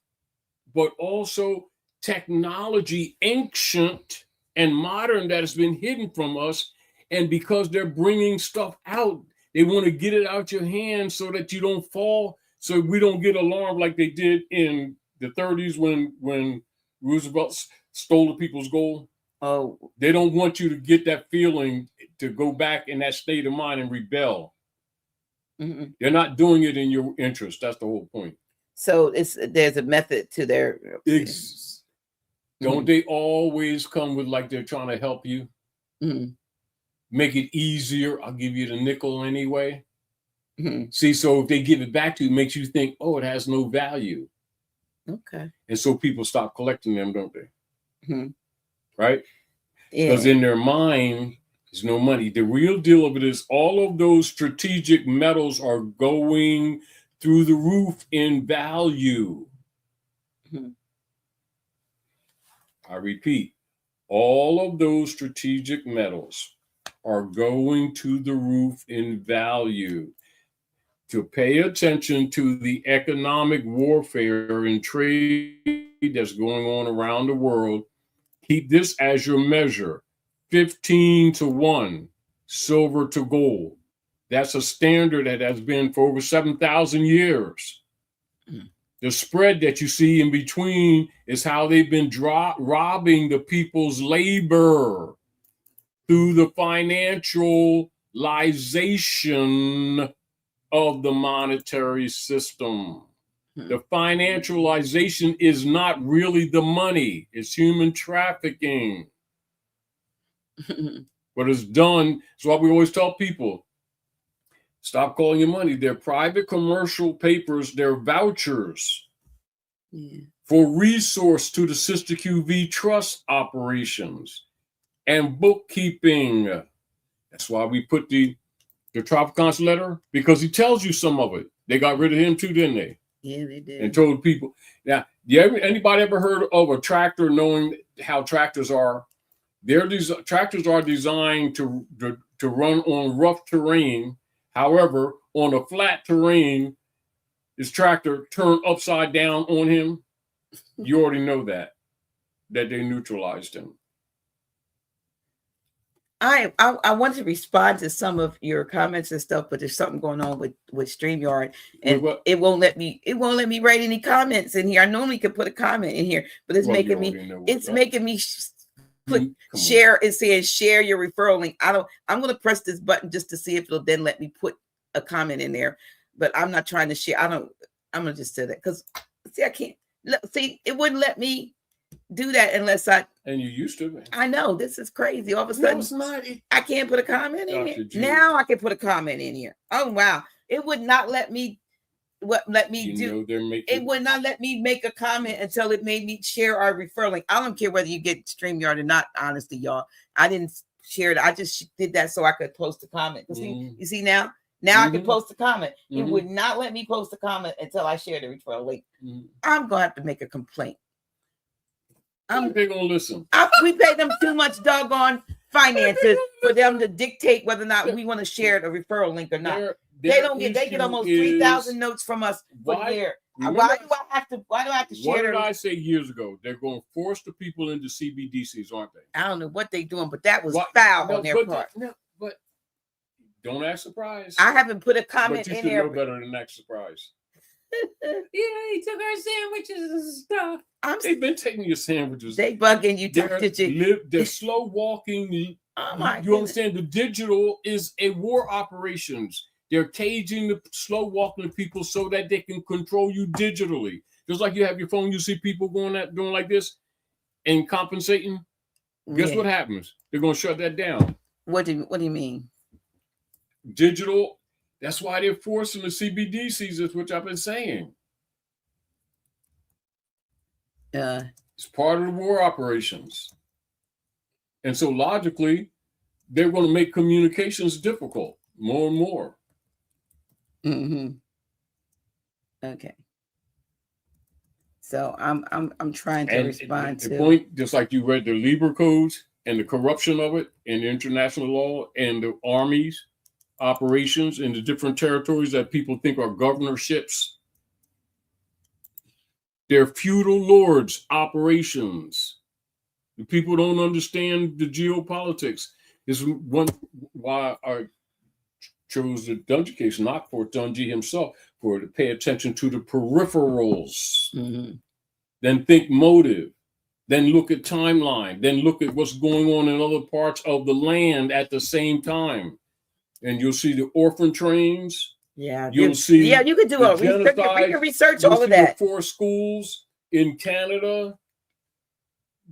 but also technology, ancient and modern, that has been hidden from us. And because they're bringing stuff out, they want to get it out your hands so that you don't fall, so we don't get alarmed like they did in the 30s when Roosevelt stole the people's gold. Oh, they don't want you to get that feeling to go back in that state of mind and rebel. Mm-mm. They're not doing it in your interest. That's the whole point. So there's a method to their. Don't they always come with like they're trying to help you? Mm-hmm. Make it easier. I'll give you the nickel anyway. Mm-hmm. See, so if they give it back to you, it makes you think, oh, it has no value. Okay. And so people stop collecting them, don't they? Mm-hmm. Right? Yeah. Because in their mind, there's no money. The real deal of it is all of those strategic metals are going through the roof in value. Mm-hmm. I repeat, all of those strategic metals are going to the roof in value. To pay attention to the economic warfare and trade that's going on around the world, keep this as your measure: 15-1, silver to gold. That's a standard that has been for over 7,000 years. Mm. The spread that you see in between is how they've been robbing the people's labor through the financialization of the monetary system. The financialization is not really the money. It's human trafficking. But it's done. That's why we always tell people, stop calling it money. They're private commercial papers. They're vouchers for resource to the Sister QV trust operations and bookkeeping. That's why we put the Tropicon's letter, because he tells you some of it. They got rid of him too, didn't they? Yeah, they did. And told people. Now, anybody ever heard of a tractor, knowing how tractors are? Tractors are designed to run on rough terrain. However, on a flat terrain, this tractor turned upside down on him. You already know that they neutralized him. I want to respond to some of your comments and stuff, but there's something going on with StreamYard, and it won't let me write any comments in here. I normally could put a comment in here, but it's making me put share. It says share your referral link. I'm going to press this button just to see if it'll then let me put a comment in there, but I'm not trying to share. I'm going to just say that because I can't see, it wouldn't let me do that unless and you used to. I know, this is crazy. All of a sudden, it's not. I can't put a comment in here. Now I can put a comment in here. Oh wow! It would not let me. It would not let me make a comment until it made me share our referral link. I don't care whether you get StreamYard or not. Honestly, y'all, I didn't share it. I just did that so I could post a comment. You see now. Now I can post a comment. It would not let me post a comment until I shared the referral link. I'm gonna have to make a complaint. They're gonna listen. We pay them too much doggone finances for them to dictate whether or not we want to share the referral link or not. They get almost 3,000 notes from us for the year. Why do I have to share? What did I say years ago? They're going to force the people into CBDCs, aren't they? I don't know what they're doing, but that was foul on their part. But Don't act surprised. I haven't put a But comment you in should there. know better than act surprised. He took our sandwiches and stuff. They've been taking your sandwiches. They bugging you, Dr. G. They're slow walking. Oh my You understand? The digital is a war operations. They're caging the slow walking people so that they can control you digitally. Just like you have your phone, you see people doing like this and compensating. Guess what happens? They're gonna shut that down. What do you mean? Digital. That's why they're forcing the CBDCs, which I've been saying. It's part of the war operations. And so logically, they're going to make communications difficult more and more. Mm-hmm. Okay. So I'm trying to respond to the point, just like you read the Libra codes and the corruption of it and the international law and the armies operations in the different territories that people think are governorships. They're feudal lords operations. The people don't understand the geopolitics. This is one why I chose the Dungy case, not for Dungy himself, for to pay attention to the peripherals. Mm-hmm. Then think motive. Then look at timeline. Then look at what's going on in other parts of the land at the same time. And you'll see the orphan trains. Yeah, you'll see. Yeah, you could do a research. You can research all of that. The 4 schools in Canada,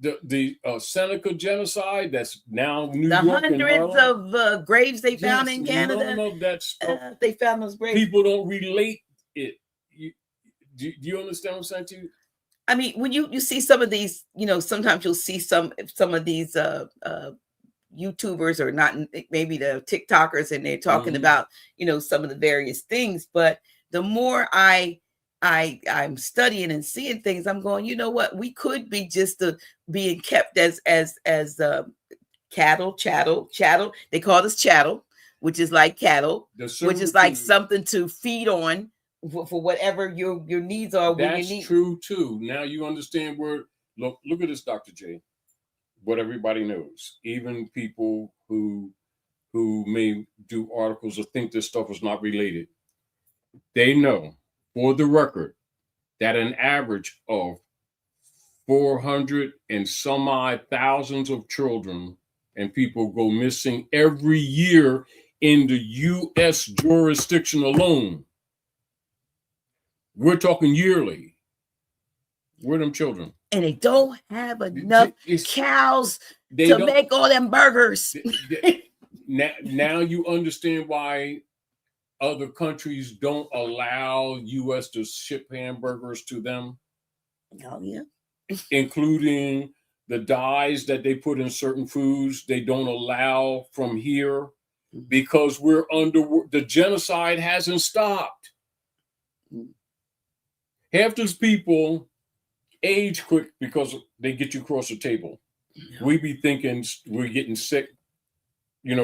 the Seneca genocide. That's now New York. Hundreds of graves they found in Canada. None of that stuff. They found those graves. People don't relate it. Do you understand what I'm saying to you? I mean, when you see some of these, sometimes you'll see some of these YouTubers or not, maybe the TikTokers, and they're talking about, some of the various things. But the more I'm studying and seeing things, I'm going, you know what, we could be just being kept as cattle. They call us chattel, which is like cattle, which is like something to feed on for whatever your needs are. That's true too. Now you understand where. Look at this, Dr. J. What everybody knows, even people who may do articles or think this stuff is not related, they know, for the record, that an average of 400 and some odd thousands of children and people go missing every year in the U.S. jurisdiction alone. We're talking yearly. Where are them children? And they don't have enough cows to make all them burgers. Now you understand why other countries don't allow U.S. to ship hamburgers to them. Oh, yeah. Including the dyes that they put in certain foods, they don't allow from here because we're the genocide hasn't stopped. Half those people age quick because they get you across the table. Yeah. We be thinking we're getting sick,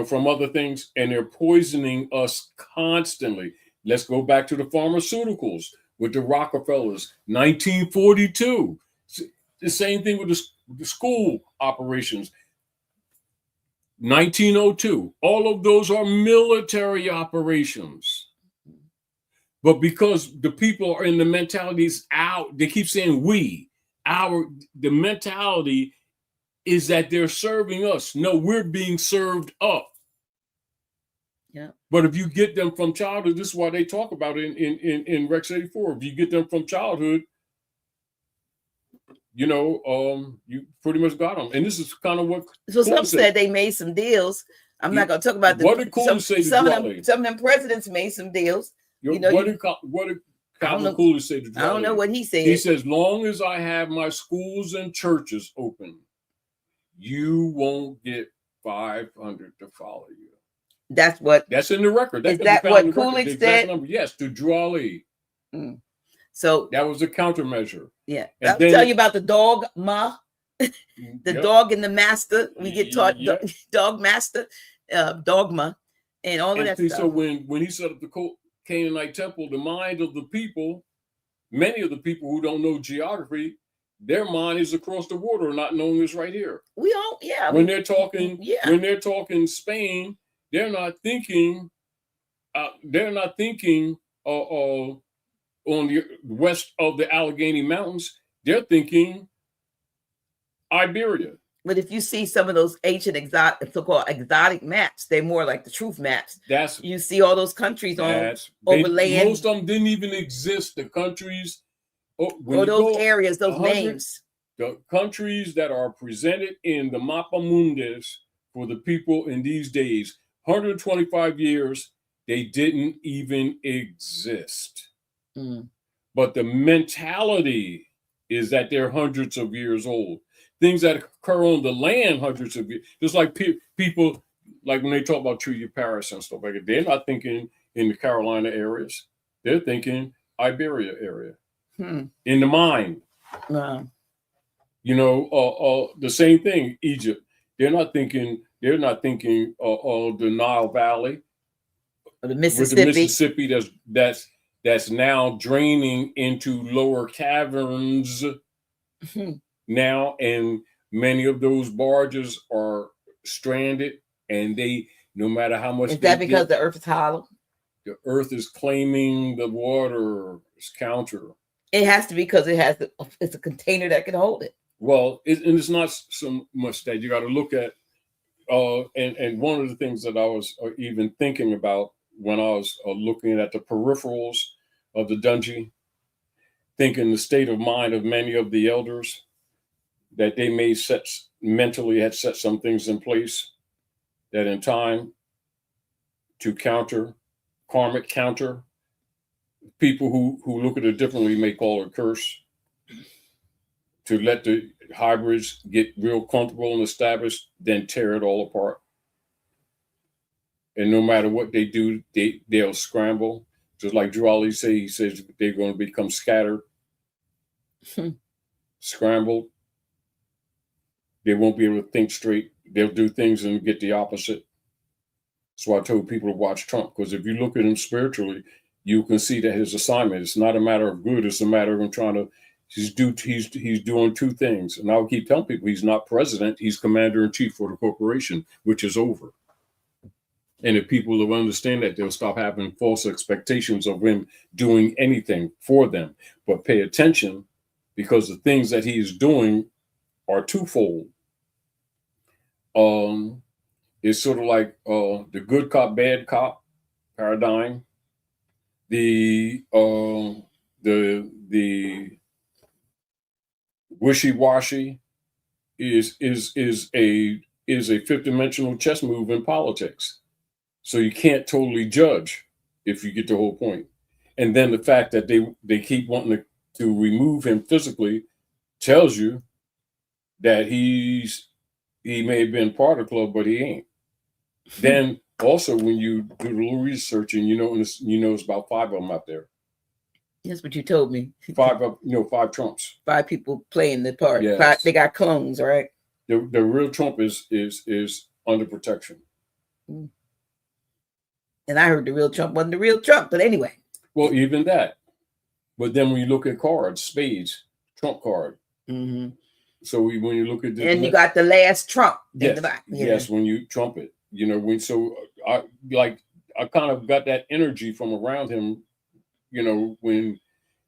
from other things, and they're poisoning us constantly. Let's go back to the pharmaceuticals with the Rockefellers, 1942. The same thing with the school operations, 1902. All of those are military operations. But because the people are in the mentalities out, they keep saying the mentality is that they're serving us. No, we're being served up. Yeah. But if you get them from childhood, this is why they talk about it in Rex 84. If you get them from childhood, you pretty much got them. And this is kind of what. So some said they made some deals. I'm not going to talk about some of them presidents made some deals. What did Calvin Coolidge say to Drawley? I don't know what he said. He says, long as I have my schools and churches open, you won't get 500 to follow you. That's in the record. Is that what Coolidge said? Yes, to Drawley. So that was a countermeasure. Yeah. I'll tell you about the dogma, dog and the master. We get taught dog master, dogma, and all of that stuff. So when he set up the Canaanite temple, the mind of the people, many of the people who don't know geography, their mind is across the water, not knowing this right here. We all, yeah. When they're talking Spain, they're not thinking they're not thinking on the west of the Allegheny Mountains. They're thinking Iberia. But if you see some of those ancient so-called exotic maps, they're more like the truth maps. You see all those countries on overlaying. Most of them didn't even exist. The countries, or those areas, those names. The countries that are presented in the Mappa Mundis for the people in these days, 125 years, they didn't even exist. But the mentality is that they're hundreds of years old. Things that occur on the land hundreds of years. Just like people, like when they talk about Treaty of Paris and stuff like that, they're not thinking in the Carolina areas. They're thinking Iberia area. In the mind. Wow. You know, the same thing, Egypt. They're not thinking the Nile Valley. Or the Mississippi. With the Mississippi that's now draining into lower caverns. Now, and many of those barges are stranded, and they, no matter how much. Is that because the earth is hollow? The earth is claiming the water is counter. It has to be because it's a container that can hold it. Well, and it's not so much that you got to look at. And one of the things that I was even thinking about when I was looking at the peripherals of the Dungy, thinking the state of mind of many of the elders, that they may had set some things in place that in time to karmic counter, people who look at it differently may call it a curse, to let the hybrids get real comfortable and established, then tear it all apart. And no matter what they do, they'll scramble. Just like Drew Ali he says they're going to become scattered, scrambled. They won't be able to think straight. They'll do things and get the opposite. So I told people to watch Trump, because if you look at him spiritually, you can see that his assignment, it's not a matter of good, it's a matter of him trying to, he's doing two things. And I'll keep telling people he's not president, he's commander-in-chief for the corporation, which is over. And if people will understand that, they'll stop having false expectations of him doing anything for them. But pay attention, because the things that he is doing are twofold. It's sort of like the good cop, bad cop paradigm. The wishy-washy is a fifth dimensional chess move in politics. So you can't totally judge, if you get the whole point. And then the fact that they keep wanting to remove him physically tells you that he may have been part of the club, but he ain't. Then also, when you do a little research, and you know it's about 5 of them out there. That's what you told me. 5 Trumps. 5 people playing the part. Yes. They got clones, right? The real Trump is under protection. And I heard the real Trump wasn't the real Trump, but anyway. Well, even that. But then when you look at cards, spades, Trump card. So when you look at and you got the last Trump in the back. Yes, when you trump it, I kind of got that energy from around him, when,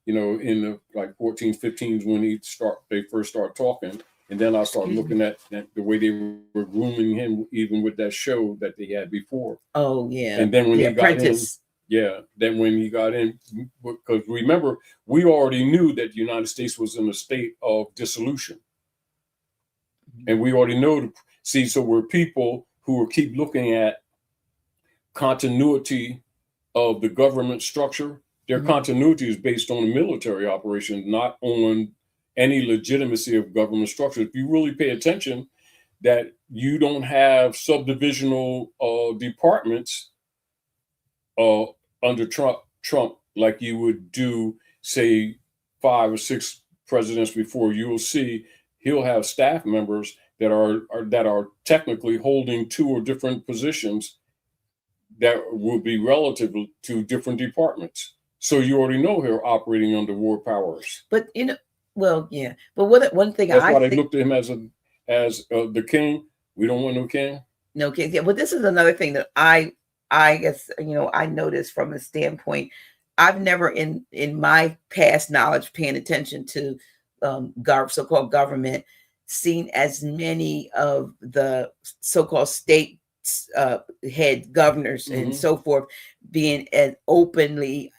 in the 14s, 15s, when they first start talking. And then I started looking at the way they were grooming him, even with that show that they had before. Oh, yeah. And then when the he Apprentice. then when he got in, because remember, we already knew that the United States was in a state of dissolution. And we already know, so we're people who keep looking at continuity of the government structure. Their continuity is based on a military operation, not on any legitimacy of government structure. If you really pay attention, that you don't have subdivisional departments under Trump like you would do, say, 5 or 6 presidents before. You will see he'll have staff members that are technically holding 2 or different positions that will be relative to different departments. So you already know they're operating under war powers. But well, yeah. But one thing that's why they looked at him as the king. We don't want no king. No king. Yeah. Well, this is another thing that I I guess, I noticed from a standpoint, I've never in my past knowledge paying attention to so-called government seen as many of the so-called state head governors and so forth being as openly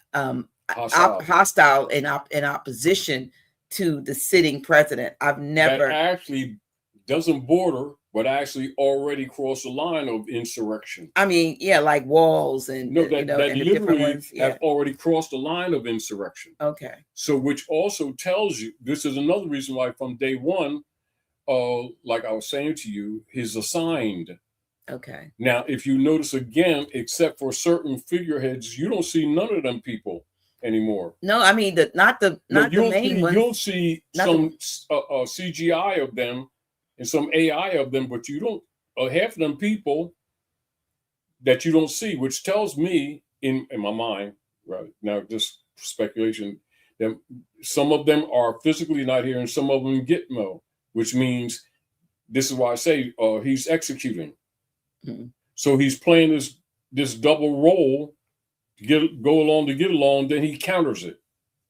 hostile in opposition to the sitting president. I've never. That actually doesn't border, but actually already crossed the line of insurrection. I mean, yeah, like walls and that and the different literally ones. Yeah. have already crossed the line of insurrection. Okay. So, which also tells you, this is another reason why from day one, like I was saying to you, he's assigned. Okay. Now, if you notice again, except for certain figureheads, you don't see none of them people anymore. No, I mean not the main ones. You'll see some CGI of them and some AI of them, but you don't half of them people that you don't see, which tells me in my mind, right now, just speculation, that some of them are physically not here and some of them Gitmo, which means this is why I say he's executing. Mm-hmm. So he's playing this double role to go along to get along, then he counters it.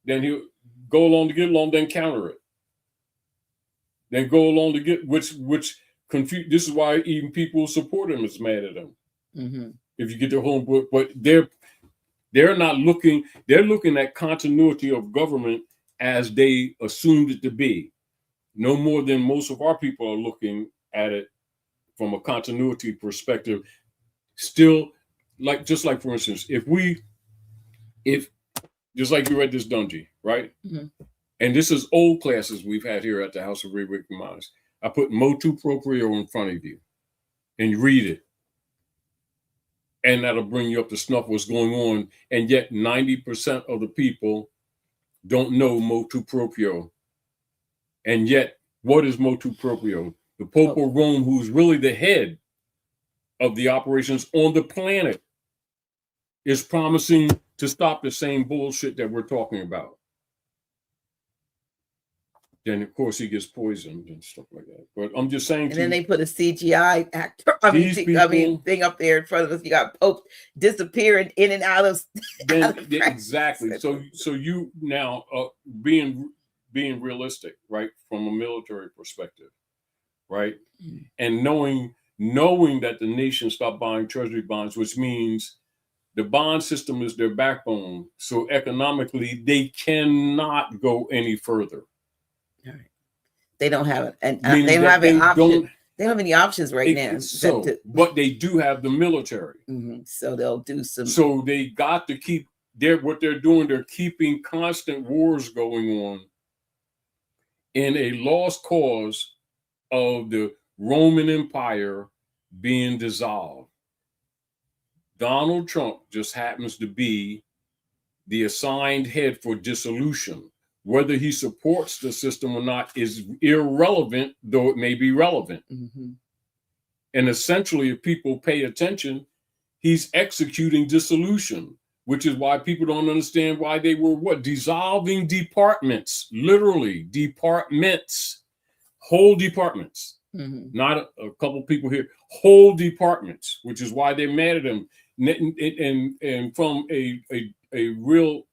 Then he'll go along to get along, then counter it. Then go along to get which confuse. This is why even people who support him is mad at him. Mm-hmm. If you get their home book, but they're not looking. They're looking at continuity of government as they assumed it to be, no more than most of our people are looking at it from a continuity perspective. Still, just like for instance, if just like you read this Dungy, right? Mm-hmm. And this is old classes we've had here at the House of Reawakening Minds. I put motu proprio in front of you, and you read it, and that'll bring you up to snuff what's going on. And yet, 90% of the people don't know motu proprio. And yet, what is motu proprio? The Pope of Rome, who's really the head of the operations on the planet, is promising to stop the same bullshit that we're talking about. Then, of course, he gets poisoned and stuff like that. But I'm just saying. And then they put a CGI actor, thing up there in front of us. You got Pope disappearing in and out of. Exactly. So you now being realistic, right, from a military perspective, right, and knowing that the nation stopped buying treasury bonds, which means the bond system is their backbone. So economically, they cannot go any further. Right. They don't have it, and they don't have an option. They don't have any options right now. But they do have the military. Mm-hmm. So they'll do some. So they got to keep what they're doing. They're keeping constant wars going on in a lost cause of the Roman Empire being dissolved. Donald Trump just happens to be the assigned head for dissolution. Whether he supports the system or not is irrelevant, though it may be relevant. Mm-hmm. And essentially, if people pay attention, he's executing dissolution, which is why people don't understand why they were dissolving departments, literally departments, whole departments, not a couple people here, whole departments, which is why they're mad at him. And from a real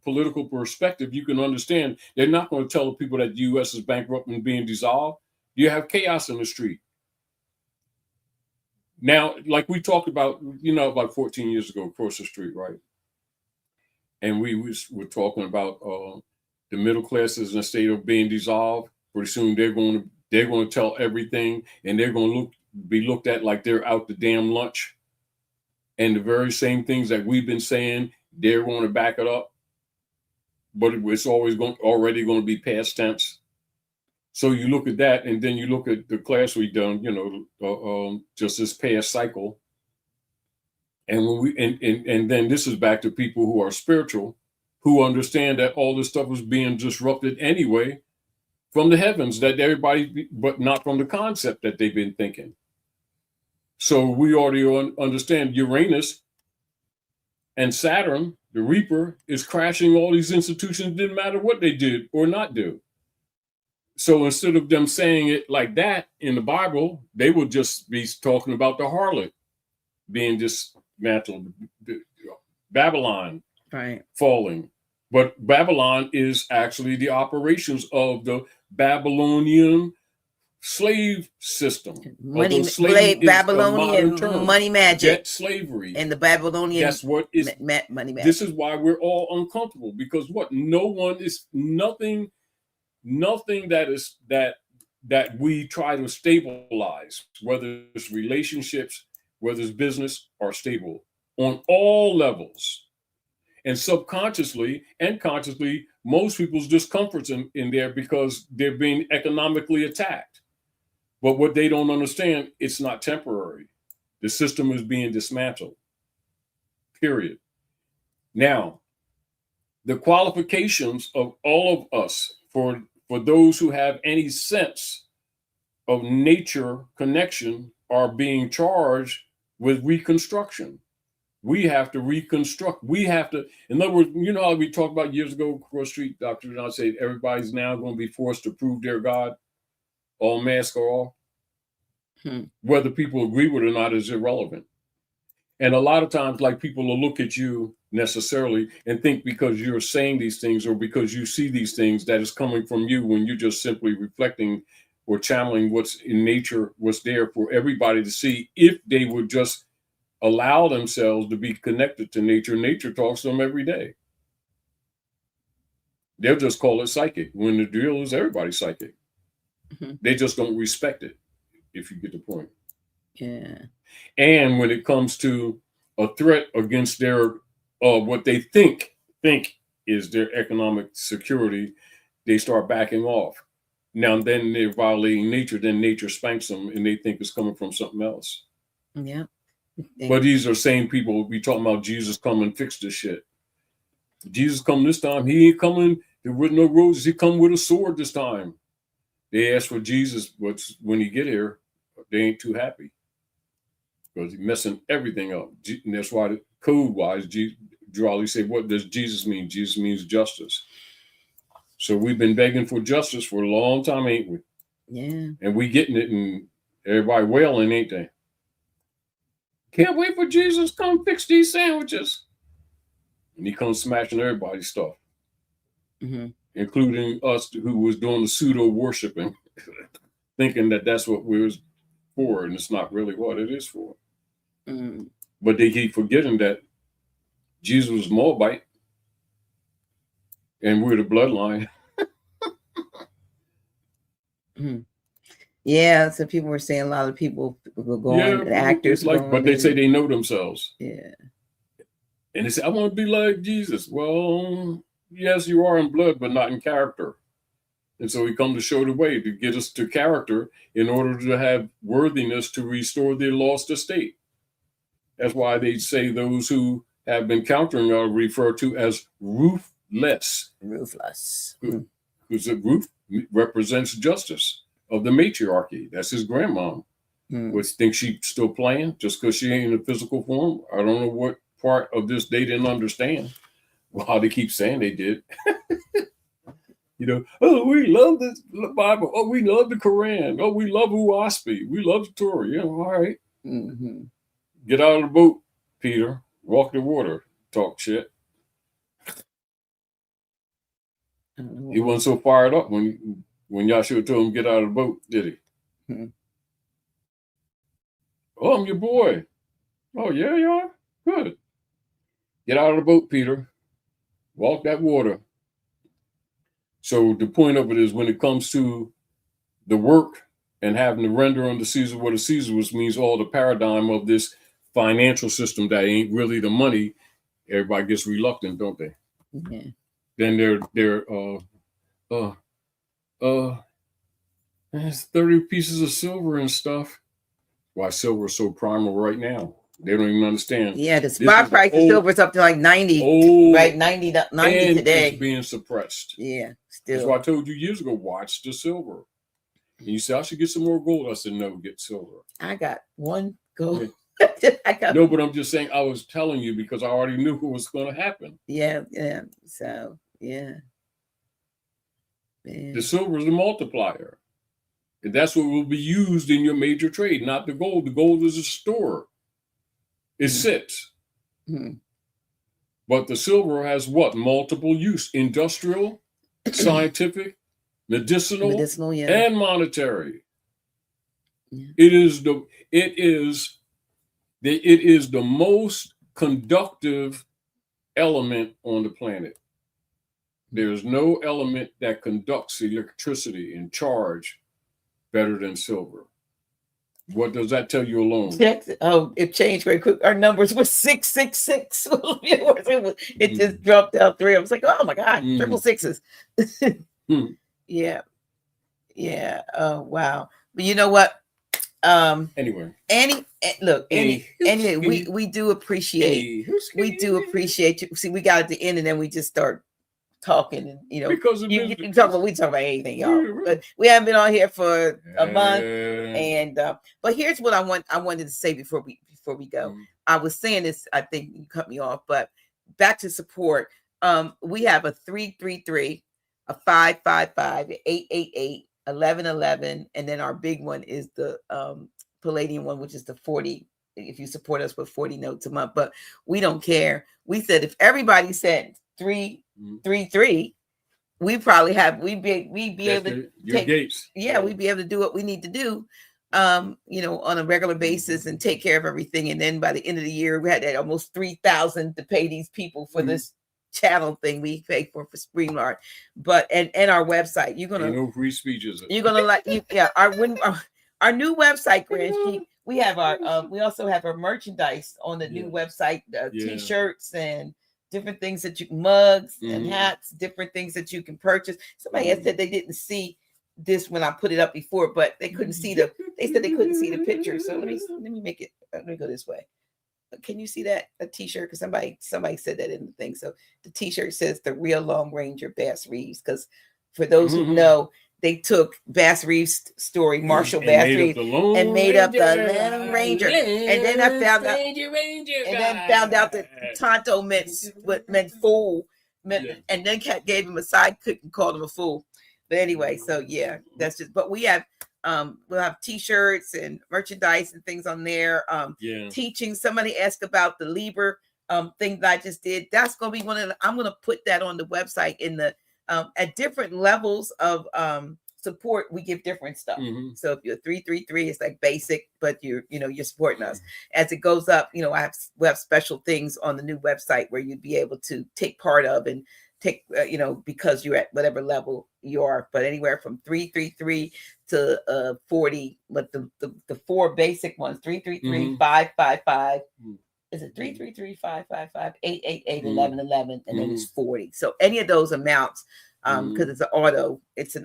political perspective, you can understand they're not going to tell the people that the U.S. is bankrupt and being dissolved. You have chaos in the street. Now, like we talked about, about 14 years ago, across the street, right? And we were talking about the middle classes in a state of being dissolved. Pretty soon they're going to tell everything, and they're going to be looked at like they're out the damn lunch. And the very same things that we've been saying, they're going to back it up. But it's already going to be past tense. So you look at that, and then you look at the class we've done, just this past cycle. And when and then this is back to people who are spiritual, who understand that all this stuff is being disrupted anyway from the heavens, that everybody, but not from the concept that they've been thinking. So we already understand Uranus and Saturn, the Reaper, is crashing all these institutions. Didn't matter what they did or not do. So instead of them saying it like that in the Bible, they would just be talking about the harlot being dismantled, Babylon Right. falling. But Babylon is actually the operations of the Babylonian slave system. Money, slave Babylonian money magic. Debt slavery. And the Babylonian That's what is money magic. This is why we're all uncomfortable, because what? Nothing that we try to stabilize, whether it's relationships, whether it's business, are stable on all levels. And subconsciously and consciously, most people's discomfort's in there because they're being economically attacked. But what they don't understand, it's not temporary. The system is being dismantled, period. Now, the qualifications of all of us for those who have any sense of nature connection are being charged with reconstruction. We have to reconstruct. We have to, in other words, you know how we talked about years ago, Cross Street, Dr. John said, everybody's now going to be forced to prove their God, all mask or all. Whether people agree with it or not is irrelevant. And a lot of times, like, people will look at you necessarily and think because you're saying these things or because you see these things that is coming from you, when you're just simply reflecting or channeling what's in nature, what's there for everybody to see, if they would just allow themselves to be connected to nature. Nature talks to them every day. They'll just call it psychic, when the deal is everybody's psychic. They just don't respect it, if you get the point. Yeah. And when it comes to a threat against their what they think is their economic security, they start backing off. Now then they're violating nature, then nature spanks them and they think it's coming from something else. Yeah. But these are same people, we talking about Jesus come and fix this shit. Jesus come this time, he ain't coming with no roses, he come with a sword this time. They ask for Jesus, but when he get here, they ain't too happy, because he's messing everything up. And that's why, code-wise, Drawley say, what does Jesus mean? Jesus means justice. So we've been begging for justice for a long time, ain't we? Yeah. And we getting it, and everybody wailing, ain't they? Can't wait for Jesus to come fix these sandwiches. And he comes smashing everybody's stuff, including us who was doing the pseudo worshiping, thinking that that's what we was for, and it's not really what it is for. But they keep forgetting that Jesus was Moabite, and we're the bloodline. Yeah, so people were saying a lot of people were going, actors like, but they say they know themselves. Yeah. And they say, I want to be like Jesus. Well, yes, you are in blood, but not in character. And so he come to show the way to get us to character in order to have worthiness to restore their lost estate. That's why they say those who have been countering are referred to as ruthless. Ruthless. Because the roof represents justice of the matriarchy. That's his grandmom. Which thinks she's still playing just because she ain't in a physical form. I don't know what part of this they didn't understand. Well, they keep saying they did. You know, oh, we love the Bible. Oh, we love the Quran. Oh, we love Uwaspi. We love the Torah. Yeah, all right. Get out of the boat, Peter. Walk the water. Talk shit. He wasn't so fired up when Yahshua told him get out of the boat, did he? Oh, I'm your boy. Oh, yeah, you are? Good. Get out of the boat, Peter. Walk that water. So the point of it is, when it comes to the work and having to render unto Caesar what is Caesar, which means all the paradigm of this financial system that ain't really the money, everybody gets reluctant, don't they? Then there's 30 pieces of silver and stuff. Why silver is so primal right now? They don't even understand. Yeah, the spot price of silver is up to like 90, right? 90 and today. It's being suppressed. Yeah, still. That's why I told you years ago, watch the silver. And you said, I should get some more gold. I said, no, get silver. I got one gold. Yeah. No, but I'm just saying, I was telling you because I already knew what was going to happen. Yeah. So, yeah. The silver is a multiplier. And that's what will be used in your major trade, not the gold. The gold is a store. It sits. Mm-hmm. But the silver has what? Multiple use: industrial, scientific, medicinal, yeah. and monetary. Yeah. It is the most conductive element on the planet. There's no element that conducts electricity and charge better than silver. What does that tell you alone? It changed very quick. Our numbers were 666. It just dropped out 3. I was like, oh my God, triple sixes. Yeah. Yeah. Oh, wow. But you know what? Anyway, we do appreciate you. See, we got at the end and then we just start talking, and because we talk about anything, y'all. But we haven't been on here for a month, and but here's what I wanted to say before we go. I was saying this, I think you cut me off, but back to support. We have a 333, a 555, 888, 1111, and then our big one is the Palladium one, which is the 40. If you support us with 40 notes a month, but we don't care. We said if everybody said 333, we'd be able to take gates. Yeah, we'd be able to do what we need to do, on a regular basis and take care of everything. And then by the end of the year, we had almost 3,000 to pay these people for this channel thing we pay for StreamYard, but and our website. You're gonna free speeches. You're gonna our new website, Grand. We have we also have our merchandise on the new website, t-shirts and different things that mugs and hats, different things that you can purchase. Somebody else said they didn't see this when I put it up before, but they couldn't see they said they couldn't see the picture. So let me make it, let me go this way. Can you see that? A t-shirt? Because somebody said that in the thing. So the t-shirt says the Real Lone Ranger Bass Reeves, because for those who know, they took Bass Reeves' story, Marshall Bass Reeves, and made up the Lone Ranger. And then I found out, that Tonto meant fool, and then gave him a sidekick and called him a fool. But anyway, so yeah, that's just. But we have we'll have t-shirts and merchandise and things on there. Teaching. Somebody asked about the Liber thing that I just did. That's gonna be I'm gonna put that on the website in the. At different levels of support, we give different stuff. So if you're 333, it's like basic, but you're supporting us. As it goes up, we have special things on the new website where you'd be able to take part of and take, because you're at whatever level you are. But anywhere from 333 to 40, but the 4 basic ones, 333, 555. Is it 333 555 888 1111, and then it's 40. So any of those amounts, because it's an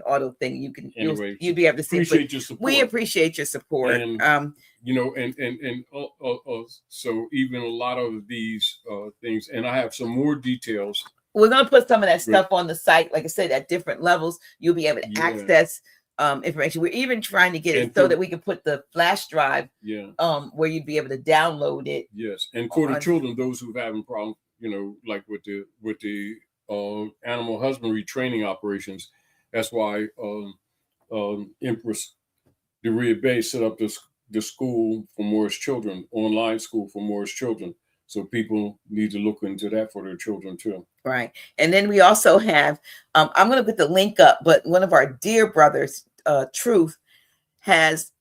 auto thing. You can you'll be able to see. Appreciate your support. We appreciate your support. And, so even a lot of these things, and I have some more details. We're gonna put some of that stuff on the site. Like I said, at different levels, you'll be able to access information. We're even trying to get it so that we can put the flash drive where you'd be able to download it. Yes, and for the children, those who have having problems, like with the animal husbandry training operations, that's why Empress Doria Bay set up the school for Moorish children, online school for Moorish children. So people need to look into that for their children too. Right. And then we also have, I'm going to put the link up, but one of our dear brothers, Truth, has,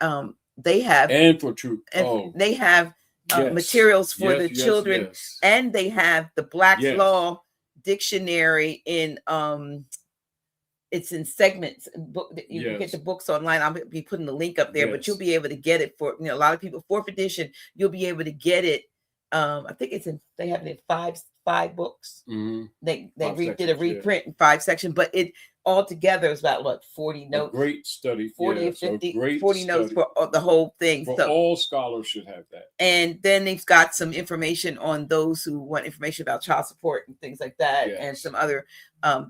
they have. And for Truth. They have materials for the children. And they have the Black's Law Dictionary in, it's in segments. You can get the books online. I'll be putting the link up there, but you'll be able to get it for, a lot of people, 4th edition, you'll be able to get it. I think they have it in 5 books. They did a reprint in 5 sections, but it all together is about 40 notes. Great study. 40 or 50, 40 notes for the whole thing. So all scholars should have that. And then they've got some information on those who want information about child support and things like that, and some other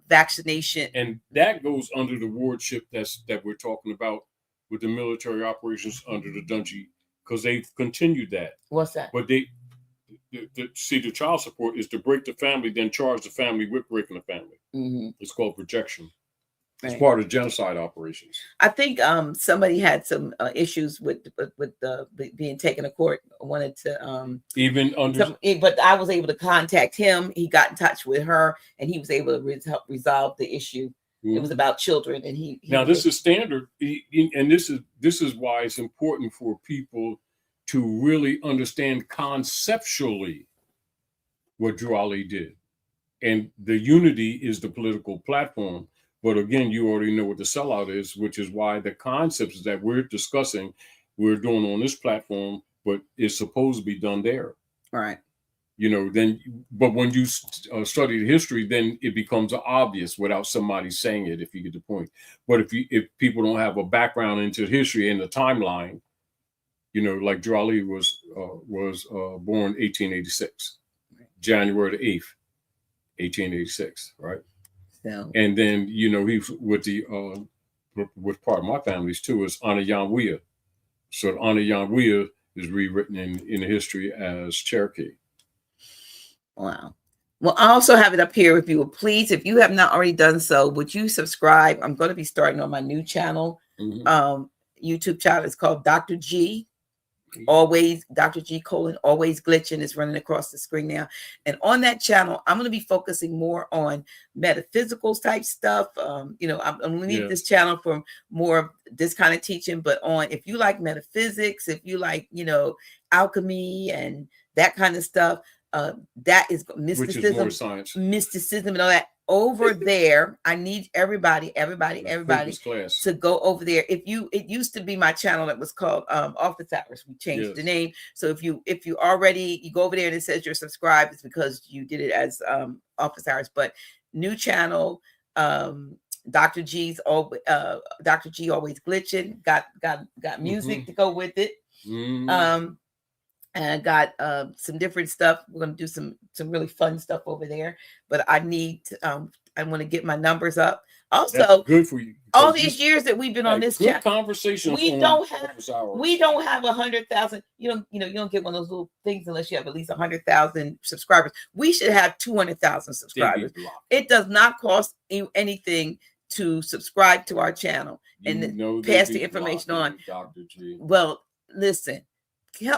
vaccination. And that goes under the wardship that we're talking about with the military operations under the Dungy, because they've continued that. What's that? But the child support is to break the family, then charge the family with breaking the family. It's called projection. It's part of genocide operations. I think somebody had some issues with being taken to court. Wanted to Even under, but I was able to contact him. He got in touch with her, and he was able to resolve the issue. It was about children, and he now this is standard, and this is why it's important for people to really understand conceptually what Drew Ali did, and the unity is the political platform. But again, you already know what the sellout is, which is why the concepts that we're discussing, we're doing on this platform, but it's supposed to be done there. Right. You know, then, but when you study the history, then it becomes obvious without somebody saying it, if you get the point. But if people don't have a background into history and the timeline, you know, like Drew Ali was born 1886, January the 8th, 1886, right? So. And then, you know, he's with part of my family's too is Ana Yanwia. So Ana Yanwia is rewritten in the history as Cherokee. Wow. Well, I also have it up here. If you would please, if you have not already done so, would you subscribe? I'm going to be starting on my new channel, YouTube channel. It's called Dr. G. Always Dr. G : always glitching is running across the screen now. And on that channel, I'm going to be focusing more on metaphysical type stuff. You know, I'm going to leave this channel for more of this kind of teaching, but if you like metaphysics, if you like, you know, alchemy and that kind of stuff, that is mysticism, mysticism and all that. Over there, I need everybody to go over there. It used to be my channel that was called Office Hours. We changed the name. So if you already go over there and it says you're subscribed, it's because you did it as Office Hours. But new channel, Dr. G always glitching. Got music to go with it. And I got some different stuff. We're going to do some really fun stuff over there. But I need to, I want to get my numbers up. Also, that's good for you. All these years that we've been on this channel, conversation. We don't have 100,000. You don't get one of those little things unless you have at least 100,000 subscribers. We should have 200,000 subscribers. It does not cost you anything to subscribe to our channel and pass the information on. Dr. G. Well, listen.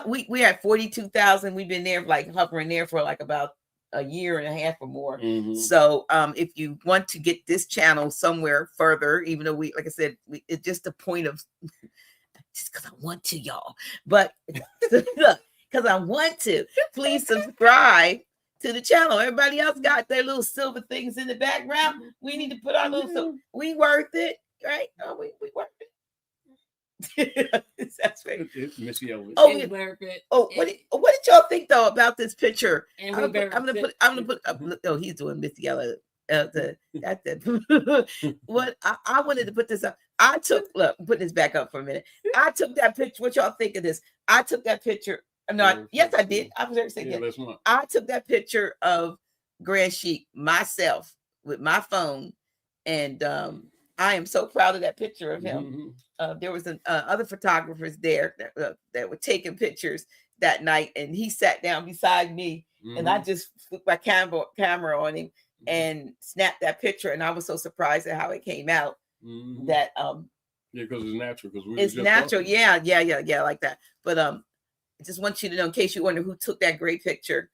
We had 42,000. We've been there hovering there for about a year and a half or more. So if you want to get this channel somewhere further, even though like I said, it's just a point of just because I want to, y'all. But because I want to, please subscribe to the channel. Everybody else got their little silver things in the background. We need to put our little we worth it, right? Oh, we worth it. That's right. Missy Ellis. What did y'all think though about this picture? I'm gonna put. Oh, he's doing Missy Ellis. What I wanted to put this up. Put this back up for a minute. I took that picture. What y'all think of this? I took that picture. Yes, I did. I was there to say that. I took that picture of Grand Sheik myself with my phone, and I am so proud of that picture of him. There was other photographers there that were taking pictures that night, and he sat down beside me, and I just put my camera on him and snapped that picture. And I was so surprised at how it came out. That because it's natural. It's natural. Yeah, like that. But I just want you to know, in case you wonder who took that great picture,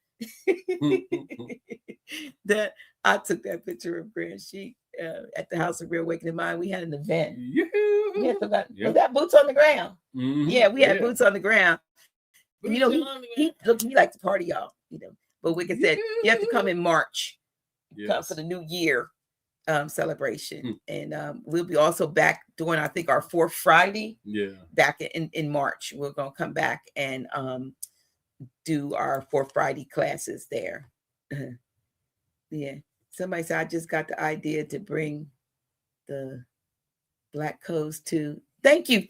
that I took that picture of Grand Sheik at the House of Reawakening Mind. We had an event. Was that boots on the ground? Yeah, we had boots on the ground. You know, he likes to party, y'all. You know, but Wicked said you have to come in March. Come for the New Year celebration, and we'll be also back doing, I think, our fourth Friday. Back in March, we're gonna come back and do our fourth Friday classes there. Yeah. Somebody said I just got the idea to bring the Black codes to. Thank you.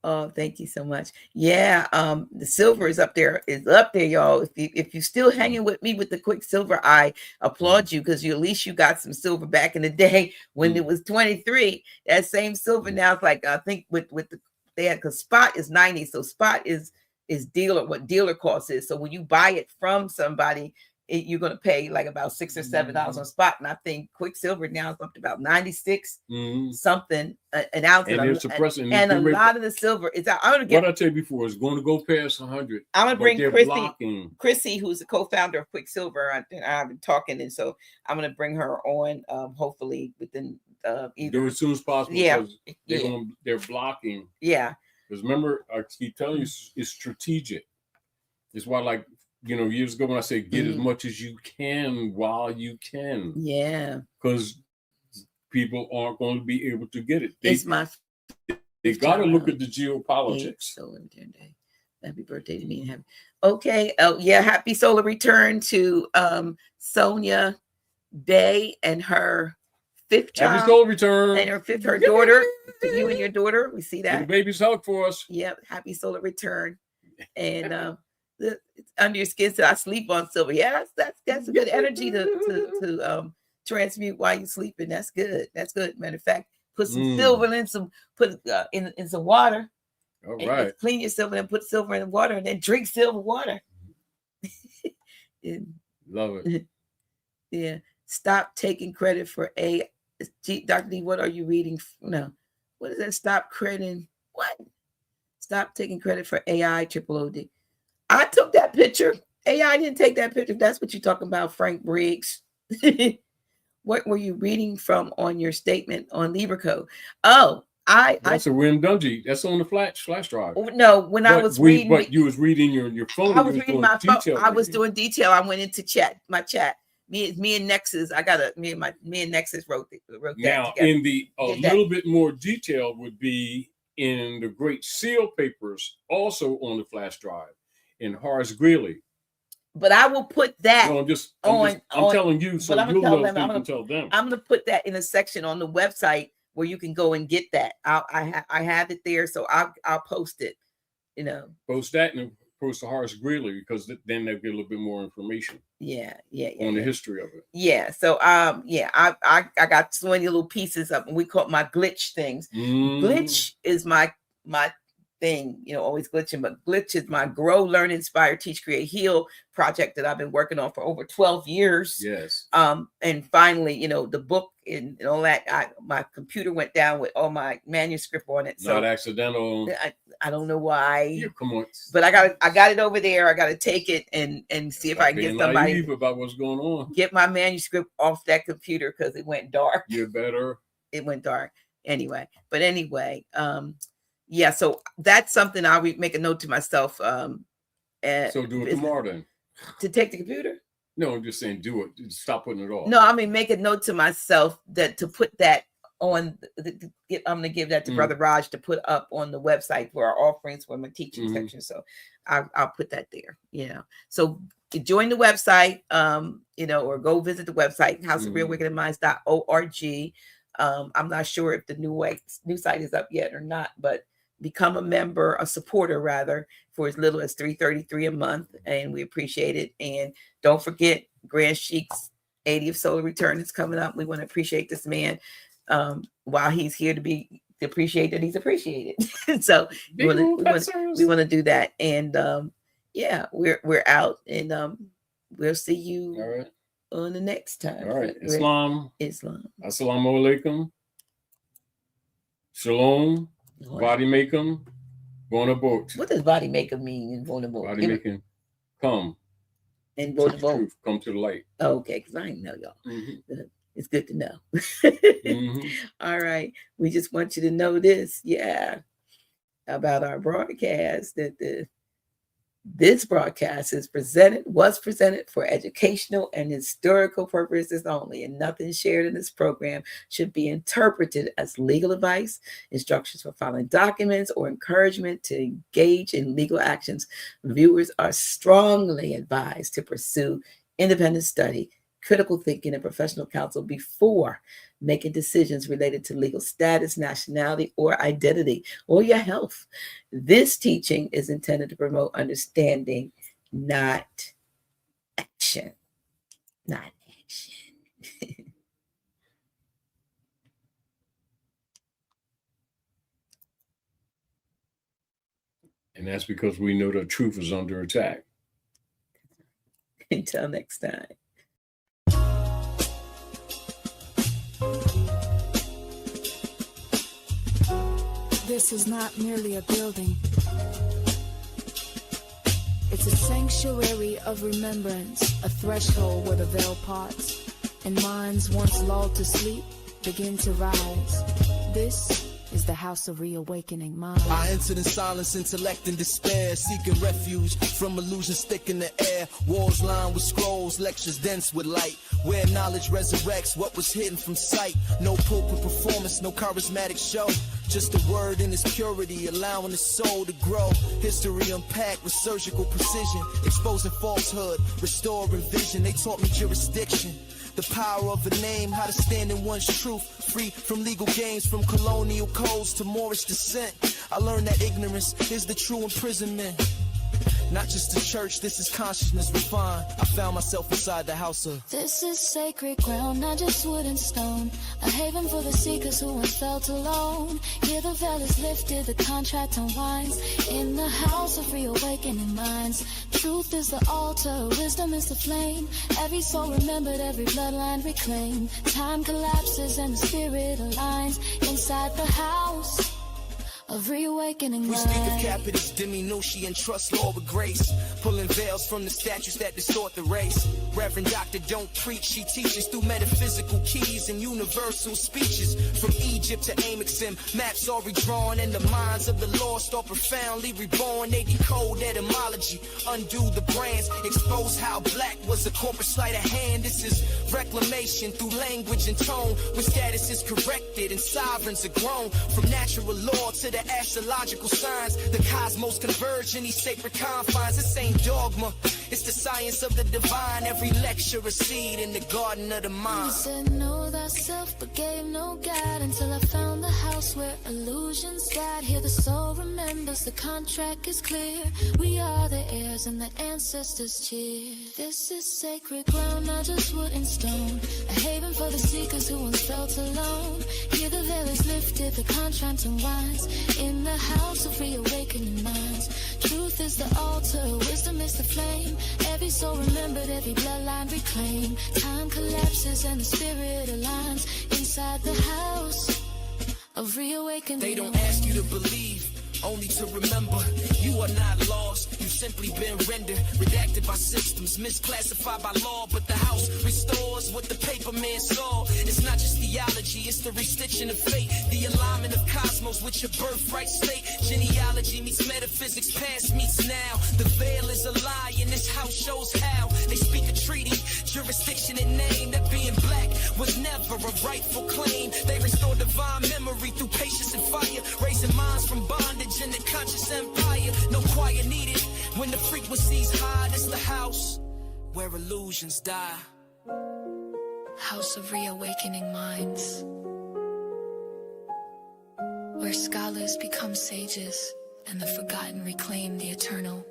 Oh, thank you so much. Yeah, the silver is up there, y'all. If you still hanging with me with the Quicksilver, I applaud you, because at least you got some silver back in the day when it was 23. That same silver now it's like, I think with they had, because spot is 90, so spot is dealer, what dealer cost is. So when you buy it from somebody, you're going to pay like about $6 or $7 on spot. And I think Quicksilver now is up to about 96 something an ounce. And they're suppressing. And a lot of the silver is out. What I tell you before is going to go past 100. I'm going to bring Chrissy, who's the co-founder of Quicksilver. I've been talking, and so I'm going to bring her on, hopefully within either as soon as possible. Yeah, they're blocking. Yeah, because remember, I keep telling you, it's strategic. It's why, like, years ago when I say get as much as you can while you can. Yeah. Because people aren't going to be able to get it. They got to look at the geopolitics. Happy birthday to me. Okay. Oh, yeah. Happy solar return to Sonia Bay and her 5th child. Happy solar return. And her daughter. To you and your daughter. We see that. Get the baby's hug for us. Yep. Happy solar return. And under your skin, so I sleep on silver. Yeah, that's a good energy to transmute while you're sleeping. That's good. That's good. Matter of fact, put some silver in some in some water. All right. Clean your silver and put silver in the water, and then drink silver water. Love it. Yeah. Stop taking credit for Dr. D, what are you reading? No. What is that? Stop crediting. What? Stop taking credit for AI triple OD. I took that picture. AI didn't take that picture. That's what you're talking about, Frank Briggs. What were you reading from on your statement on Libra Code? Oh, that's a William Dungey. That's on the flash drive. No, when I was reading, but you was reading your phone. I was reading my phone. I was doing detail. I went into my chat. Me and Nexus. Me and Nexus wrote that. Now, together. in the little bit more detail would be in the Great Seal papers, also on the flash drive. In Horace Greeley. But I will put that I'm telling you, so you'll know if you can tell them. I'm going to put that in a section on the website where you can go and get that. I have it there, so I'll post it. Post that and post to Horace Greeley, because then they'll get a little bit more information. Yeah. On the history of it. Yeah. So I got so many little pieces of we call it my glitch things. Glitch is my thing, always glitching, but glitch is my grow, learn, inspire, teach, create, heal project that I've been working on for over 12 years. Yes. And finally, the book and all that, my computer went down with all my manuscript on it. Not accidental. I don't know why. Yeah, come on. But I got it over there. I got to take it and see if I can get somebody about what's going on. Get my manuscript off that computer because it went dark. You better. It went dark. Anyway. Yeah, so that's something I'll make a note to myself. So do it tomorrow then. To take the computer? No, I'm just saying do it. Stop putting it off. No, I mean make a note to myself that to put that on. I'm going to give that to Brother Raj to put up on the website for our offerings for my teaching section. So I'll put that there. So join the website, or go visit the website houseofrealawakeningminds.org. I'm not sure if the new site is up yet or not, but become a member, a supporter rather, for as little as $3.33 a month, and we appreciate it. And don't forget, Grand Sheik's 80th solar return is coming up. We want to appreciate this man while he's here to appreciate that he's appreciated. So we want to do that. And we're out, and we'll see you on the next time. All right, Islam. Assalamu alaikum. Shalom. Body makem, vulnerable. What does body maker mean in vulnerable? Body making, come. And vulnerable. Come to the light. Oh, okay, because I didn't know y'all. It's good to know. All right. We just want you to know this, about our broadcast, that this broadcast was presented for educational and historical purposes only, and nothing shared in this program should be interpreted as legal advice, instructions for filing documents, or encouragement to engage in legal actions. Viewers are strongly advised to pursue independent study, critical thinking, and professional counsel before making decisions related to legal status, nationality, or identity, or your health. This teaching is intended to promote understanding, not action. Not action. And that's because we know the truth is under attack. Until next time. This is not merely a building. It's a sanctuary of remembrance, a threshold where the veil parts, and minds once lulled to sleep begin to rise. This is the house of reawakening minds. I entered in silence, intellect and despair, seeking refuge from illusions thick in the air. Walls lined with scrolls, lectures dense with light, where knowledge resurrects what was hidden from sight. No pulpit performance, no charismatic show, just a word in its purity, allowing the soul to grow. History unpacked with surgical precision, exposing falsehood, restoring vision. They taught me jurisdiction, the power of a name, how to stand in one's truth, free from legal games, from colonial codes to Moorish descent. I learned that ignorance is the true imprisonment. Not just a church, this is consciousness refined. I found myself inside the house of. This is sacred ground, not just wood and stone. A haven for the seekers who once felt alone. Here the veil is lifted, the contract unwinds. In the house of reawakening minds. Truth is the altar, wisdom is the flame. Every soul remembered, every bloodline reclaimed. Time collapses and the spirit aligns. Inside the house of reawakening We minds. speak of capitives, diminution, and trust law with grace. Pulling veils from the statues that distort the race. Reverend Doctor don't preach, she teaches through metaphysical keys and universal speeches. From Egypt to Amexim, maps are redrawn, and the minds of the lost are profoundly reborn. They decode etymology, undo the brands, expose how black was a corporate sleight of hand. This is reclamation through language and tone, when status is corrected and sovereigns are grown. From natural law to the astrological signs, the cosmos converge in these sacred confines. This ain't dogma, it's the science of the divine. Every lecture a seed in the garden of the You mind. said know thyself but gave no guide, until I found the house where illusions died. Here the soul remembers, the contract is clear. We are the heirs and the ancestors cheer. This is sacred ground, not just wood and stone. A haven for the seekers who once felt alone. Here the veil is lifted, the contract unwinds. In the house of reawakening minds. Truth is the altar, wisdom is the flame. Every soul remembered, every bloodline reclaimed. Time collapses and the spirit aligns. Inside the house of reawakening. They don't ask you to believe, only to remember. You are not lost, you've simply been rendered. Redacted by systems, misclassified by law. But the house restores what the paper man saw. It's not just theology, it's the restitching of fate. The alignment of cosmos with your birthright state. Genealogy meets metaphysics, past meets now. The veil is a lie and this house shows how. They speak a treaty, jurisdiction and name. That being black was never a rightful claim. They restore divine memory through patience and fire. Raising minds from bondage in the conscious empire. No choir needed when the frequency's high. It's the house where illusions die. House of reawakening minds, where scholars become sages and the forgotten reclaim the eternal.